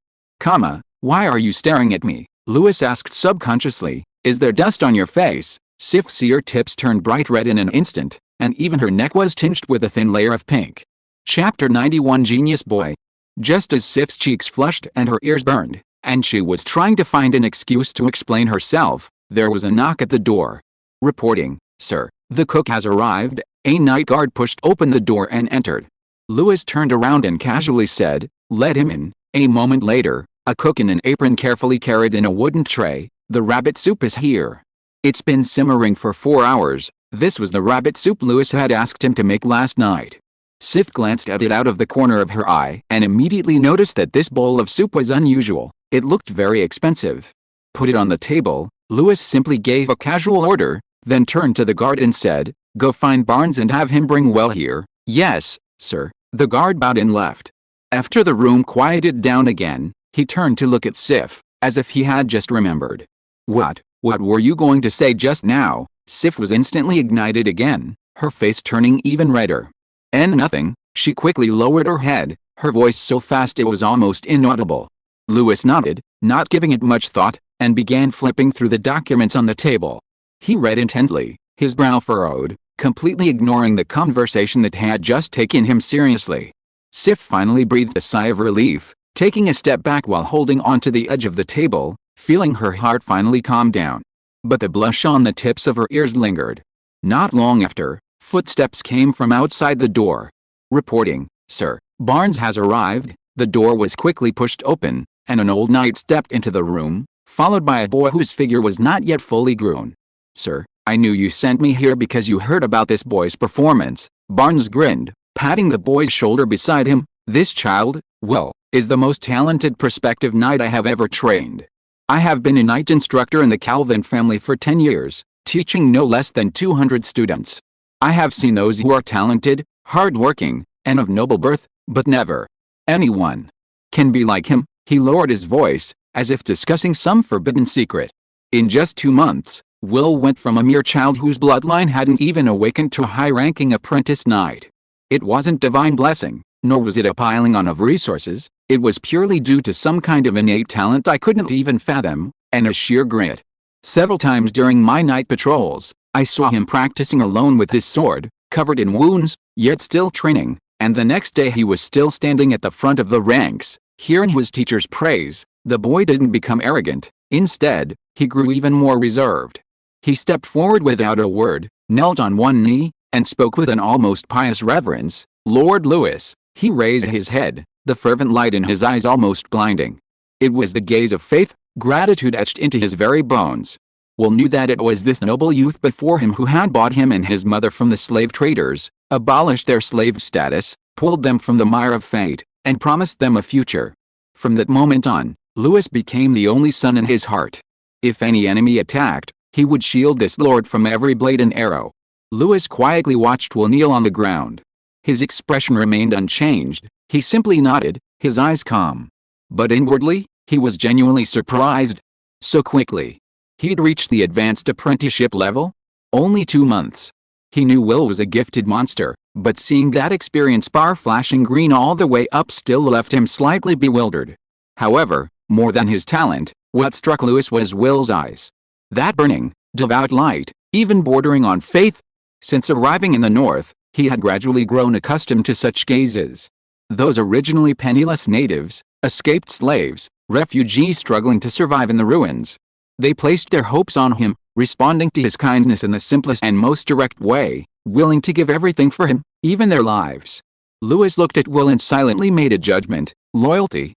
Why are you staring at me? Lewis asked subconsciously. Is there dust on your face? Sif's ear tips turned bright red in an instant, and even her neck was tinged with a thin layer of pink. Chapter 91 Genius Boy. Just as Sif's cheeks flushed and her ears burned, and she was trying to find an excuse to explain herself, there was a knock at the door. Reporting, sir, the cook has arrived. A night guard pushed open the door and entered. Lewis turned around and casually said, let him in. A moment later, a cook in an apron carefully carried in a wooden tray, the rabbit soup is here. It's been simmering for 4 hours. This was the rabbit soup Lewis had asked him to make last night. Sif glanced at it out of the corner of her eye and immediately noticed that this bowl of soup was unusual. It looked very expensive. Put it on the table. Lewis simply gave a casual order, then turned to the guard and said, go find Barnes and have him bring well here. Yes, sir. The guard bowed and left. After the room quieted down again, he turned to look at Sif, as if he had just remembered. What were you going to say just now? Sif was instantly ignited again, her face turning even redder. And nothing. She quickly lowered her head, her voice so fast it was almost inaudible. Lewis nodded, not giving it much thought, and began flipping through the documents on the table. He read intently, his brow furrowed, completely ignoring the conversation that had just taken him seriously. Sif finally breathed a sigh of relief, taking a step back while holding onto the edge of the table, feeling her heart finally calm down. But the blush on the tips of her ears lingered. Not long after, footsteps came from outside the door. Reporting, sir, Barnes has arrived. The door was quickly pushed open, and an old knight stepped into the room, followed by a boy whose figure was not yet fully grown. "Sir, I knew you sent me here because you heard about this boy's performance," Barnes grinned, patting the boy's shoulder beside him. "This child, Will, is the most talented prospective knight I have ever trained. I have been a knight instructor in the Calvin family for 10 years, teaching no less than 200 students. I have seen those who are talented, hard-working, and of noble birth, but never anyone can be like him." He lowered his voice, as if discussing some forbidden secret. In just 2 months, Will went from a mere child whose bloodline hadn't even awakened to a high-ranking apprentice knight. It wasn't divine blessing, nor was it a piling on of resources. It was purely due to some kind of innate talent I couldn't even fathom, and a sheer grit. Several times during my night patrols, I saw him practicing alone with his sword, covered in wounds, yet still training, and the next day he was still standing at the front of the ranks. Hearing his teacher's praise, the boy didn't become arrogant. Instead, he grew even more reserved. He stepped forward without a word, knelt on one knee, and spoke with an almost pious reverence. "Lord Lewis." He raised his head, the fervent light in his eyes almost blinding. It was the gaze of faith, gratitude etched into his very bones. Will knew that it was this noble youth before him who had bought him and his mother from the slave traders, abolished their slave status, pulled them from the mire of fate, and promised them a future. From that moment on, Lewis became the only son in his heart. If any enemy attacked, he would shield this lord from every blade and arrow. Lewis quietly watched Will kneel on the ground. His expression remained unchanged. He simply nodded, his eyes calm. But inwardly, he was genuinely surprised. So quickly. He'd reached the advanced apprenticeship level? Only 2 months. He knew Will was a gifted monster, but seeing that experience bar flashing green all the way up still left him slightly bewildered. However, more than his talent, what struck Lewis was Will's eyes. That burning, devout light, even bordering on faith. Since arriving in the north, he had gradually grown accustomed to such gazes. Those originally penniless natives, escaped slaves, refugees struggling to survive in the ruins. They placed their hopes on him, responding to his kindness in the simplest and most direct way, willing to give everything for him, even their lives. Lewis looked at Will and silently made a judgment. Loyalty,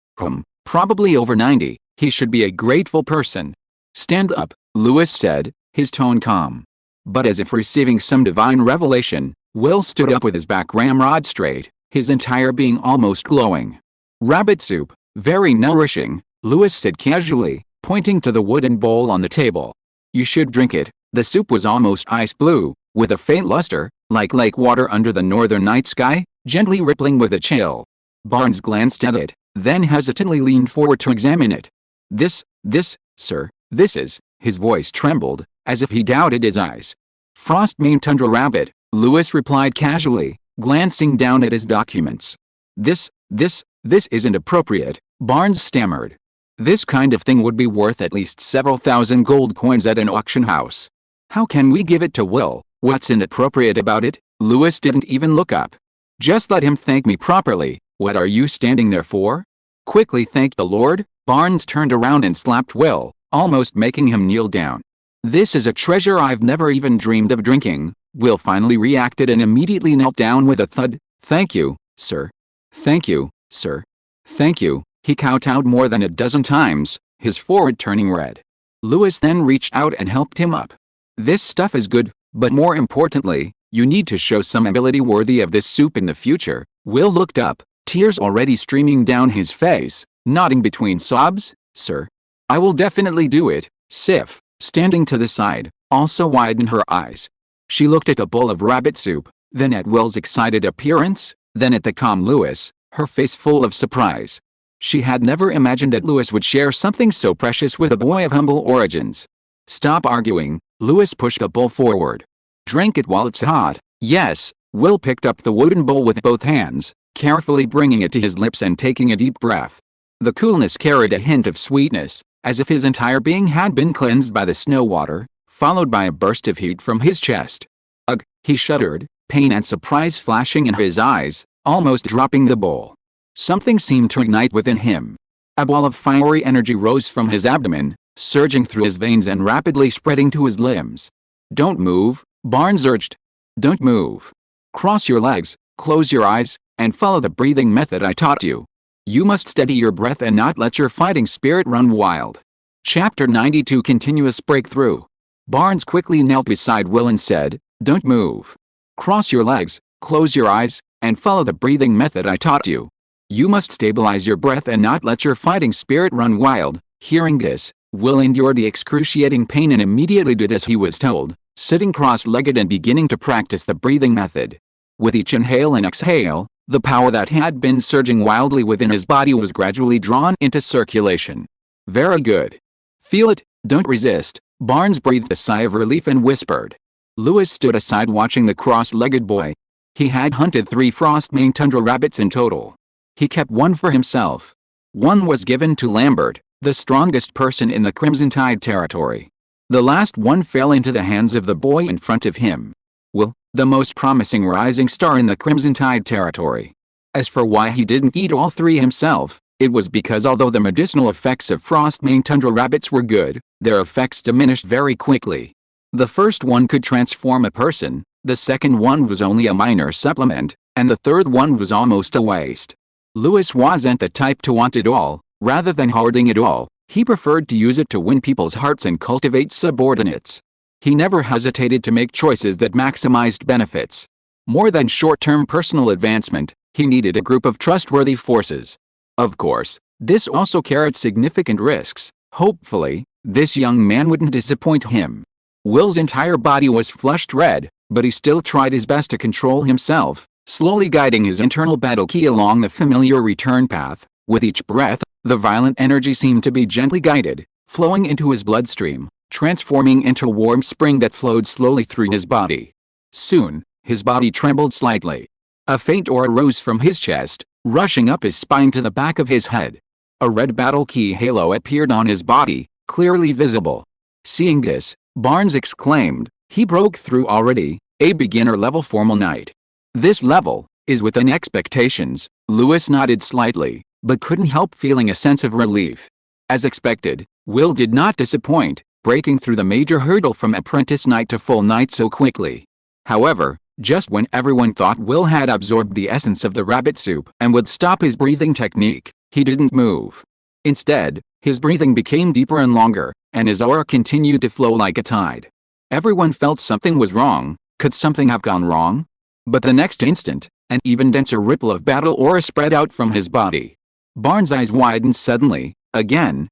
probably over 90, he should be a grateful person. "Stand up," Lewis said, his tone calm. But as if receiving some divine revelation, Will stood up with his back ramrod straight, his entire being almost glowing. "Rabbit soup, very nourishing," Lewis said casually, pointing to the wooden bowl on the table. "You should drink it." The soup was almost ice blue, with a faint luster, like lake water under the northern night sky, gently rippling with a chill. Barnes glanced at it, then hesitantly leaned forward to examine it. This, sir, this is," his voice trembled, as if he doubted his eyes. "Frost-mane tundra rabbit," Lewis replied casually, glancing down at his documents. This isn't appropriate," Barnes stammered. "This kind of thing would be worth at least several thousand gold coins at an auction house. How can we give it to Will? What's inappropriate about it?" Lewis didn't even look up. "Just let him thank me properly. What are you standing there for? Quickly thank the Lord." Barnes turned around and slapped Will, almost making him kneel down. "This is a treasure I've never even dreamed of drinking." Will finally reacted and immediately knelt down with a thud. "Thank you, sir. Thank you, sir. Thank you." He kowtowed more than a dozen times, his forehead turning red. Lewis then reached out and helped him up. "This stuff is good, but more importantly, you need to show some ability worthy of this soup in the future." Will looked up, tears already streaming down his face, nodding between sobs. "Sir, I will definitely do it." Sif, standing to the side, also widened her eyes. She looked at the bowl of rabbit soup, then at Will's excited appearance, then at the calm Lewis, her face full of surprise. She had never imagined that Lewis would share something so precious with a boy of humble origins. "Stop arguing," Lewis pushed the bowl forward. "Drink it while it's hot." "Yes." Will picked up the wooden bowl with both hands, carefully bringing it to his lips and taking a deep breath. The coolness carried a hint of sweetness, as if his entire being had been cleansed by the snow water, followed by a burst of heat from his chest. "Ugh," he shuddered, pain and surprise flashing in his eyes, almost dropping the bowl. Something seemed to ignite within him. A ball of fiery energy rose from his abdomen, surging through his veins and rapidly spreading to his limbs. "Don't move," Barnes urged. "Don't move. Cross your legs, close your eyes, and follow the breathing method I taught you." You must steady your breath and not let your fighting spirit run wild. Chapter 92 Continuous Breakthrough. Barnes quickly knelt beside Will and said, "Don't move. Cross your legs, close your eyes, and follow the breathing method I taught you. You must stabilize your breath and not let your fighting spirit run wild." Hearing this, Will endured the excruciating pain and immediately did as he was told, sitting cross-legged and beginning to practice the breathing method. With each inhale and exhale, the power that had been surging wildly within his body was gradually drawn into circulation. "Very good. Feel it, don't resist." Barnes breathed a sigh of relief and whispered. Lewis stood aside watching the cross-legged boy. He had hunted 3 frost-maned tundra rabbits in total. He kept one for himself. One was given to Lambert, the strongest person in the Crimson Tide territory. The last one fell into the hands of the boy in front of him. Will, the most promising rising star in the Crimson Tide territory. As for why he didn't eat all 3 himself, it was because although the medicinal effects of frost-maned tundra rabbits were good, their effects diminished very quickly. The first one could transform a person, the second one was only a minor supplement, and the third one was almost a waste. Lewis wasn't the type to want it all. Rather than hoarding it all, he preferred to use it to win people's hearts and cultivate subordinates. He never hesitated to make choices that maximized benefits. More than short-term personal advancement, he needed a group of trustworthy forces. Of course, this also carried significant risks. Hopefully, this young man wouldn't disappoint him. Will's entire body was flushed red, but he still tried his best to control himself, slowly guiding his internal battle key along the familiar return path. With each breath, the violent energy seemed to be gently guided, flowing into his bloodstream, transforming into a warm spring that flowed slowly through his body. Soon, his body trembled slightly. A faint aura rose from his chest, rushing up his spine to the back of his head. A red battle key halo appeared on his body, clearly visible. Seeing this, Barnes exclaimed, "He broke through already, a beginner-level formal knight. This level is within expectations." Lewis nodded slightly, but couldn't help feeling a sense of relief. As expected, Will did not disappoint, breaking through the major hurdle from apprentice knight to full knight so quickly. However, just when everyone thought Will had absorbed the essence of the rabbit soup and would stop his breathing technique, he didn't move. Instead, his breathing became deeper and longer, and his aura continued to flow like a tide. Everyone felt something was wrong. Could something have gone wrong? But the next instant, an even denser ripple of battle aura spread out from his body. Barnes' eyes widened suddenly. Again.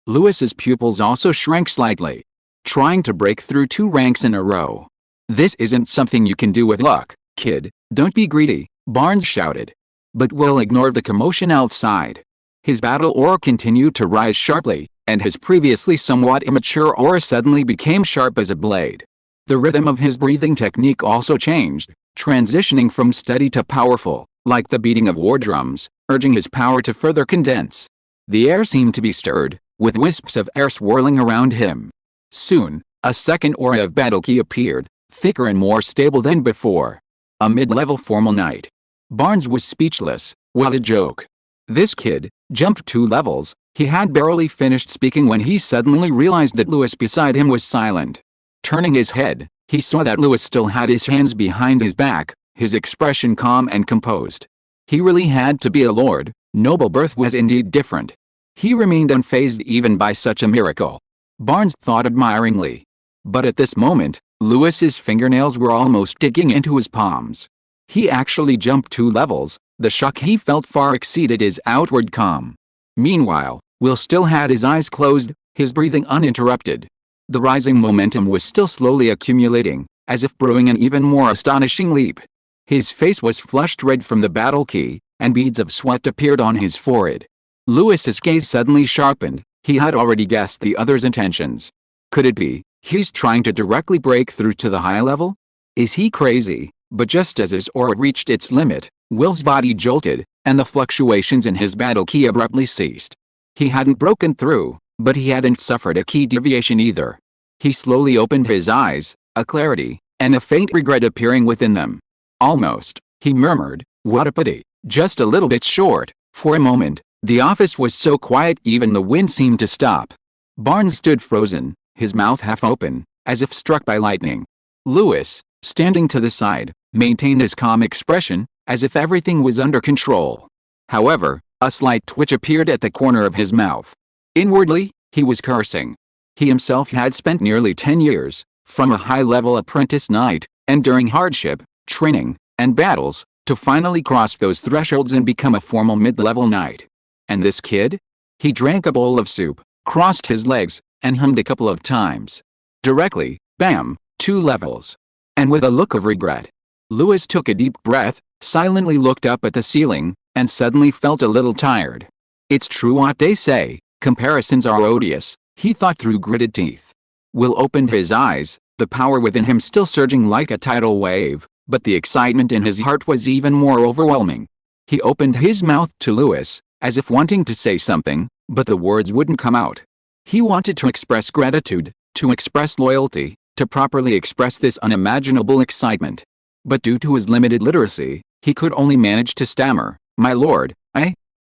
Lewis's pupils also shrank slightly. Trying to break through 2 ranks in a row. "This isn't something you can do with luck, kid. Don't be greedy," Barnes shouted. But Will ignored the commotion outside. His battle aura continued to rise sharply, and his previously somewhat immature aura suddenly became sharp as a blade. The rhythm of his breathing technique also changed, transitioning from steady to powerful, like the beating of war drums, urging his power to further condense. The air seemed to be stirred, with wisps of air swirling around him. Soon, a second aura of battle key appeared, thicker and more stable than before. A mid-level formal knight. Barnes was speechless. What a joke. This kid jumped 2 levels. He had barely finished speaking when he suddenly realized that Lewis beside him was silent. Turning his head, he saw that Lewis still had his hands behind his back, his expression calm and composed. He really had to be a lord. Noble birth was indeed different. He remained unfazed even by such a miracle. Barnes thought admiringly. But at this moment, Lewis's fingernails were almost digging into his palms. He actually jumped 2 levels. The shock he felt far exceeded his outward calm. Meanwhile, Will still had his eyes closed, his breathing uninterrupted. The rising momentum was still slowly accumulating, as if brewing an even more astonishing leap. His face was flushed red from the battle key, and beads of sweat appeared on his forehead. Lewis's gaze suddenly sharpened. He had already guessed the other's intentions. Could it be he's trying to directly break through to the high level? Is he crazy? But just as his aura reached its limit, Will's body jolted, and the fluctuations in his battle key abruptly ceased. He hadn't broken through, but he hadn't suffered a key deviation either. He slowly opened his eyes, a clarity, and a faint regret appearing within them. "Almost," he murmured, "what a pity, just a little bit short." For a moment, the office was so quiet even the wind seemed to stop. Barnes stood frozen, his mouth half open, as if struck by lightning. Lewis, standing to the side, maintained his calm expression, as if everything was under control. However, A slight twitch appeared at the corner of his mouth. Inwardly, he was cursing. He himself had spent nearly 10 years, from a high-level apprentice knight, enduring hardship, training, and battles, to finally cross those thresholds and become a formal mid-level knight. And this kid? He drank a bowl of soup, crossed his legs, and hummed a couple of times. Directly, bam, 2 levels. And with a look of regret. Lewis took a deep breath, silently looked up at the ceiling, and suddenly felt a little tired. It's true what they say, comparisons are odious, he thought through gritted teeth. Will opened his eyes, the power within him still surging like a tidal wave, but the excitement in his heart was even more overwhelming. He opened his mouth to Lewis, as if wanting to say something, but the words wouldn't come out. He wanted to express gratitude, to express loyalty, to properly express this unimaginable excitement. But due to his limited literacy, he could only manage to stammer, "My lord,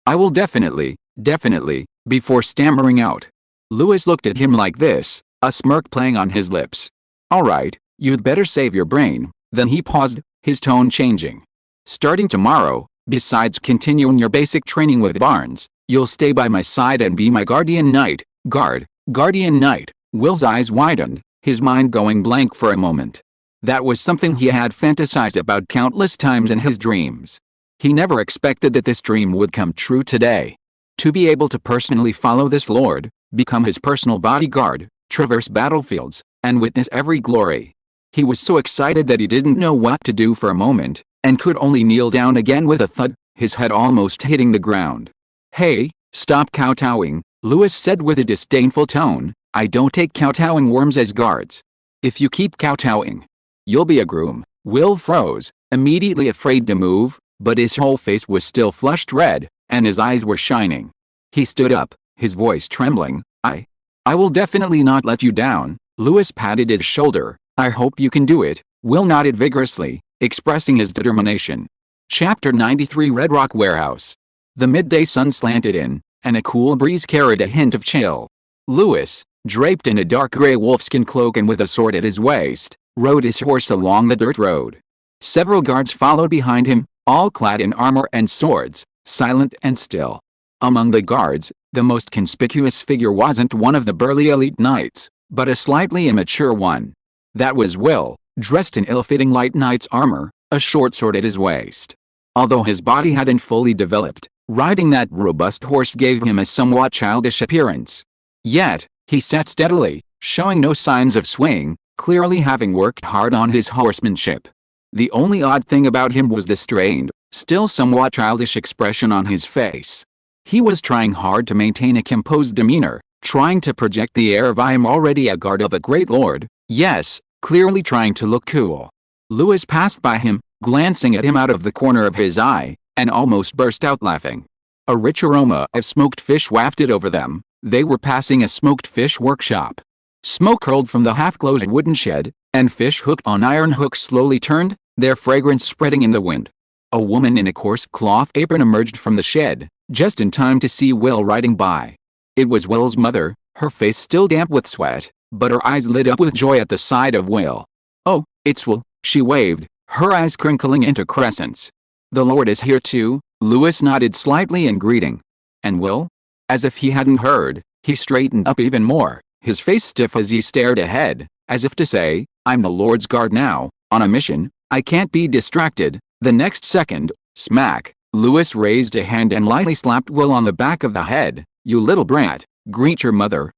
I will definitely, before stammering out. Lewis looked at him like this, a smirk playing on his lips. All right, you'd better save your brain. Then he paused, his tone changing. Starting tomorrow, besides continuing your basic training with Barnes, you'll stay by my side and be my guardian knight. Guardian knight. Will's eyes widened, his mind going blank for a moment. That was something he had fantasized about countless times in his dreams. He never expected that this dream would come true today. To be able to personally follow this lord, become his personal bodyguard, traverse battlefields, and witness every glory. He was so excited that he didn't know what to do for a moment, and could only kneel down again with a thud, his head almost hitting the ground. Hey, stop kowtowing, Lewis said with a disdainful tone. I don't take kowtowing worms as guards. If you keep kowtowing, you'll be a groom. Will froze, immediately afraid to move, but his whole face was still flushed red, and his eyes were shining. He stood up, his voice trembling. I will definitely not let you down. Lewis patted his shoulder. I hope you can do it. Will nodded vigorously, expressing his determination. Chapter 93 Red Rock Warehouse. The midday sun slanted in, and a cool breeze carried a hint of chill. Lewis, draped in a dark gray wolfskin cloak and with a sword at his waist, rode his horse along the dirt road. Several guards followed behind him, all clad in armor and swords, silent and still. Among the guards, the most conspicuous figure wasn't one of the burly elite knights, but a slightly immature one. That was Will, dressed in ill-fitting light knight's armor, a short sword at his waist. Although his body hadn't fully developed, riding that robust horse gave him a somewhat childish appearance. Yet, he sat steadily, showing no signs of swaying, clearly having worked hard on his horsemanship. The only odd thing about him was the strained, still somewhat childish expression on his face. He was trying hard to maintain a composed demeanor, trying to project the air of I am already a guard of a great lord, yes, clearly trying to look cool. Lewis passed by him, glancing at him out of the corner of his eye, and almost burst out laughing. A rich aroma of smoked fish wafted over them. They were passing a smoked fish workshop. Smoke curled from the half-closed wooden shed, and fish hooked on iron hooks slowly turned, their fragrance spreading in the wind. A woman in a coarse cloth apron emerged from the shed, just in time to see Will riding by. It was Will's mother, her face still damp with sweat, but her eyes lit up with joy at the sight of Will. Oh, it's Will, she waved, her eyes crinkling into crescents. The Lord is here too, Lewis nodded slightly in greeting. And Will? As if he hadn't heard, he straightened up even more, his face stiff as he stared ahead, as if to say, I'm the Lord's guard now, on a mission, I can't be distracted. The next second, smack, Lewis raised a hand and lightly slapped Will on the back of the head. You little brat, greet your mother.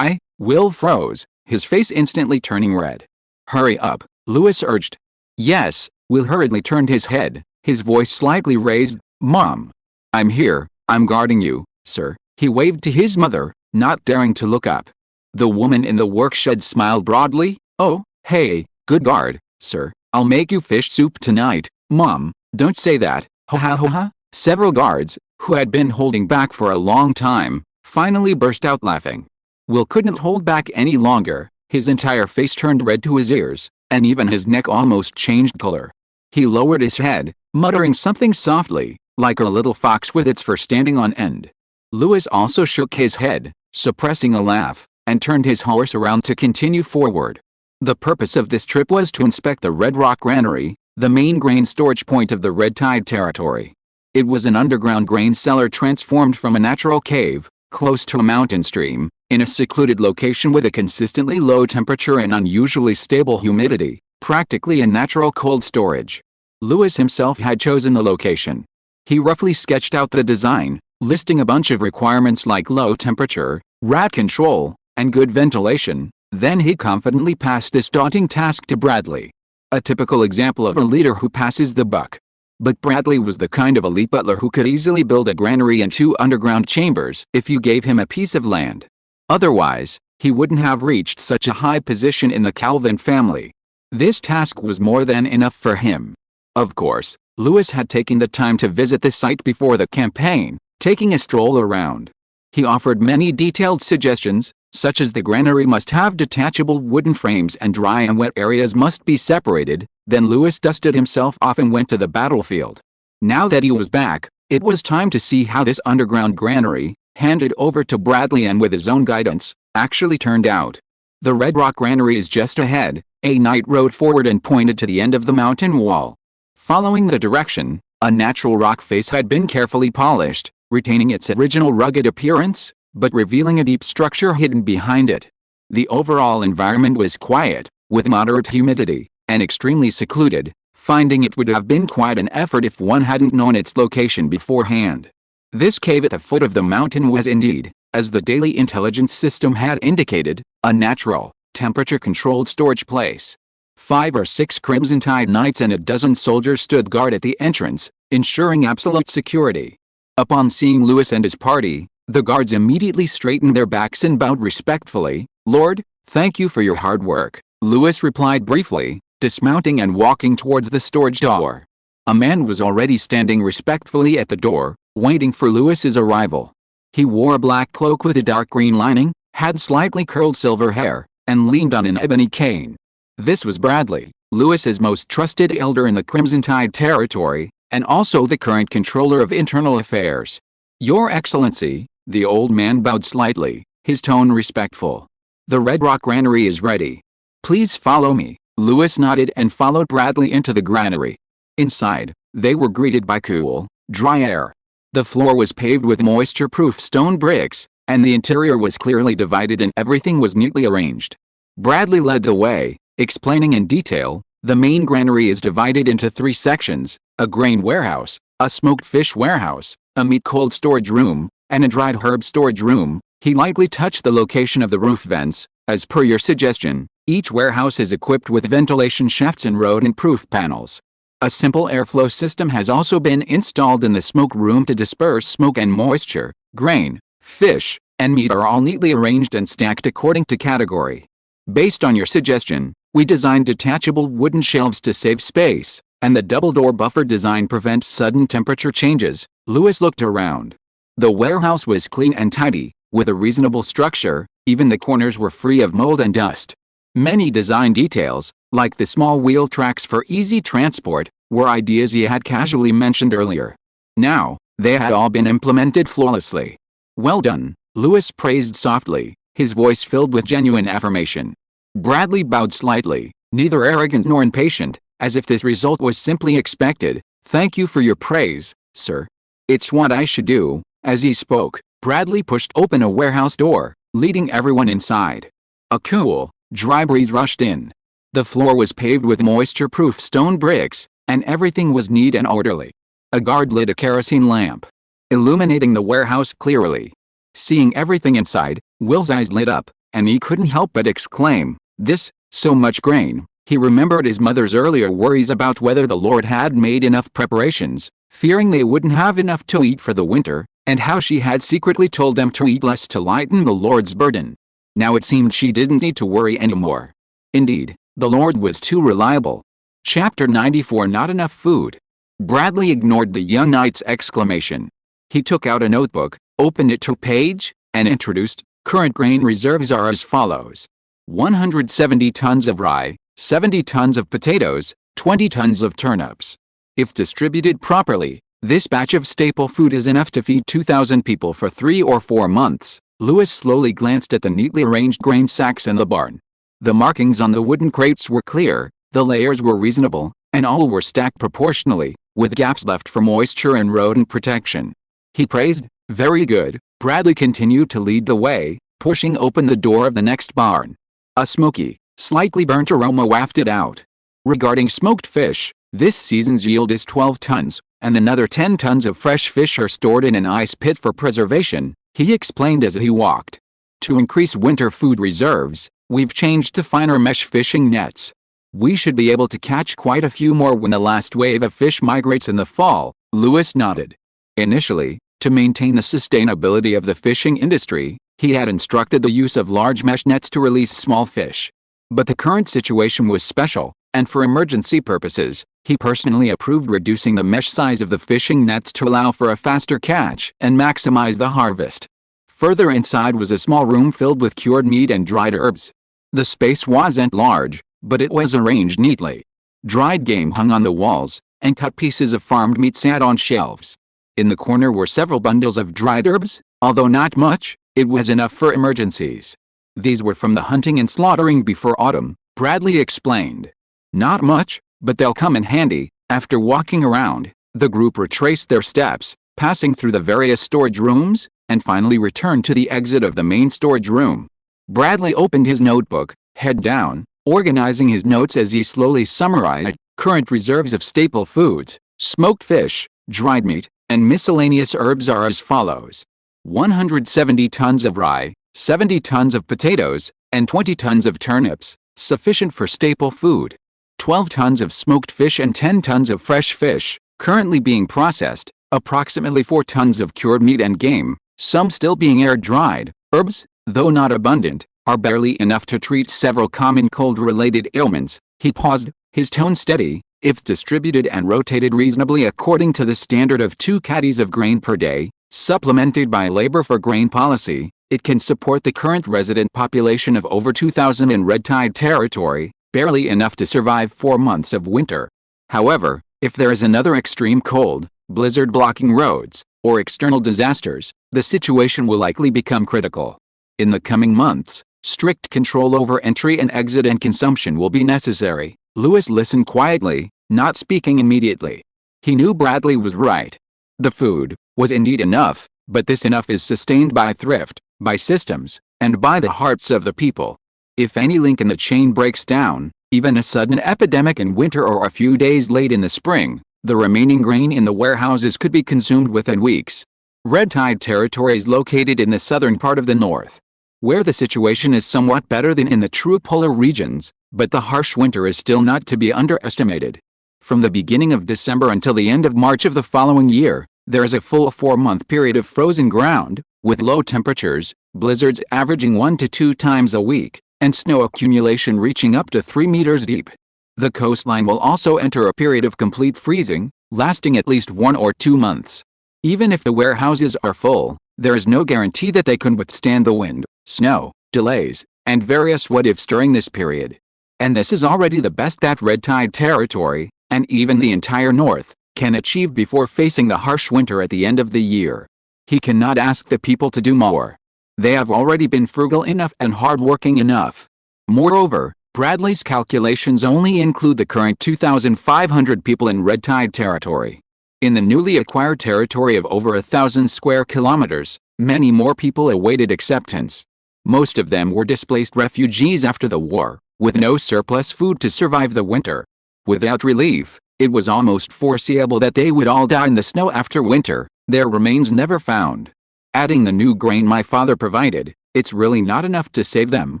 Will froze, his face instantly turning red. Hurry up, Lewis urged. Yes, Will hurriedly turned his head, his voice slightly raised. Mom. I'm here, I'm guarding you, sir, he waved to his mother, not daring to look up. The woman in the workshed smiled broadly. Oh, hey, good guard, sir, I'll make you fish soup tonight. Mom, don't say that, ha ha ha ha. Several guards, who had been holding back for a long time, finally burst out laughing. Will couldn't hold back any longer, his entire face turned red to his ears, and even his neck almost changed color. He lowered his head, muttering something softly, like a little fox with its fur standing on end. Lewis also shook his head, suppressing a laugh, and turned his horse around to continue forward. The purpose of this trip was to inspect the Red Rock Granary, the main grain storage point of the Red Tide territory. It was an underground grain cellar transformed from a natural cave, close to a mountain stream, in a secluded location with a consistently low temperature and unusually stable humidity, practically a natural cold storage. Lewis himself had chosen the location. He roughly sketched out the design, listing a bunch of requirements like low temperature, rat control, and good ventilation. Then he confidently passed this daunting task to Bradley. A typical example of a leader who passes the buck. But Bradley was the kind of elite butler who could easily build a granary and 2 underground chambers if you gave him a piece of land. Otherwise, he wouldn't have reached such a high position in the Calvin family. This task was more than enough for him. Of course, Lewis had taken the time to visit the site before the campaign, taking a stroll around. He offered many detailed suggestions, such as the granary must have detachable wooden frames and dry and wet areas must be separated. Then Lewis dusted himself off and went to the battlefield. Now that he was back, it was time to see how this underground granary, handed over to Bradley and with his own guidance, actually turned out. The Red Rock Granary is just ahead. A knight rode forward and pointed to the end of the mountain wall. Following the direction, a natural rock face had been carefully polished, retaining its original rugged appearance, but revealing a deep structure hidden behind it. The overall environment was quiet, with moderate humidity, and extremely secluded. Finding it would have been quite an effort if one hadn't known its location beforehand. This cave at the foot of the mountain was indeed, as the daily intelligence system had indicated, a natural, temperature-controlled storage place. 5 or 6 crimson-tide knights and a dozen soldiers stood guard at the entrance, ensuring absolute security. Upon seeing Lewis and his party, the guards immediately straightened their backs and bowed respectfully. "Lord, thank you for your hard work," Lewis replied briefly, dismounting and walking towards the storage door. A man was already standing respectfully at the door, waiting for Lewis's arrival. He wore a black cloak with a dark green lining, had slightly curled silver hair, and leaned on an ebony cane. This was Bradley, Lewis's most trusted elder in the Crimson Tide territory, and also the current controller of internal affairs. "Your Excellency," the old man bowed slightly, his tone respectful. "The Red Rock Granary is ready. Please follow me." Lewis nodded and followed Bradley into the granary. Inside, they were greeted by cool, dry air. The floor was paved with moisture-proof stone bricks, and the interior was clearly divided and everything was neatly arranged. Bradley led the way, explaining in detail, the main granary is divided into 3 sections, a grain warehouse, a smoked fish warehouse, a meat cold storage room, and a dried herb storage room. He lightly touched the location of the roof vents. As per your suggestion, each warehouse is equipped with ventilation shafts and rodent-proof panels. A simple airflow system has also been installed in the smoke room to disperse smoke and moisture. Grain, fish, and meat are all neatly arranged and stacked according to category. Based on your suggestion, we designed detachable wooden shelves to save space, and the double-door buffer design prevents sudden temperature changes. Lewis looked around. The warehouse was clean and tidy, with a reasonable structure. Even the corners were free of mold and dust. Many design details, like the small wheel tracks for easy transport, were ideas he had casually mentioned earlier. Now, they had all been implemented flawlessly. "Well done," Lewis praised softly, his voice filled with genuine affirmation. Bradley bowed slightly, neither arrogant nor impatient, as if this result was simply expected. "Thank you for your praise, sir. It's what I should do." As he spoke, Bradley pushed open a warehouse door, leading everyone inside. A cool, dry breeze rushed in. The floor was paved with moisture-proof stone bricks, and everything was neat and orderly. A guard lit a kerosene lamp, illuminating the warehouse clearly. Seeing everything inside, Will's eyes lit up, and he couldn't help but exclaim, "This, so much grain." He remembered his mother's earlier worries about whether the Lord had made enough preparations, fearing they wouldn't have enough to eat for the winter, and how she had secretly told them to eat less to lighten the Lord's burden. Now it seemed she didn't need to worry anymore. Indeed, the Lord was too reliable. Chapter 94 Not Enough Food. Bradley ignored the young knight's exclamation. He took out a notebook, opened it to a page, and introduced, "Current grain reserves are as follows. 170 tons of rye, 70 tons of potatoes, 20 tons of turnips. If distributed properly, this batch of staple food is enough to feed 2,000 people for 3 or 4 months. Lewis slowly glanced at the neatly arranged grain sacks in the barn. The markings on the wooden crates were clear, the layers were reasonable, and all were stacked proportionally, with gaps left for moisture and rodent protection. He praised, "Very good." Bradley continued to lead the way, pushing open the door of the next barn. A smoky, slightly burnt aroma wafted out. Regarding smoked fish, this season's yield is 12 tons, and another 10 tons of fresh fish are stored in an ice pit for preservation, he explained as he walked. To increase winter food reserves, we've changed to finer mesh fishing nets. We should be able to catch quite a few more when the last wave of fish migrates in the fall, Lewis nodded. Initially, to maintain the sustainability of the fishing industry, he had instructed the use of large mesh nets to release small fish. But the current situation was special, and for emergency purposes, he personally approved reducing the mesh size of the fishing nets to allow for a faster catch and maximize the harvest. Further inside was a small room filled with cured meat and dried herbs. The space wasn't large, but it was arranged neatly. Dried game hung on the walls, and cut pieces of farmed meat sat on shelves. In the corner were several bundles of dried herbs, although not much, it was enough for emergencies. These were from the hunting and slaughtering before autumn, Bradley explained. Not much, but they'll come in handy. After walking around, the group retraced their steps, passing through the various storage rooms, and finally returned to the exit of the main storage room. Bradley opened his notebook, head down, organizing his notes as he slowly summarized current reserves of staple foods, smoked fish, dried meat, and miscellaneous herbs are as follows. 170 tons of rye, 70 tons of potatoes, and 20 tons of turnips, sufficient for staple food. 12 tons of smoked fish and 10 tons of fresh fish, currently being processed, approximately 4 tons of cured meat and game, some still being air-dried. Herbs, though not abundant, are barely enough to treat several common cold-related ailments. He paused, his tone steady. If distributed and rotated reasonably according to the standard of 2 caddies of grain per day, supplemented by labor for grain policy, it can support the current resident population of over 2,000 in red tide territory, barely enough to survive 4 months of winter. However, if there is another extreme cold, blizzard blocking roads, or external disasters, the situation will likely become critical. In the coming months, strict control over entry and exit and consumption will be necessary. Lewis listened quietly, not speaking immediately. He knew Bradley was right. The food was indeed enough, but this enough is sustained by thrift, by systems, and by the hearts of the people. If any link in the chain breaks down, even a sudden epidemic in winter or a few days late in the spring, the remaining grain in the warehouses could be consumed within weeks. Red tide territory is located in the southern part of the north, where the situation is somewhat better than in the true polar regions, but the harsh winter is still not to be underestimated. From the beginning of December until the end of March of the following year, there is a full 4-month period of frozen ground, with low temperatures, blizzards averaging 1 to 2 times a week, and snow accumulation reaching up to 3 meters deep. The coastline will also enter a period of complete freezing, lasting at least 1 or 2 months. Even if the warehouses are full, there is no guarantee that they can withstand the wind, snow, delays, and various what-ifs during this period. And this is already the best that red tide territory, and even the entire north, can achieve before facing the harsh winter at the end of the year. He cannot ask the people to do more. They have already been frugal enough and hardworking enough. Moreover, Bradley's calculations only include the current 2,500 people in red tide territory. In the newly acquired territory of over 1,000 square kilometers, many more people awaited acceptance. Most of them were displaced refugees after the war, with no surplus food to survive the winter. Without relief, it was almost foreseeable that they would all die in the snow after winter, their remains never found. Adding the new grain my father provided, it's really not enough to save them,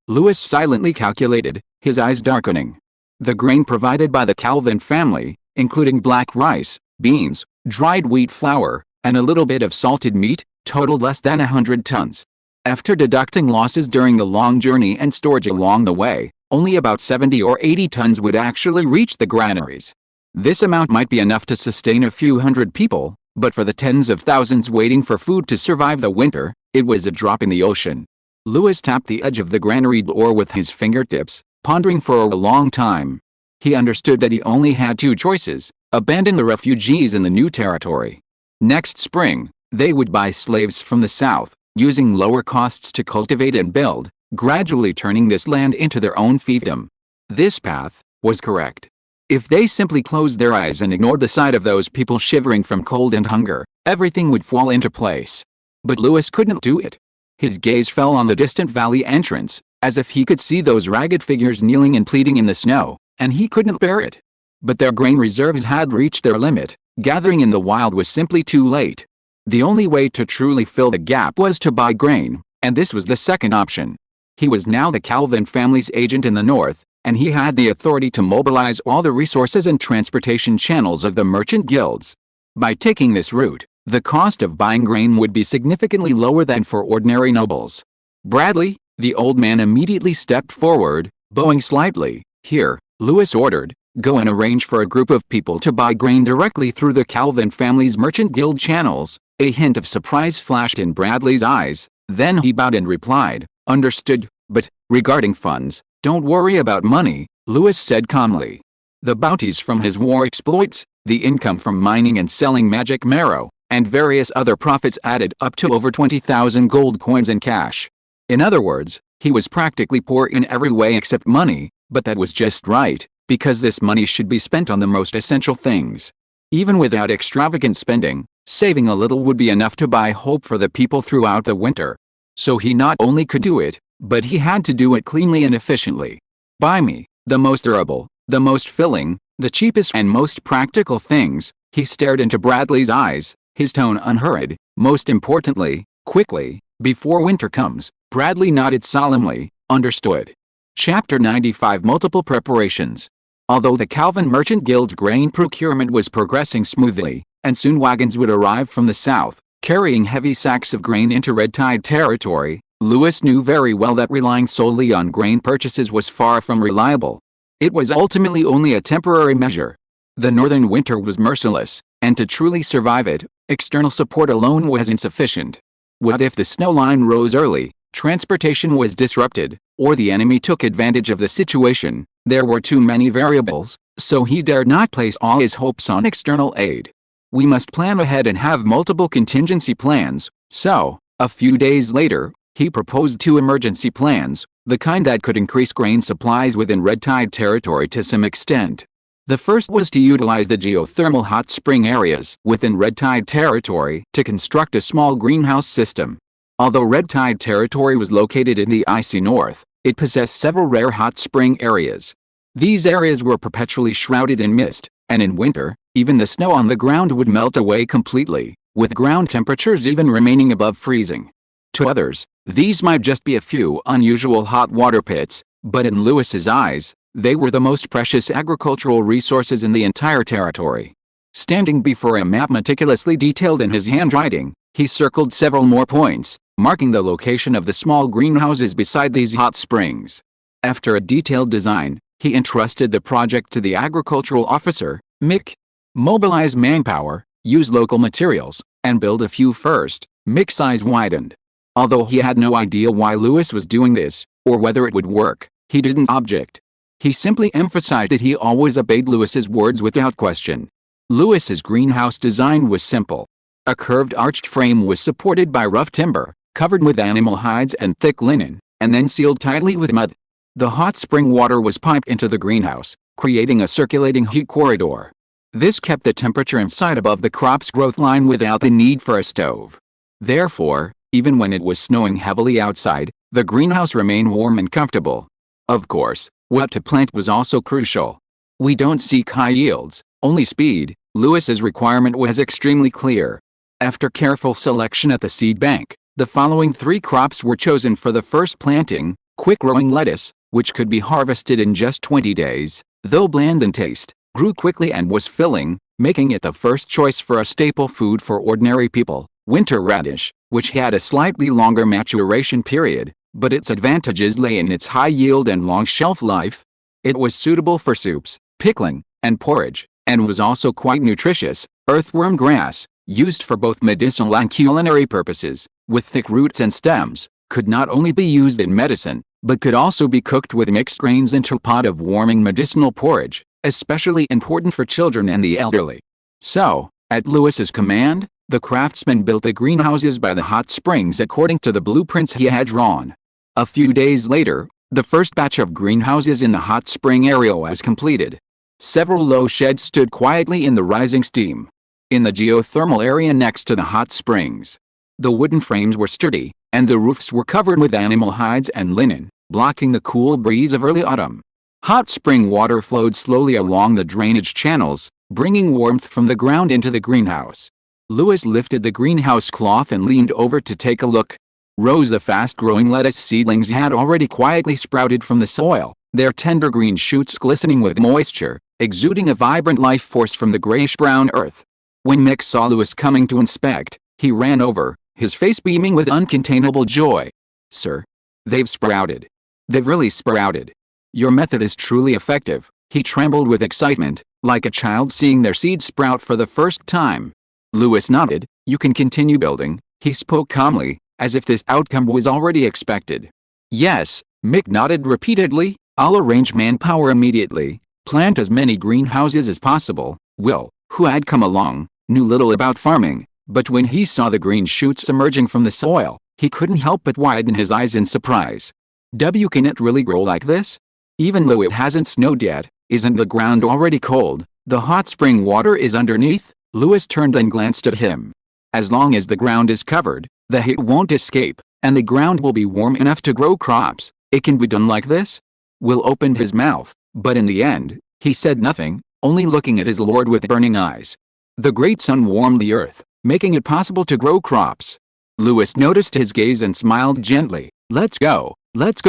Lewis silently calculated, his eyes darkening. The grain provided by the Calvin family, including black rice, beans, dried wheat flour, and a little bit of salted meat, totaled less than 100 tons. After deducting losses during the long journey and storage along the way, only about 70 or 80 tons would actually reach the granaries. This amount might be enough to sustain a few hundred people, but for the tens of thousands waiting for food to survive the winter, it was a drop in the ocean. Lewis tapped the edge of the granary door with his fingertips, pondering for a long time. He understood that he only had 2 choices: abandon the refugees in the new territory. Next spring, they would buy slaves from the south, using lower costs to cultivate and build, gradually turning this land into their own fiefdom. This path was correct. If they simply closed their eyes and ignored the sight of those people shivering from cold and hunger, everything would fall into place. But Lewis couldn't do it. His gaze fell on the distant valley entrance, as if he could see those ragged figures kneeling and pleading in the snow, and he couldn't bear it. But their grain reserves had reached their limit. Gathering in the wild was simply too late. The only way to truly fill the gap was to buy grain, and this was the second option. He was now the Calvin family's agent in the north, and he had the authority to mobilize all the resources and transportation channels of the merchant guilds. By taking this route, the cost of buying grain would be significantly lower than for ordinary nobles. Bradley, the old man, immediately stepped forward, bowing slightly. "Here," Lewis ordered, "go and arrange for a group of people to buy grain directly through the Calvin family's merchant guild channels." A hint of surprise flashed in Bradley's eyes, then he bowed and replied, "Understood, but, regarding funds, don't worry about money," Lewis said calmly. The bounties from his war exploits, the income from mining and selling magic marrow, and various other profits added up to over 20,000 gold coins in cash. In other words, he was practically poor in every way except money, but that was just right, because this money should be spent on the most essential things. Even without extravagant spending, saving a little would be enough to buy hope for the people throughout the winter. So he not only could do it, but he had to do it cleanly and efficiently. "Buy me the most durable, the most filling, the cheapest and most practical things." He stared into Bradley's eyes, his tone unhurried. "Most importantly, quickly, before winter comes." Bradley nodded solemnly. "Understood." Chapter 95 Multiple Preparations. Although the Calvin Merchant Guild's grain procurement was progressing smoothly, and soon wagons would arrive from the south, carrying heavy sacks of grain into Red Tide territory, Lewis knew very well that relying solely on grain purchases was far from reliable. It was ultimately only a temporary measure. The northern winter was merciless, and to truly survive it, external support alone was insufficient. What if the snow line rose early, transportation was disrupted, or the enemy took advantage of the situation? There were too many variables, so he dared not place all his hopes on external aid. "We must plan ahead and have multiple contingency plans." So, a few days later, he proposed 2 emergency plans, the kind that could increase grain supplies within Red Tide territory to some extent. The first was to utilize the geothermal hot spring areas within Red Tide territory to construct a small greenhouse system. Although Red Tide territory was located in the icy north, it possessed several rare hot spring areas. These areas were perpetually shrouded in mist, and in winter, even the snow on the ground would melt away completely, with ground temperatures even remaining above freezing. To others, these might just be a few unusual hot water pits, but in Lewis's eyes, they were the most precious agricultural resources in the entire territory. Standing before a map meticulously detailed in his handwriting, he circled several more points, marking the location of the small greenhouses beside these hot springs. After a detailed design, he entrusted the project to the agricultural officer, Mick. "Mobilize manpower, use local materials, and build a few first." Mick's eyes widened. Although he had no idea why Lewis was doing this, or whether it would work, he didn't object. He simply emphasized that he always obeyed Lewis's words without question. Lewis's greenhouse design was simple. A curved arched frame was supported by rough timber, covered with animal hides and thick linen, and then sealed tightly with mud. The hot spring water was piped into the greenhouse, creating a circulating heat corridor. This kept the temperature inside above the crop's growth line without the need for a stove. Therefore, even when it was snowing heavily outside, the greenhouse remained warm and comfortable. Of course, what to plant was also crucial. "We don't seek high yields, only speed." Lewis's requirement was extremely clear. After careful selection at the seed bank, the following 3 crops were chosen for the first planting: quick-growing lettuce, which could be harvested in just 20 days, though bland in taste, grew quickly and was filling, making it the first choice for a staple food for ordinary people. Winter radish, which had a slightly longer maturation period, but its advantages lay in its high yield and long shelf life. It was suitable for soups, pickling, and porridge, and was also quite nutritious. Earthworm grass, used for both medicinal and culinary purposes, with thick roots and stems, could not only be used in medicine, but could also be cooked with mixed grains into a pot of warming medicinal porridge, especially important for children and the elderly. So, at Lewis's command, the craftsman built the greenhouses by the hot springs according to the blueprints he had drawn. A few days later, the first batch of greenhouses in the hot spring area was completed. Several low sheds stood quietly in the rising steam. In the geothermal area next to the hot springs, the wooden frames were sturdy, and the roofs were covered with animal hides and linen, blocking the cool breeze of early autumn. Hot spring water flowed slowly along the drainage channels, bringing warmth from the ground into the greenhouse. Louis lifted the greenhouse cloth and leaned over to take a look. Rows of fast-growing lettuce seedlings had already quietly sprouted from the soil, their tender green shoots glistening with moisture, exuding a vibrant life force from the grayish-brown earth. When Mick saw Louis coming to inspect, he ran over, his face beaming with uncontainable joy. "Sir, they've sprouted. They've really sprouted. Your method is truly effective." He trembled with excitement, like a child seeing their seed sprout for the first time. Louis nodded. "You can continue building," he spoke calmly, as if this outcome was already expected. "Yes," Mick nodded repeatedly, "I'll arrange manpower immediately. Plant as many greenhouses as possible." Will, who had come along, knew little about farming, but when he saw the green shoots emerging from the soil, he couldn't help but widen his eyes in surprise. Can it really grow like this? Even though it hasn't snowed yet, isn't the ground already cold? The hot spring water is underneath." Louis turned and glanced at him. "As long as the ground is covered, the heat won't escape, and the ground will be warm enough to grow crops. It can be done like this?" Will opened his mouth, but in the end, he said nothing, only looking at his lord with burning eyes. The great sun warmed the earth, making it possible to grow crops. Louis noticed his gaze and smiled gently. Let's go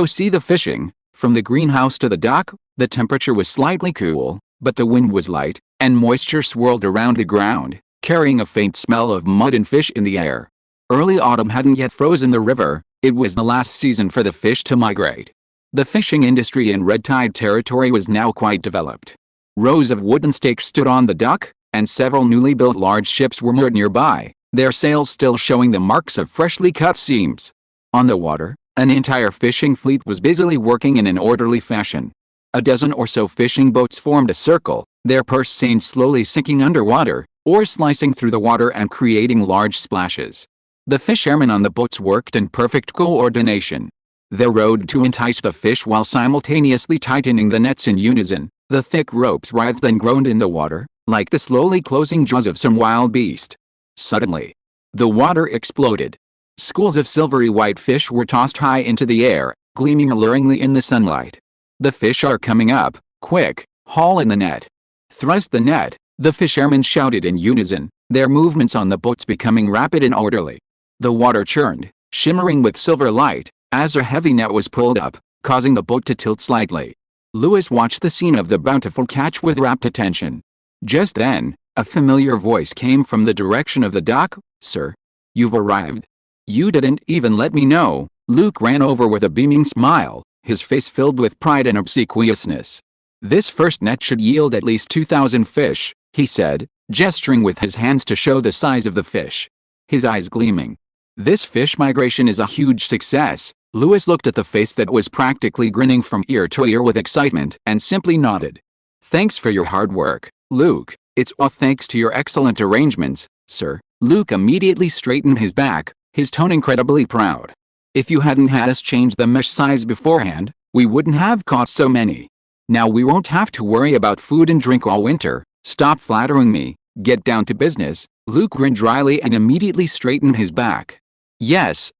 see the fishing." From the greenhouse to the dock, the temperature was slightly cool, but the wind was light, and moisture swirled around the ground, carrying a faint smell of mud and fish in the air. Early autumn hadn't yet frozen the river, it was the last season for the fish to migrate. The fishing industry in red tide territory was now quite developed. Rows of wooden stakes stood on the dock, and several newly built large ships were moored nearby, their sails still showing the marks of freshly cut seams. On the water, an entire fishing fleet was busily working in an orderly fashion. A dozen or so fishing boats formed a circle, their purse seines slowly sinking underwater, or slicing through the water and creating large splashes. The fishermen on the boats worked in perfect coordination. They rowed to entice the fish while simultaneously tightening the nets in unison. The thick ropes writhed and groaned in the water, like the slowly closing jaws of some wild beast. Suddenly, the water exploded. Schools of silvery white fish were tossed high into the air, gleaming alluringly in the sunlight. "The fish are coming up, quick, haul in the net." "Thrust the net," the fishermen shouted in unison, their movements on the boats becoming rapid and orderly. The water churned, shimmering with silver light, as a heavy net was pulled up, causing the boat to tilt slightly. Louis watched the scene of the bountiful catch with rapt attention. Just then, a familiar voice came from the direction of the dock. "Sir, you've arrived. You didn't even let me know." Luke ran over with a beaming smile, his face filled with pride and obsequiousness. "This first net should yield at least 2,000 fish," he said, gesturing with his hands to show the size of the fish. His eyes gleaming. "This fish migration is a huge success." Louis looked at the face that was practically grinning from ear to ear with excitement and simply nodded. "Thanks for your hard work, Luke. It's all thanks to your excellent arrangements, sir." Luke immediately straightened his back, his tone incredibly proud. "If you hadn't had us change the mesh size beforehand, we wouldn't have caught so many. Now we won't have to worry about food and drink all winter." "Stop flattering me, get down to business." Luke grinned dryly and immediately straightened his back. Yes.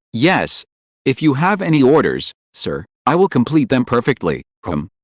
If you have any orders, sir, I will complete them perfectly."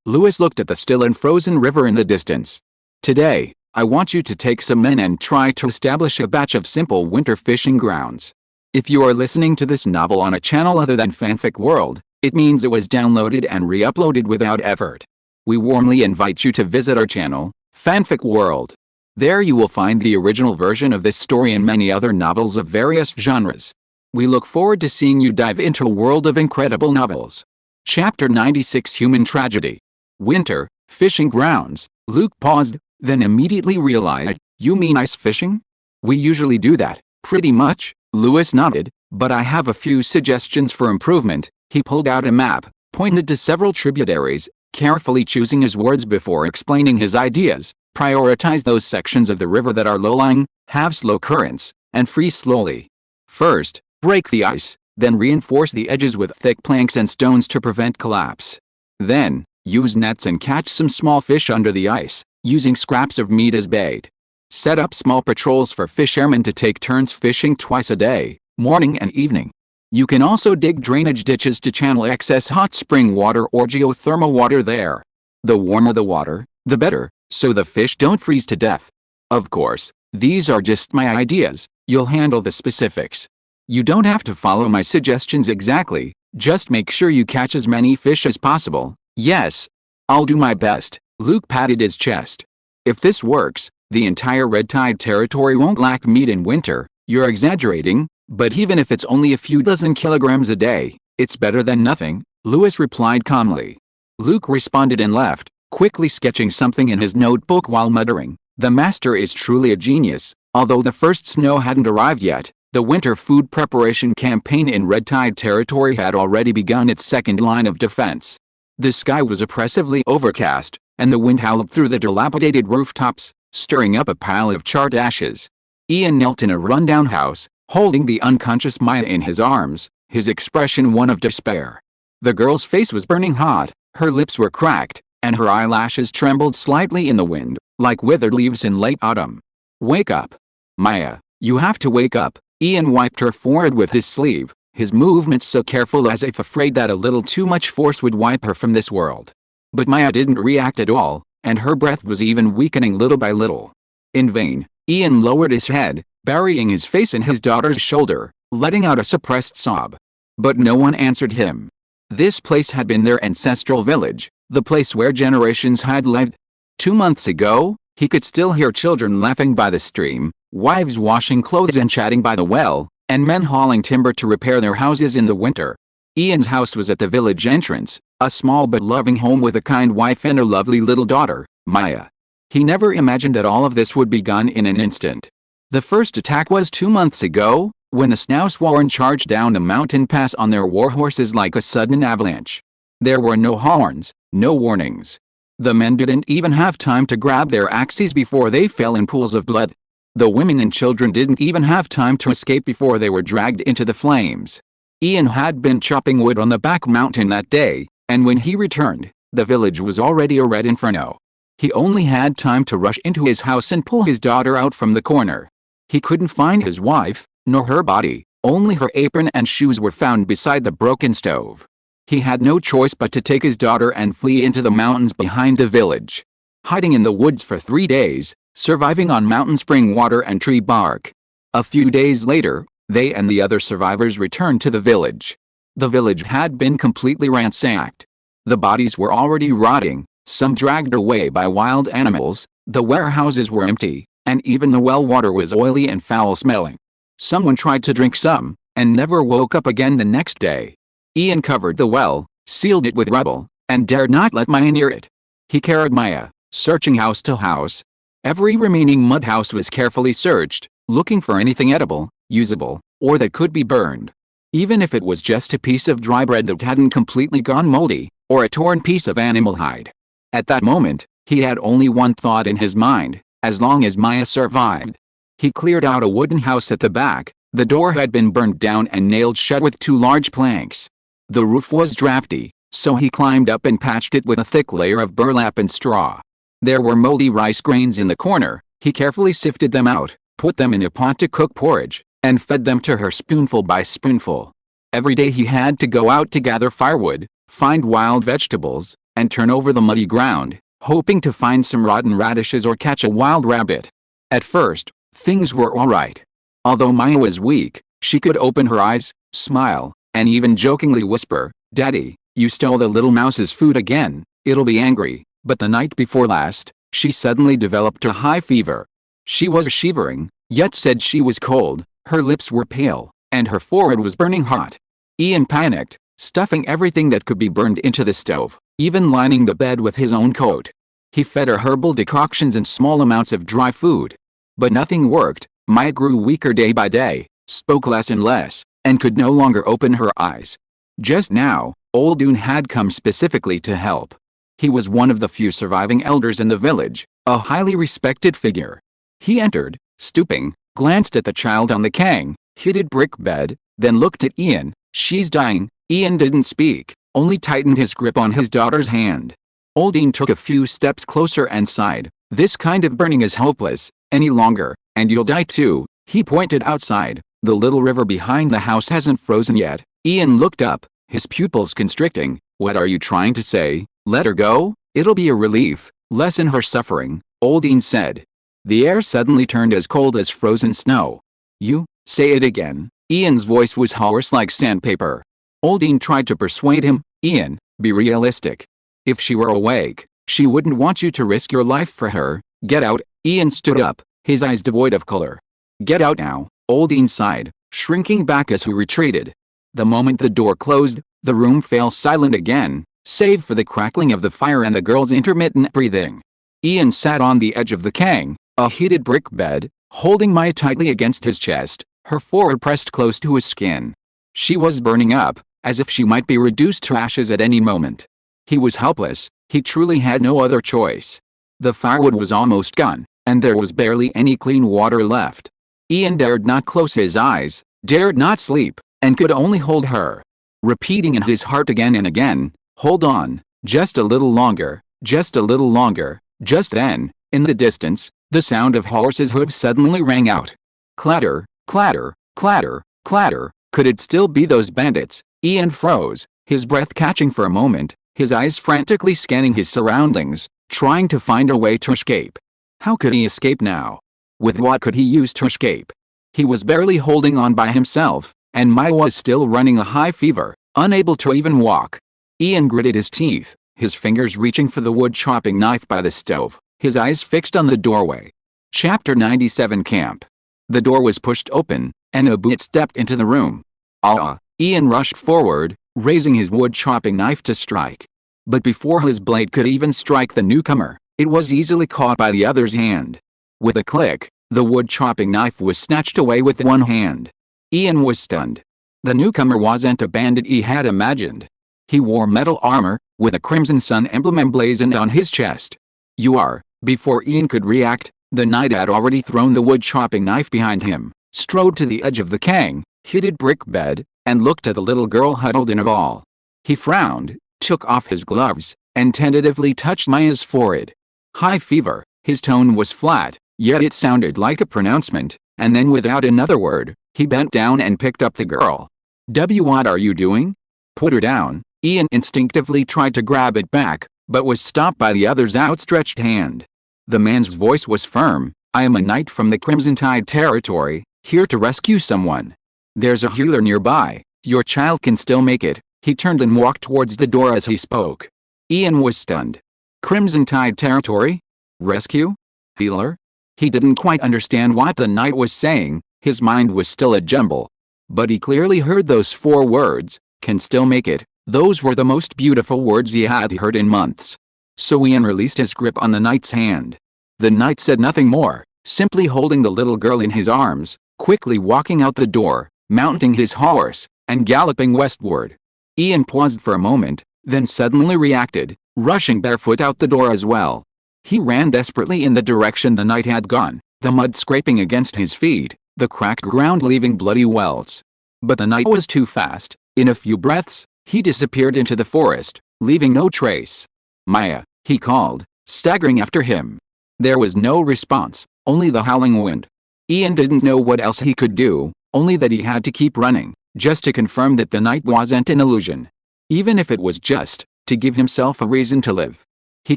Louis looked at the still and frozen river in the distance. "Today, I want you to take some men and try to establish a batch of simple winter fishing grounds. If you are listening to this novel on a channel other than Fanfic World, it means it was downloaded and re-uploaded without effort. We warmly invite you to visit our channel, Fanfic World. There you will find the original version of this story and many other novels of various genres. We look forward to seeing you dive into a world of incredible novels. Chapter 96 Human Tragedy. Winter, fishing grounds. Luke paused, then immediately realized, "You mean ice fishing?" "We usually do that, pretty much," Louis nodded, "but I have a few suggestions for improvement." He pulled out a map, pointed to several tributaries, carefully choosing his words before explaining his ideas. "Prioritize those sections of the river that are low-lying, have slow currents, and freeze slowly. First, break the ice, then reinforce the edges with thick planks and stones to prevent collapse. Then, use nets and catch some small fish under the ice. using scraps of meat as bait. Set up small patrols for fishermen to take turns fishing twice a day, morning and evening. You can also dig drainage ditches to channel excess hot spring water or geothermal water there. The warmer the water, the better, so the fish don't freeze to death. Of course, these are just my ideas, you'll handle the specifics. You don't have to follow my suggestions exactly, just make sure you catch as many fish as possible. Yes, I'll do my best. Luke patted his chest. If this works, the entire Red Tide territory won't lack meat in winter. You're exaggerating, but even if it's only a few dozen kilograms a day, it's better than nothing, Lewis replied calmly. Luke responded and left, quickly sketching something in his notebook while muttering, "The master is truly a genius." Although the first snow hadn't arrived yet, the winter food preparation campaign in Red Tide territory had already begun its second line of defense. The sky was oppressively overcast, and the wind howled through the dilapidated rooftops, stirring up a pile of charred ashes. Ian knelt in a rundown house, holding the unconscious Maya in his arms, his expression one of despair. The girl's face was burning hot, her lips were cracked, and her eyelashes trembled slightly in the wind, like withered leaves in late autumn. "Wake up. Maya, you have to wake up." Ian wiped her forehead with his sleeve, his movements so careful as if afraid that a little too much force would wipe her from this world. But Maya didn't react at all, and her breath was even weakening little by little. In vain, Ian lowered his head, burying his face in his daughter's shoulder, letting out a suppressed sob. But no one answered him. This place had been their ancestral village, the place where generations had lived. 2 months ago, he could still hear children laughing by the stream, wives washing clothes and chatting by the well, and men hauling timber to repair their houses in the winter. Ian's house was at the village entrance, a small but loving home with a kind wife and a lovely little daughter, Maya. He never imagined that all of this would be gone in an instant. The first attack was 2 months ago, when the Snowsworn charged down the mountain pass on their warhorses like a sudden avalanche. There were no horns, no warnings. The men didn't even have time to grab their axes before they fell in pools of blood. The women and children didn't even have time to escape before they were dragged into the flames. Ian had been chopping wood on the back mountain that day, and when he returned, the village was already a red inferno. He only had time to rush into his house and pull his daughter out from the corner. He couldn't find his wife, nor her body, only her apron and shoes were found beside the broken stove. He had no choice but to take his daughter and flee into the mountains behind the village. Hiding in the woods for 3 days, surviving on mountain spring water and tree bark. A few days later, they and the other survivors returned to the village. The village had been completely ransacked. The bodies were already rotting, some dragged away by wild animals, the warehouses were empty, and even the well water was oily and foul-smelling. Someone tried to drink some, and never woke up again the next day. Ian covered the well, sealed it with rubble, and dared not let Maya near it. He carried Maya, searching house to house. Every remaining mud house was carefully searched, looking for anything edible, usable, or that could be burned. Even if it was just a piece of dry bread that hadn't completely gone moldy, or a torn piece of animal hide. At that moment, he had only one thought in his mind: as long as Maya survived. He cleared out a wooden house at the back. The door had been burned down and nailed shut with 2 large planks. The roof was drafty, so he climbed up and patched it with a thick layer of burlap and straw. There were moldy rice grains in the corner. He carefully sifted them out, put them in a pot to cook porridge, and fed them to her spoonful by spoonful. Every day he had to go out to gather firewood, find wild vegetables, and turn over the muddy ground, hoping to find some rotten radishes or catch a wild rabbit. At first, things were all right. Although Maya was weak, she could open her eyes, smile, and even jokingly whisper, "Daddy, you stole the little mouse's food again, it'll be angry." But the night before last, she suddenly developed a high fever. She was shivering, yet said she was cold, her lips were pale, and her forehead was burning hot. Ian panicked, stuffing everything that could be burned into the stove, even lining the bed with his own coat. He fed her herbal decoctions and small amounts of dry food. But nothing worked. Maya grew weaker day by day, spoke less and less, and could no longer open her eyes. Just now, Old Dune had come specifically to help. He was one of the few surviving elders in the village, a highly respected figure. He entered, stooping, glanced at the child on the heated brick bed, then looked at Ian. "She's dying." Ian didn't speak, only tightened his grip on his daughter's hand. Old Dune took a few steps closer and sighed, This kind of burning is hopeless any longer, and you'll die too. He pointed outside. The little river behind the house hasn't frozen yet. Ian looked up, his pupils constricting. What are you trying to say? Let her go? It'll be a relief. Lessen her suffering, old Ian said. The air suddenly turned as cold as frozen snow. You, say it again. Ian's voice was hoarse like sandpaper. Old Ian tried to persuade him. Ian, be realistic. If she were awake, she wouldn't want you to risk your life for her. Get out. Ian stood up, his eyes devoid of color. Get out now, old Ian sighed, shrinking back as he retreated. The moment the door closed, the room fell silent again, save for the crackling of the fire and the girl's intermittent breathing. Ian sat on the edge of the kang, a heated brick bed, holding Maya tightly against his chest, her forehead pressed close to his skin. She was burning up, as if she might be reduced to ashes at any moment. He was helpless, he truly had no other choice. The firewood was almost gone, and there was barely any clean water left. Ian dared not close his eyes, dared not sleep, and could only hold her. Repeating in his heart again and again, hold on, just a little longer, just a little longer. Just then, in the distance, the sound of horses' hooves suddenly rang out. Clatter, clatter, clatter, clatter. Could it still be those bandits? Ian froze, his breath catching for a moment, his eyes frantically scanning his surroundings, trying to find a way to escape. How could he escape now? With what could he use to escape? He was barely holding on by himself, and Maya was still running a high fever, unable to even walk. Ian gritted his teeth, his fingers reaching for the wood-chopping knife by the stove, his eyes fixed on the doorway. Chapter 97 Camp. The door was pushed open, and a boot stepped into the room. Ah! Ian rushed forward, raising his wood-chopping knife to strike. But before his blade could even strike the newcomer, it was easily caught by the other's hand. With a click, the wood-chopping knife was snatched away with one hand. Ian was stunned. The newcomer wasn't a bandit he had imagined. He wore metal armor, with a crimson sun emblem emblazoned on his chest. You are. Before Ian could react, the knight had already thrown the wood-chopping knife behind him, strode to the edge of the kang, heated brick bed, and looked at the little girl huddled in a ball. He frowned, took off his gloves, and tentatively touched Maya's forehead. High fever. His tone was flat, yet it sounded like a pronouncement, and then without another word, he bent down and picked up the girl. What are you doing? Put her down. Ian instinctively tried to grab it back, but was stopped by the other's outstretched hand. The man's voice was firm. I am a knight from the Crimson Tide territory, here to rescue someone. There's a healer nearby. Your child can still make it. He turned and walked towards the door as he spoke. Ian was stunned. Crimson Tide territory? Rescue? Healer? He didn't quite understand what the knight was saying, his mind was still a jumble. But he clearly heard those 4 words, can still make it. Those were the most beautiful words he had heard in months. So Ian released his grip on the knight's hand. The knight said nothing more, simply holding the little girl in his arms, quickly walking out the door, mounting his horse, and galloping westward. Ian paused for a moment, then suddenly reacted, rushing barefoot out the door as well. He ran desperately in the direction the knight had gone, the mud scraping against his feet, the cracked ground leaving bloody welts. But the knight was too fast. In a few breaths, he disappeared into the forest, leaving no trace. Maya, he called, staggering after him. There was no response, only the howling wind. Ian didn't know what else he could do, only that he had to keep running, just to confirm that the night wasn't an illusion. Even if it was just to give himself a reason to live. He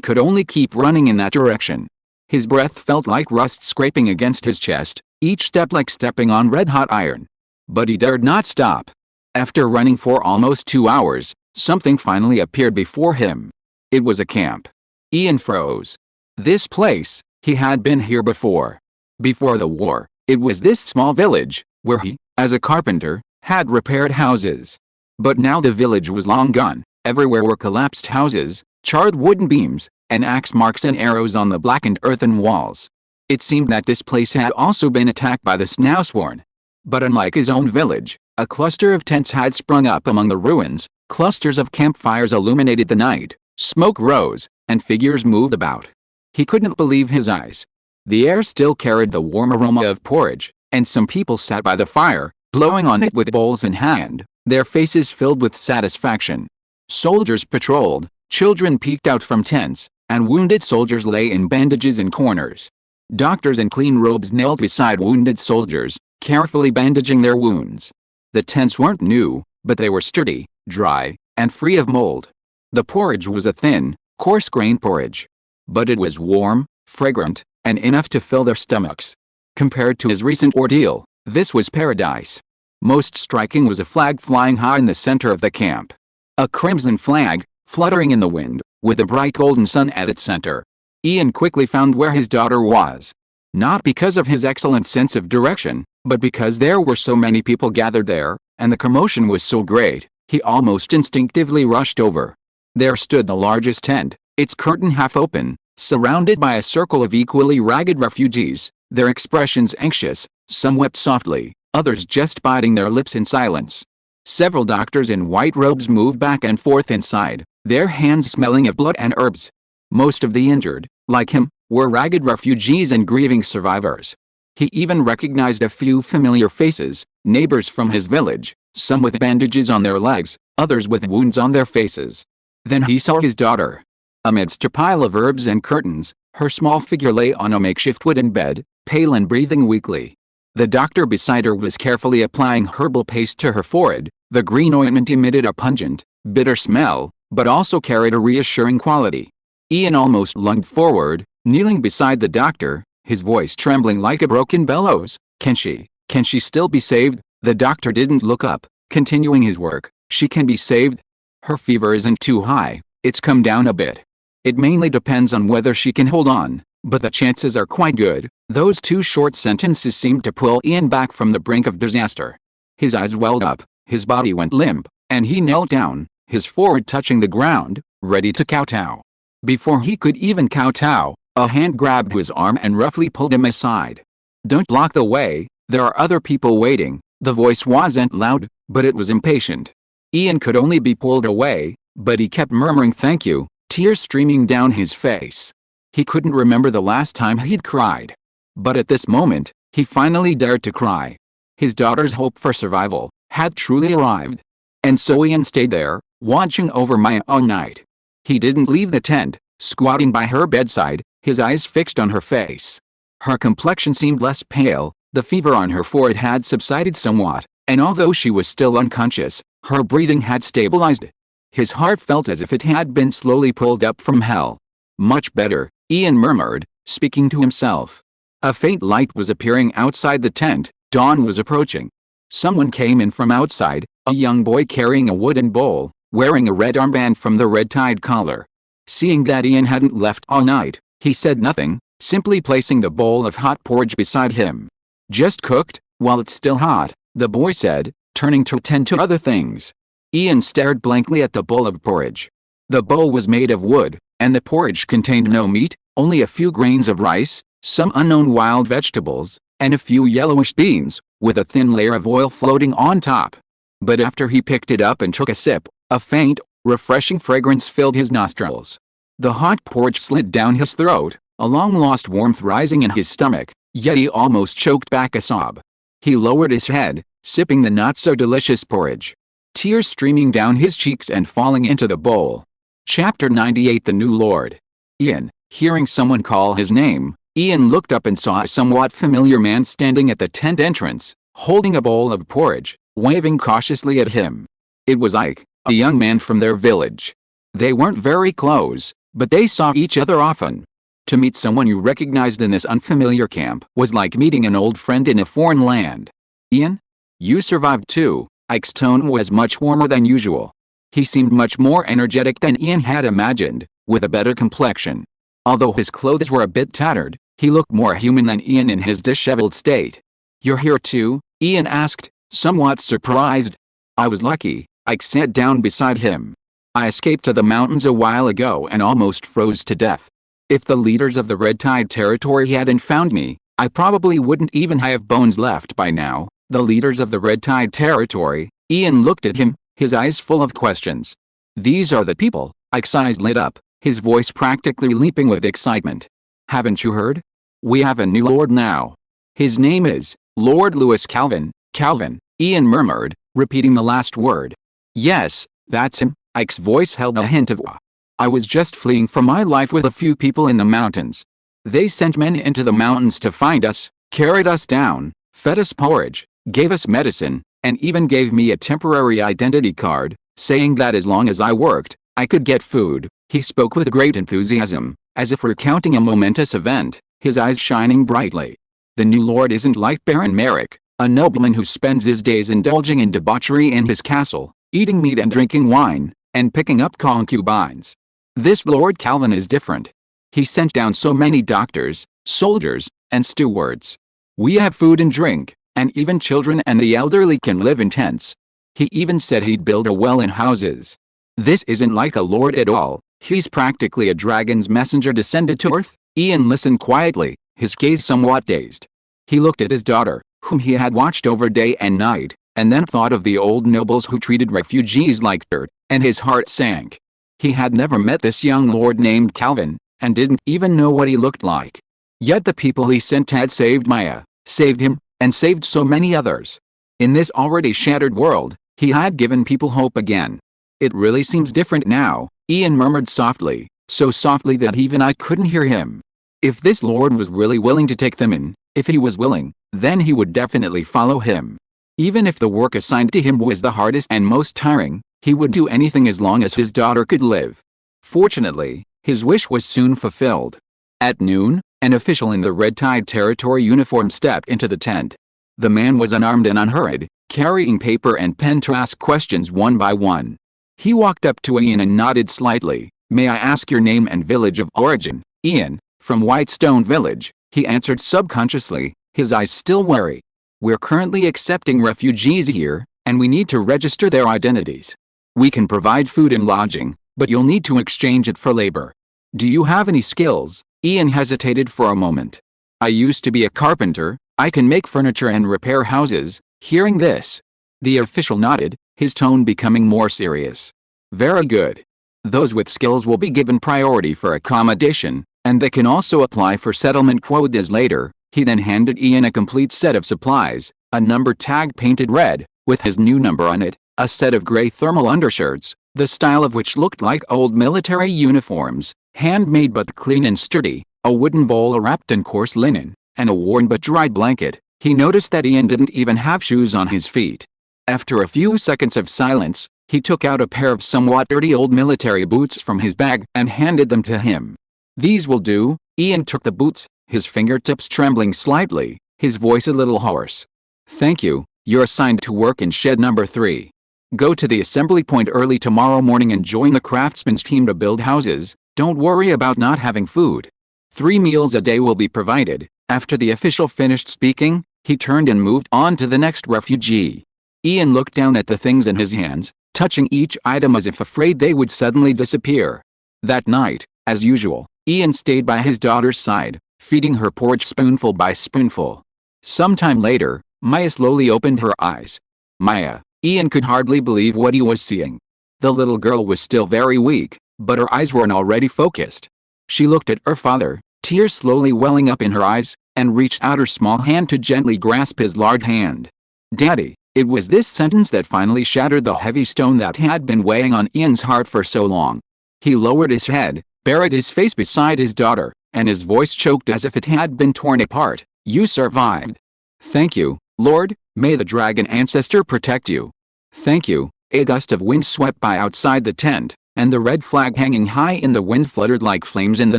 could only keep running in that direction. His breath felt like rust scraping against his chest, each step like stepping on red-hot iron. But he dared not stop. After running for almost 2 hours, something finally appeared before him. It was a camp. Ian froze. This place, he had been here before. Before the war, it was this small village, where he, as a carpenter, had repaired houses. But now the village was long gone. Everywhere were collapsed houses, charred wooden beams, and axe marks and arrows on the blackened earthen walls. It seemed that this place had also been attacked by the Snowsworn. But unlike his own village, a cluster of tents had sprung up among the ruins, clusters of campfires illuminated the night, smoke rose, and figures moved about. He couldn't believe his eyes. The air still carried the warm aroma of porridge, and some people sat by the fire, blowing on it with bowls in hand, their faces filled with satisfaction. Soldiers patrolled, children peeked out from tents, and wounded soldiers lay in bandages in corners. Doctors in clean robes knelt beside wounded soldiers, carefully bandaging their wounds. The tents weren't new, but they were sturdy, dry, and free of mold. The porridge was a thin, coarse-grained porridge. But it was warm, fragrant, and enough to fill their stomachs. Compared to his recent ordeal, this was paradise. Most striking was a flag flying high in the center of the camp. A crimson flag, fluttering in the wind, with a bright golden sun at its center. Ian quickly found where his daughter was. Not because of his excellent sense of direction, but because there were so many people gathered there, and the commotion was so great, he almost instinctively rushed over. There stood the largest tent, its curtain half open, surrounded by a circle of equally ragged refugees, their expressions anxious. Some wept softly, others just biting their lips in silence. Several doctors in white robes moved back and forth inside, their hands smelling of blood and herbs. Most of the injured, like him, were ragged refugees and grieving survivors. He even recognized a few familiar faces, neighbors from his village, some with bandages on their legs, others with wounds on their faces. Then he saw his daughter. Amidst a pile of herbs and curtains, her small figure lay on a makeshift wooden bed, pale and breathing weakly. The doctor beside her was carefully applying herbal paste to her forehead. The green ointment emitted a pungent, bitter smell, but also carried a reassuring quality. Ian almost lunged forward, kneeling beside the doctor, his voice trembling like a broken bellows. Can she still be saved? The doctor didn't look up, continuing his work. She can be saved. Her fever isn't too high, it's come down a bit. It mainly depends on whether she can hold on, but the chances are quite good. Those two short sentences seemed to pull Ian back from the brink of disaster. His eyes welled up, his body went limp, and he knelt down, his forehead touching the ground, ready to kowtow. Before he could even kowtow, a hand grabbed his arm and roughly pulled him aside. Don't block the way, there are other people waiting. The voice wasn't loud, but it was impatient. Ian could only be pulled away, but he kept murmuring thank you, tears streaming down his face. He couldn't remember the last time he'd cried. But at this moment, he finally dared to cry. His daughter's hope for survival had truly arrived. And so Ian stayed there, watching over Maya all night. He didn't leave the tent, squatting by her bedside, his eyes fixed on her face. Her complexion seemed less pale, the fever on her forehead had subsided somewhat, and although she was still unconscious, her breathing had stabilized. His heart felt as if it had been slowly pulled up from hell. Much better, Ian murmured, speaking to himself. A faint light was appearing outside the tent. Dawn was approaching. Someone came in from outside, a young boy carrying a wooden bowl, wearing a red armband from the red-tied collar. Seeing that Ian hadn't left all night, he said nothing, simply placing the bowl of hot porridge beside him. Just cooked, while it's still hot, the boy said, turning to attend to other things. Ian stared blankly at the bowl of porridge. The bowl was made of wood, and the porridge contained no meat, only a few grains of rice, some unknown wild vegetables, and a few yellowish beans, with a thin layer of oil floating on top. But after he picked it up and took a sip, a faint, refreshing fragrance filled his nostrils. The hot porridge slid down his throat, a long-lost warmth rising in his stomach, yet he almost choked back a sob. He lowered his head, sipping the not-so-delicious porridge. Tears streaming down his cheeks and falling into the bowl. Chapter 98 The New Lord. Ian, hearing someone call his name, Ian looked up and saw a somewhat familiar man standing at the tent entrance, holding a bowl of porridge, waving cautiously at him. It was Ike, a young man from their village. They weren't very close, but they saw each other often. To meet someone you recognized in this unfamiliar camp was like meeting an old friend in a foreign land. Ian? You survived too. Ike's tone was much warmer than usual. He seemed much more energetic than Ian had imagined, with a better complexion. Although his clothes were a bit tattered, he looked more human than Ian in his disheveled state. You're here too? Ian asked, somewhat surprised. I was lucky, Ike sat down beside him. I escaped to the mountains a while ago and almost froze to death. If the leaders of the Red Tide territory hadn't found me, I probably wouldn't even have bones left by now. The leaders of the Red Tide territory, Ian looked at him, his eyes full of questions. These are the people, Ike's eyes lit up, his voice practically leaping with excitement. Haven't you heard? We have a new lord now. His name is Lord Louis Calvin. Calvin, Ian murmured, repeating the last word. Yes, that's him. Ike's voice held a hint of awe. I was just fleeing for my life with a few people in the mountains. They sent men into the mountains to find us, carried us down, fed us porridge, gave us medicine, and even gave me a temporary identity card, saying that as long as I worked, I could get food. He spoke with great enthusiasm, as if recounting a momentous event, his eyes shining brightly. The new lord isn't like Baron Merrick, a nobleman who spends his days indulging in debauchery in his castle, eating meat and drinking wine, and picking up concubines. This Lord Calvin is different. He sent down so many doctors, soldiers, and stewards. We have food and drink, and even children and the elderly can live in tents. He even said he'd build a well in houses. This isn't like a lord at all. He's practically a dragon's messenger descended to earth. Ian listened quietly, his gaze somewhat dazed. He looked at his daughter, whom he had watched over day and night, and then thought of the old nobles who treated refugees like dirt, and his heart sank. He had never met this young lord named Calvin, and didn't even know what he looked like. Yet the people he sent had saved Maya, saved him, and saved so many others. In this already shattered world, he had given people hope again. It really seems different now, Ian murmured softly, so softly that even I couldn't hear him. If this lord was really willing to take them in, if he was willing, then he would definitely follow him. Even if the work assigned to him was the hardest and most tiring, he would do anything as long as his daughter could live. Fortunately, his wish was soon fulfilled. At noon, an official in the Red Tide Territory uniform stepped into the tent. The man was unarmed and unhurried, carrying paper and pen to ask questions one by one. He walked up to Ian and nodded slightly. May I ask your name and village of origin? Ian, from Whitestone Village, he answered subconsciously, his eyes still wary. We're currently accepting refugees here, and we need to register their identities. We can provide food and lodging, but you'll need to exchange it for labor. Do you have any skills? Ian hesitated for a moment. I used to be a carpenter, I can make furniture and repair houses. Hearing this, the official nodded, his tone becoming more serious. Very good. Those with skills will be given priority for accommodation, and they can also apply for settlement quotas later. He then handed Ian a complete set of supplies, a number tag painted red, with his new number on it, a set of gray thermal undershirts, the style of which looked like old military uniforms, handmade but clean and sturdy, a wooden bowl wrapped in coarse linen, and a worn but dried blanket. He noticed that Ian didn't even have shoes on his feet. After a few seconds of silence, he took out a pair of somewhat dirty old military boots from his bag and handed them to him. These will do. Ian took the boots, his fingertips trembling slightly, his voice a little hoarse. Thank you. You're assigned to work in shed number 3. Go to the assembly point early tomorrow morning and join the craftsman's team to build houses. Don't worry about not having food. 3 meals a day will be provided. After the official finished speaking, he turned and moved on to the next refugee. Ian looked down at the things in his hands, touching each item as if afraid they would suddenly disappear. That night, as usual, Ian stayed by his daughter's side, feeding her porridge spoonful by spoonful. Sometime later, Maya slowly opened her eyes. Maya. Ian could hardly believe what he was seeing. The little girl was still very weak, but her eyes were already focused. She looked at her father, tears slowly welling up in her eyes, and reached out her small hand to gently grasp his large hand. Daddy. It was this sentence that finally shattered the heavy stone that had been weighing on Ian's heart for so long. He lowered his head, buried his face beside his daughter, and his voice choked as if it had been torn apart. You survived. Thank you, Lord. May the dragon ancestor protect you. Thank you. A gust of wind swept by outside the tent, and the red flag hanging high in the wind fluttered like flames in the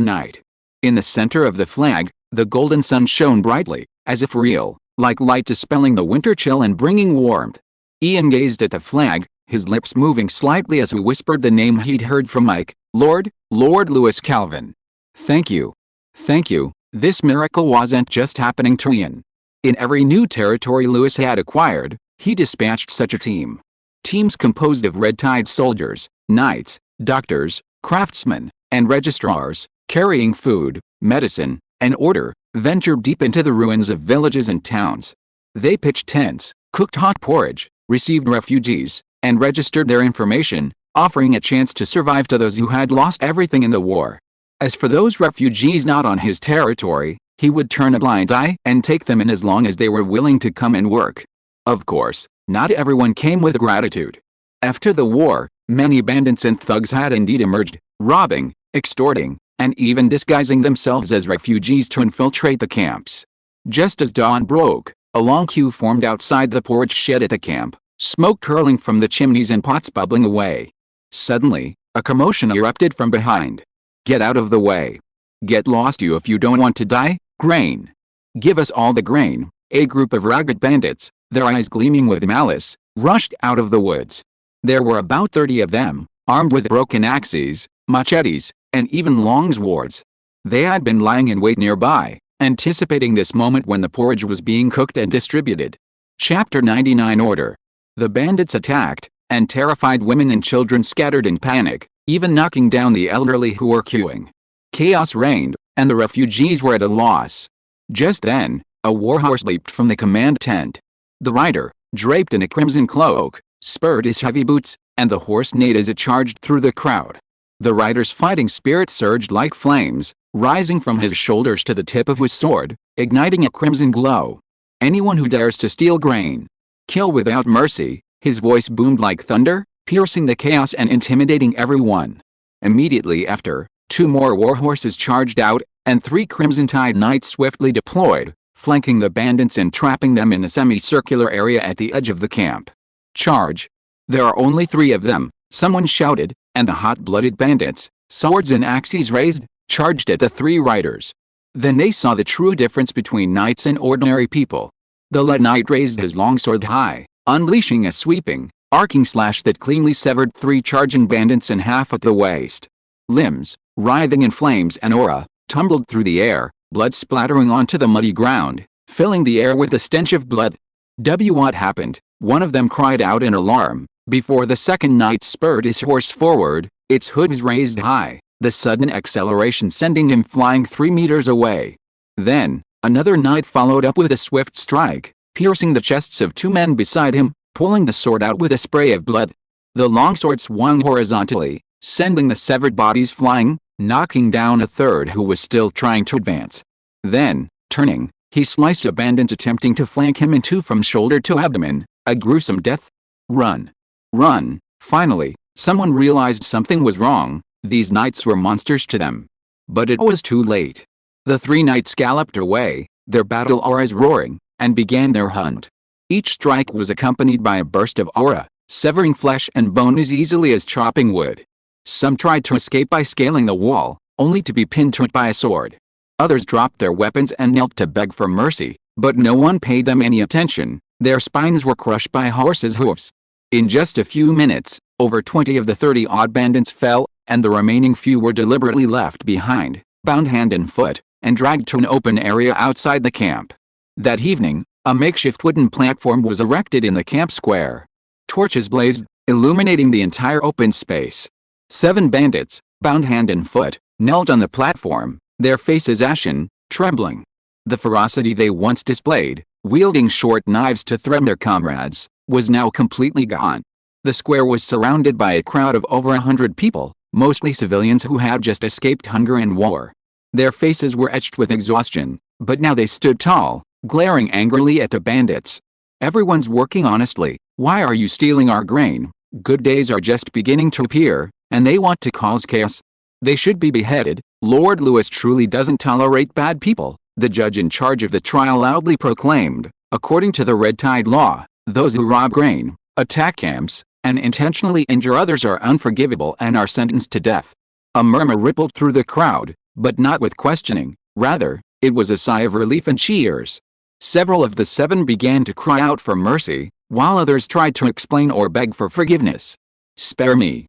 night. In the center of the flag, the golden sun shone brightly, as if real, like light dispelling the winter chill and bringing warmth. Ian gazed at the flag, his lips moving slightly as he whispered the name he'd heard from Mike, Lord Lewis Calvin. Thank you. Thank you. This miracle wasn't just happening to Ian. In every new territory Lewis had acquired, he dispatched such a team. Teams composed of Red Tide soldiers, knights, doctors, craftsmen, and registrars, carrying food, medicine, and order, ventured deep into the ruins of villages and towns. They pitched tents, cooked hot porridge, received refugees, and registered their information, offering a chance to survive to those who had lost everything in the war. As for those refugees not on his territory, he would turn a blind eye and take them in as long as they were willing to come and work. Of course, not everyone came with gratitude. After the war, Many bandits and thugs had indeed emerged, robbing, extorting, and even disguising themselves as refugees to infiltrate the camps. Just as dawn broke, a long queue formed outside the porridge shed at the camp, smoke curling from the chimneys and pots bubbling away. Suddenly, a commotion erupted from behind. "Get out of the way. Get lost you if you don't want to die, grain. Give us all the grain." A group of ragged bandits, their eyes gleaming with malice, rushed out of the woods. There were about 30 of them, armed with broken axes, machetes, and even long swords. They had been lying in wait nearby, anticipating this moment when the porridge was being cooked and distributed. Chapter 99 Order. The bandits attacked, and terrified women and children scattered in panic, even knocking down the elderly who were queuing. Chaos reigned, and the refugees were at a loss. Just then, a warhorse leaped from the command tent. The rider, draped in a crimson cloak, spurred his heavy boots, and the horse neighed as it charged through the crowd. The rider's fighting spirit surged like flames, rising from his shoulders to the tip of his sword, igniting a crimson glow. "Anyone who dares to steal grain, kill without mercy." His voice boomed like thunder, piercing the chaos and intimidating everyone. Immediately after, 2 more warhorses charged out, and 3 crimson-tide knights swiftly deployed, flanking the bandits and trapping them in a semicircular area at the edge of the camp. "Charge! There are only 3 of them," someone shouted, and the hot-blooded bandits, swords and axes raised, charged at the 3 riders. Then they saw the true difference between knights and ordinary people. The lead knight raised his longsword high, unleashing a sweeping, arcing slash that cleanly severed 3 charging bandits in half at the waist. Limbs, writhing in flames and aura, tumbled through the air, blood splattering onto the muddy ground, filling the air with the stench of blood. What happened?" one of them cried out in alarm, before the second knight spurred his horse forward, its hooves raised high, the sudden acceleration sending him flying 3 meters away. Then, another knight followed up with a swift strike, piercing the chests of 2 men beside him, pulling the sword out with a spray of blood. The longsword swung horizontally, sending the severed bodies flying, knocking down a third who was still trying to advance. Then, turning, he sliced a bandit attempting to flank him in 2 from shoulder to abdomen, a gruesome death. "Run! Run!" Finally, someone realized something was wrong. These knights were monsters to them. But it was too late. The 3 knights galloped away, their battle auras roaring, and began their hunt. Each strike was accompanied by a burst of aura, severing flesh and bone as easily as chopping wood. Some tried to escape by scaling the wall, only to be pinned to it by a sword. Others dropped their weapons and knelt to beg for mercy, but no one paid them any attention. Their spines were crushed by horses' hooves. In just a few minutes, over 20 of the 30-odd bandits fell, and the remaining few were deliberately left behind, bound hand and foot, and dragged to an open area outside the camp. That evening, a makeshift wooden platform was erected in the camp square. Torches blazed, illuminating the entire open space. 7 bandits, bound hand and foot, knelt on the platform, their faces ashen, trembling. The ferocity they once displayed, wielding short knives to threaten their comrades, was now completely gone. The square was surrounded by a crowd of over 100 people, mostly civilians who had just escaped hunger and war. Their faces were etched with exhaustion, but now they stood tall, glaring angrily at the bandits. "Everyone's working honestly. Why are you stealing our grain? Good days are just beginning to appear, and they want to cause chaos. They should be beheaded. Lord Lewis truly doesn't tolerate bad people," the judge in charge of the trial loudly proclaimed. "According to the red tide law, those who rob grain, attack camps, and intentionally injure others are unforgivable and are sentenced to death." A murmur rippled through the crowd, but not with questioning. Rather, it was a sigh of relief and cheers. Several of the 7 began to cry out for mercy, while others tried to explain or beg for forgiveness. "Spare me.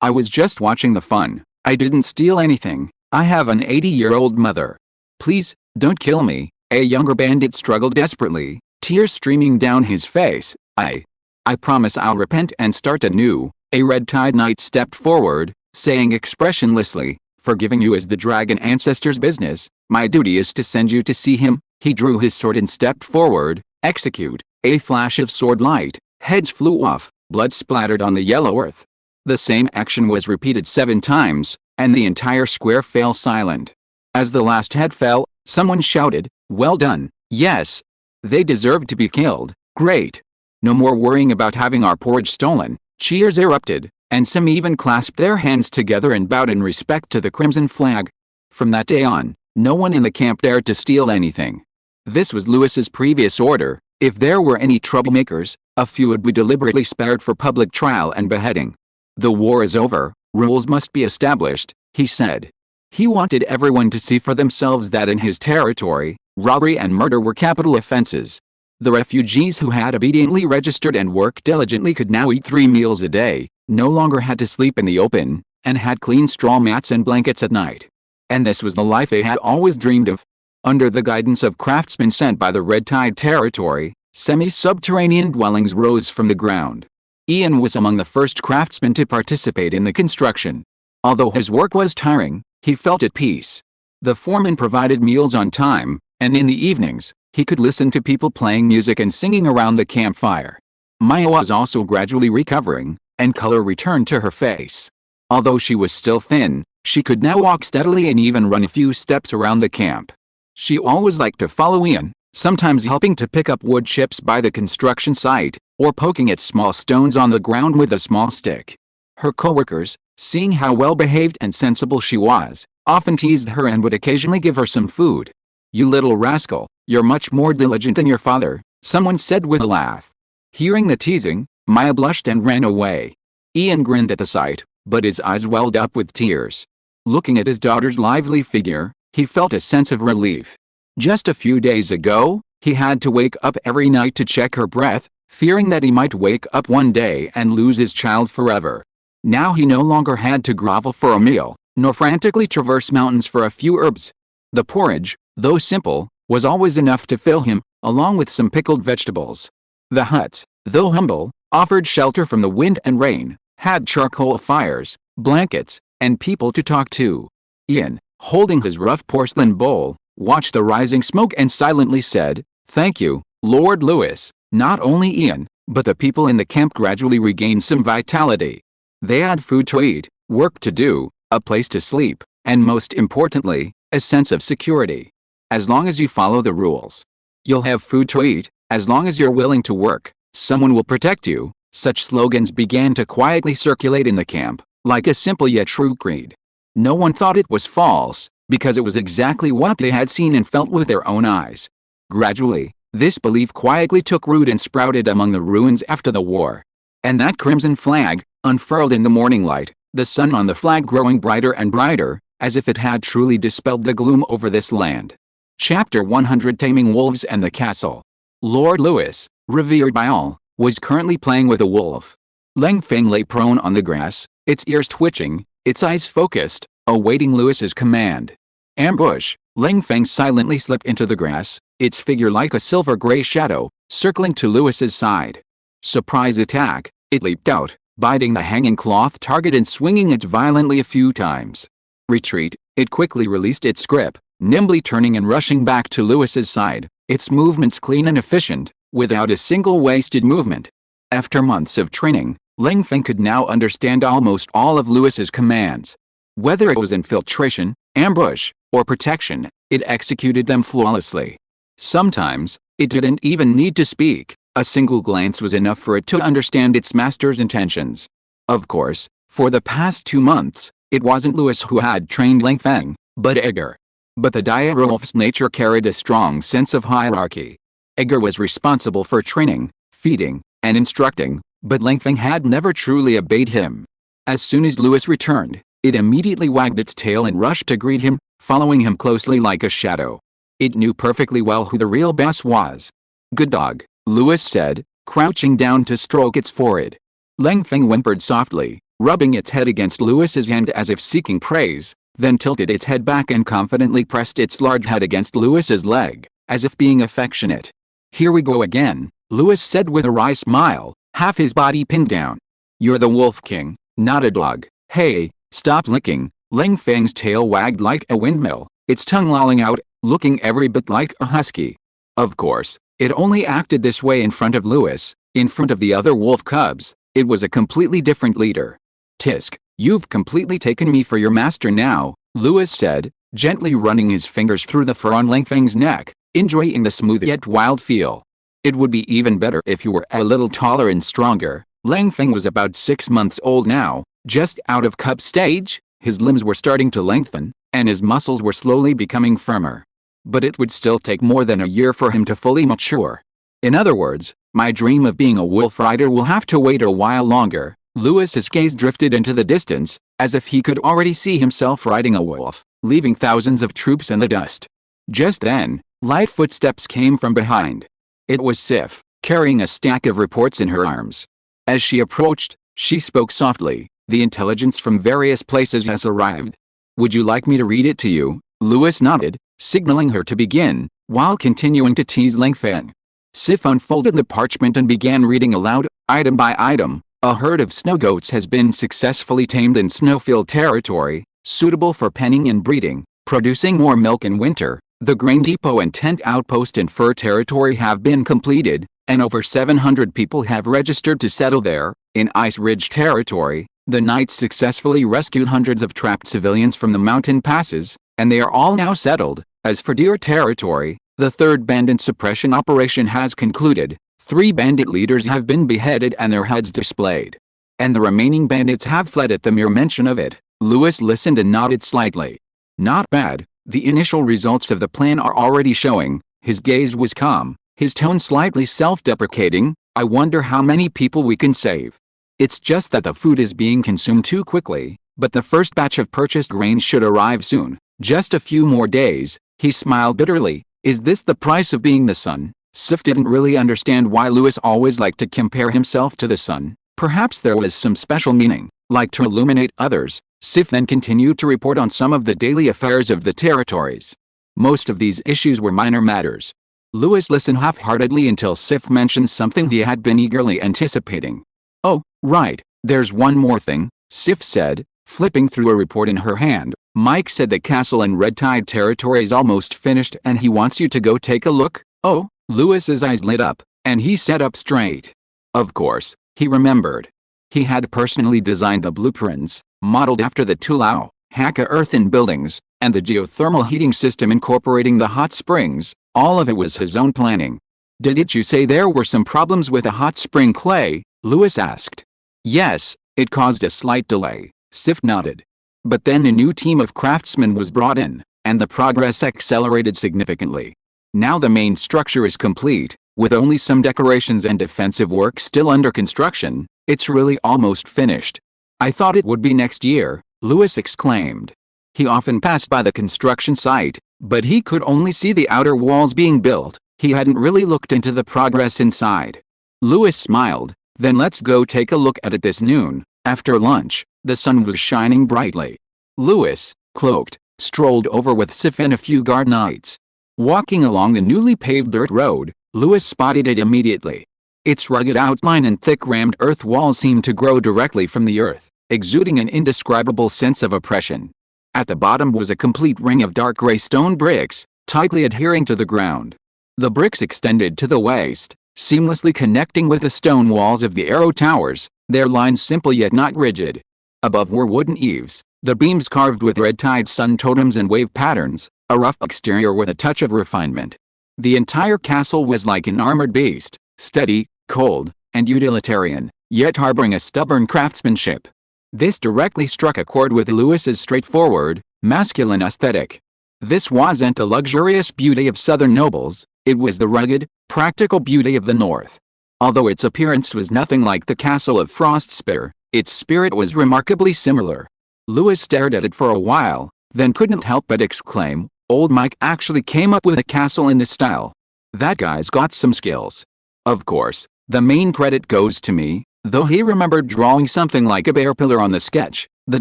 I was just watching the fun. I didn't steal anything. I have an 80-year-old mother. Please, don't kill me." A younger bandit struggled desperately, tears streaming down his face. I promise I'll repent and start anew." A red-tide knight stepped forward, saying expressionlessly, "Forgiving you is the dragon ancestor's business. My duty is to send you to see him." He drew his sword and stepped forward. Execute. A flash of sword light, heads flew off, blood splattered on the yellow earth. The same action was repeated 7 times, and the entire square fell silent. As the last head fell, someone shouted, "Well done. Yes. They deserved to be killed. Great. No more worrying about having our porridge stolen." Cheers erupted, and some even clasped their hands together and bowed in respect to the crimson flag. From that day on, no one in the camp dared to steal anything. This was Lewis's previous order: if there were any troublemakers, a few would be deliberately spared for public trial and beheading. The war is over, rules must be established, he said. He wanted everyone to see for themselves that in his territory, robbery and murder were capital offenses. The refugees who had obediently registered and worked diligently could now eat 3 meals a day, no longer had to sleep in the open, and had clean straw mats and blankets at night. And this was the life they had always dreamed of. Under the guidance of craftsmen sent by the Red Tide Territory, semi-subterranean dwellings rose from the ground. Ian was among the first craftsmen to participate in the construction. Although his work was tiring, he felt at peace. The foreman provided meals on time, and in the evenings, he could listen to people playing music and singing around the campfire. Maya was also gradually recovering, and color returned to her face. Although she was still thin, she could now walk steadily and even run a few steps around the camp. She always liked to follow Ian, sometimes helping to pick up wood chips by the construction site, or poking at small stones on the ground with a small stick. Her coworkers, seeing how well-behaved and sensible she was, often teased her and would occasionally give her some food. "You little rascal, you're much more diligent than your father," someone said with a laugh. Hearing the teasing, Maya blushed and ran away. Ian grinned at the sight, but his eyes welled up with tears. Looking at his daughter's lively figure, he felt a sense of relief. Just a few days ago, he had to wake up every night to check her breath, fearing that he might wake up one day and lose his child forever. Now he no longer had to grovel for a meal, nor frantically traverse mountains for a few herbs. The porridge, though simple, was always enough to fill him, along with some pickled vegetables. The huts, though humble, offered shelter from the wind and rain, had charcoal fires, blankets, and people to talk to. Ian, holding his rough porcelain bowl, watched the rising smoke and silently said, "Thank you, Lord Lewis." Not only Ian, but the people in the camp gradually regained some vitality. They had food to eat, work to do, a place to sleep, and most importantly, a sense of security. As long as you follow the rules, you'll have food to eat. As long as you're willing to work, someone will protect you. Such slogans began to quietly circulate in the camp, like a simple yet true creed. No one thought it was false, because it was exactly what they had seen and felt with their own eyes. Gradually, this belief quietly took root and sprouted among the ruins after the war. And that crimson flag, unfurled in the morning light, the sun on the flag growing brighter and brighter, as if it had truly dispelled the gloom over this land. Chapter 100: Taming Wolves and the Castle. Lord Lewis, revered by all, was currently playing with a wolf. Leng Feng lay prone on the grass, its ears twitching, its eyes focused, awaiting Lewis's command. Ambush. Leng Feng silently slipped into the grass, its figure like a silver-gray shadow, circling to Lewis's side. Surprise attack. It leaped out, biting the hanging cloth target and swinging it violently a few times. Retreat. It quickly released its grip, nimbly turning and rushing back to Lewis's side, its movements clean and efficient, without a single wasted movement. After months of training, Leng Feng could now understand almost all of Lewis's commands. Whether it was infiltration, ambush, or protection, it executed them flawlessly. Sometimes, it didn't even need to speak. A single glance was enough for it to understand its master's intentions. Of course, for the past 2 months, it wasn't Lewis who had trained Leng Feng, but Edgar. But the dire wolf's nature carried a strong sense of hierarchy. Edgar was responsible for training, feeding, and instructing, but Leng Feng had never truly obeyed him. As soon as Lewis returned, it immediately wagged its tail and rushed to greet him, following him closely like a shadow. It knew perfectly well who the real boss was. "Good dog," Lewis said, crouching down to stroke its forehead. Leng Feng whimpered softly, rubbing its head against Lewis's hand as if seeking praise, then tilted its head back and confidently pressed its large head against Lewis's leg, as if being affectionate. "Here we go again," Lewis said with a wry smile, half his body pinned down. "You're the Wolf King, not a dog." "Hey, stop licking." Leng Feng's tail wagged like a windmill, its tongue lolling out, looking every bit like a husky. Of course, it only acted this way in front of Lewis. In front of the other wolf cubs, it was a completely different leader. "Tisk, you've completely taken me for your master now," Lewis said, gently running his fingers through the fur on Leng Feng's neck, enjoying the smooth yet wild feel. "It would be even better if you were a little taller and stronger," Lang Feng was about 6 months old now, just out of cub stage. His limbs were starting to lengthen, and his muscles were slowly becoming firmer. But it would still take more than a year for him to fully mature. In other words, my dream of being a wolf rider will have to wait a while longer. Lewis's gaze drifted into the distance, as if he could already see himself riding a wolf, leaving thousands of troops in the dust. Just then, light footsteps came from behind. It was Sif, carrying a stack of reports in her arms. As she approached, she spoke softly. The intelligence from various places has arrived. Would you like me to read it to you? Lewis nodded, signaling her to begin, while continuing to tease Lang Feng. Sif unfolded the parchment and began reading aloud, item by item. A herd of snow goats has been successfully tamed in snow-filled territory, suitable for penning and breeding, producing more milk in winter. The grain depot and tent outpost in fur territory have been completed, and over 700 people have registered to settle there. In Ice Ridge territory, the Knights successfully rescued hundreds of trapped civilians from the mountain passes, and they are all now settled. As for Deer territory, the third bandit suppression operation has concluded. 3 bandit leaders have been beheaded and their heads displayed. And the remaining bandits have fled at the mere mention of it. Lewis listened and nodded slightly. Not bad. The initial results of the plan are already showing. His gaze was calm, his tone slightly self-deprecating. I wonder how many people we can save. It's just that the food is being consumed too quickly, but the first batch of purchased grain should arrive soon. Just a few more days. He smiled bitterly. Is this the price of being the sun? Sif didn't really understand why Lewis always liked to compare himself to the sun. Perhaps there was some special meaning, like to illuminate others. Sif then continued to report on some of the daily affairs of the territories. Most of these issues were minor matters. Lewis listened half-heartedly until Sif mentioned something he had been eagerly anticipating. Oh, right, there's one more thing, Sif said, flipping through a report in her hand. Mike said the castle in Red Tide territory is almost finished and he wants you to go take a look. Oh, Lewis's eyes lit up, and he sat up straight. Of course, he remembered. He had personally designed the blueprints, modeled after the Tulao, Hakka earthen buildings, and the geothermal heating system incorporating the hot springs. All of it was his own planning. Didn't you say there were some problems with the hot spring clay? Lewis asked. Yes, it caused a slight delay, Sif nodded. But then a new team of craftsmen was brought in, and the progress accelerated significantly. Now the main structure is complete, with only some decorations and defensive work still under construction. It's really almost finished. I thought it would be next year, Lewis exclaimed. He often passed by the construction site, but he could only see the outer walls being built. He hadn't really looked into the progress inside. Lewis smiled. Then let's go take a look at it this noon. After lunch, the sun was shining brightly. Lewis, cloaked, strolled over with Sif and a few guard knights. Walking along the newly paved dirt road, Lewis spotted it immediately. Its rugged outline and thick rammed earth walls seemed to grow directly from the earth, exuding an indescribable sense of oppression. At the bottom was a complete ring of dark gray stone bricks, tightly adhering to the ground. The bricks extended to the waist, seamlessly connecting with the stone walls of the arrow towers, their lines simple yet not rigid. Above were wooden eaves, the beams carved with red tide sun totems and wave patterns, a rough exterior with a touch of refinement. The entire castle was like an armored beast, steady, cold, and utilitarian, yet harboring a stubborn craftsmanship. This directly struck a chord with Lewis's straightforward, masculine aesthetic. This wasn't the luxurious beauty of southern nobles, it was the rugged, practical beauty of the north. Although its appearance was nothing like the castle of Frostspire, its spirit was remarkably similar. Lewis stared at it for a while, then couldn't help but exclaim, "Old Mike actually came up with a castle in this style. That guy's got some skills." Of course, the main credit goes to me, though he remembered drawing something like a bear pillar on the sketch. The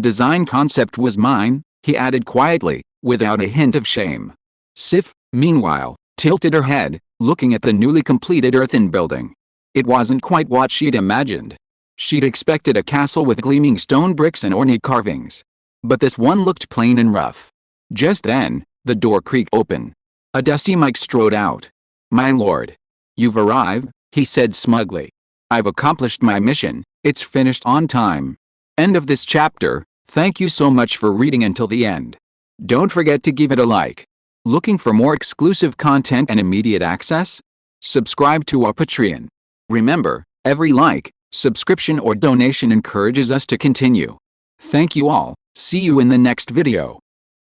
design concept was mine, he added quietly, without a hint of shame. Sif, meanwhile, tilted her head, looking at the newly completed earthen building. It wasn't quite what she'd imagined. She'd expected a castle with gleaming stone bricks and ornate carvings. But this one looked plain and rough. Just then, the door creaked open. A dusty Mike strode out. "My lord. You've arrived," he said smugly. "I've accomplished my mission, it's finished on time." End of this chapter. Thank you so much for reading until the end. Don't forget to give it a like. Looking for more exclusive content and immediate access? Subscribe to our Patreon. Remember, every like, Subscription or donation encourages us to continue. Thank you all. See you in the next video.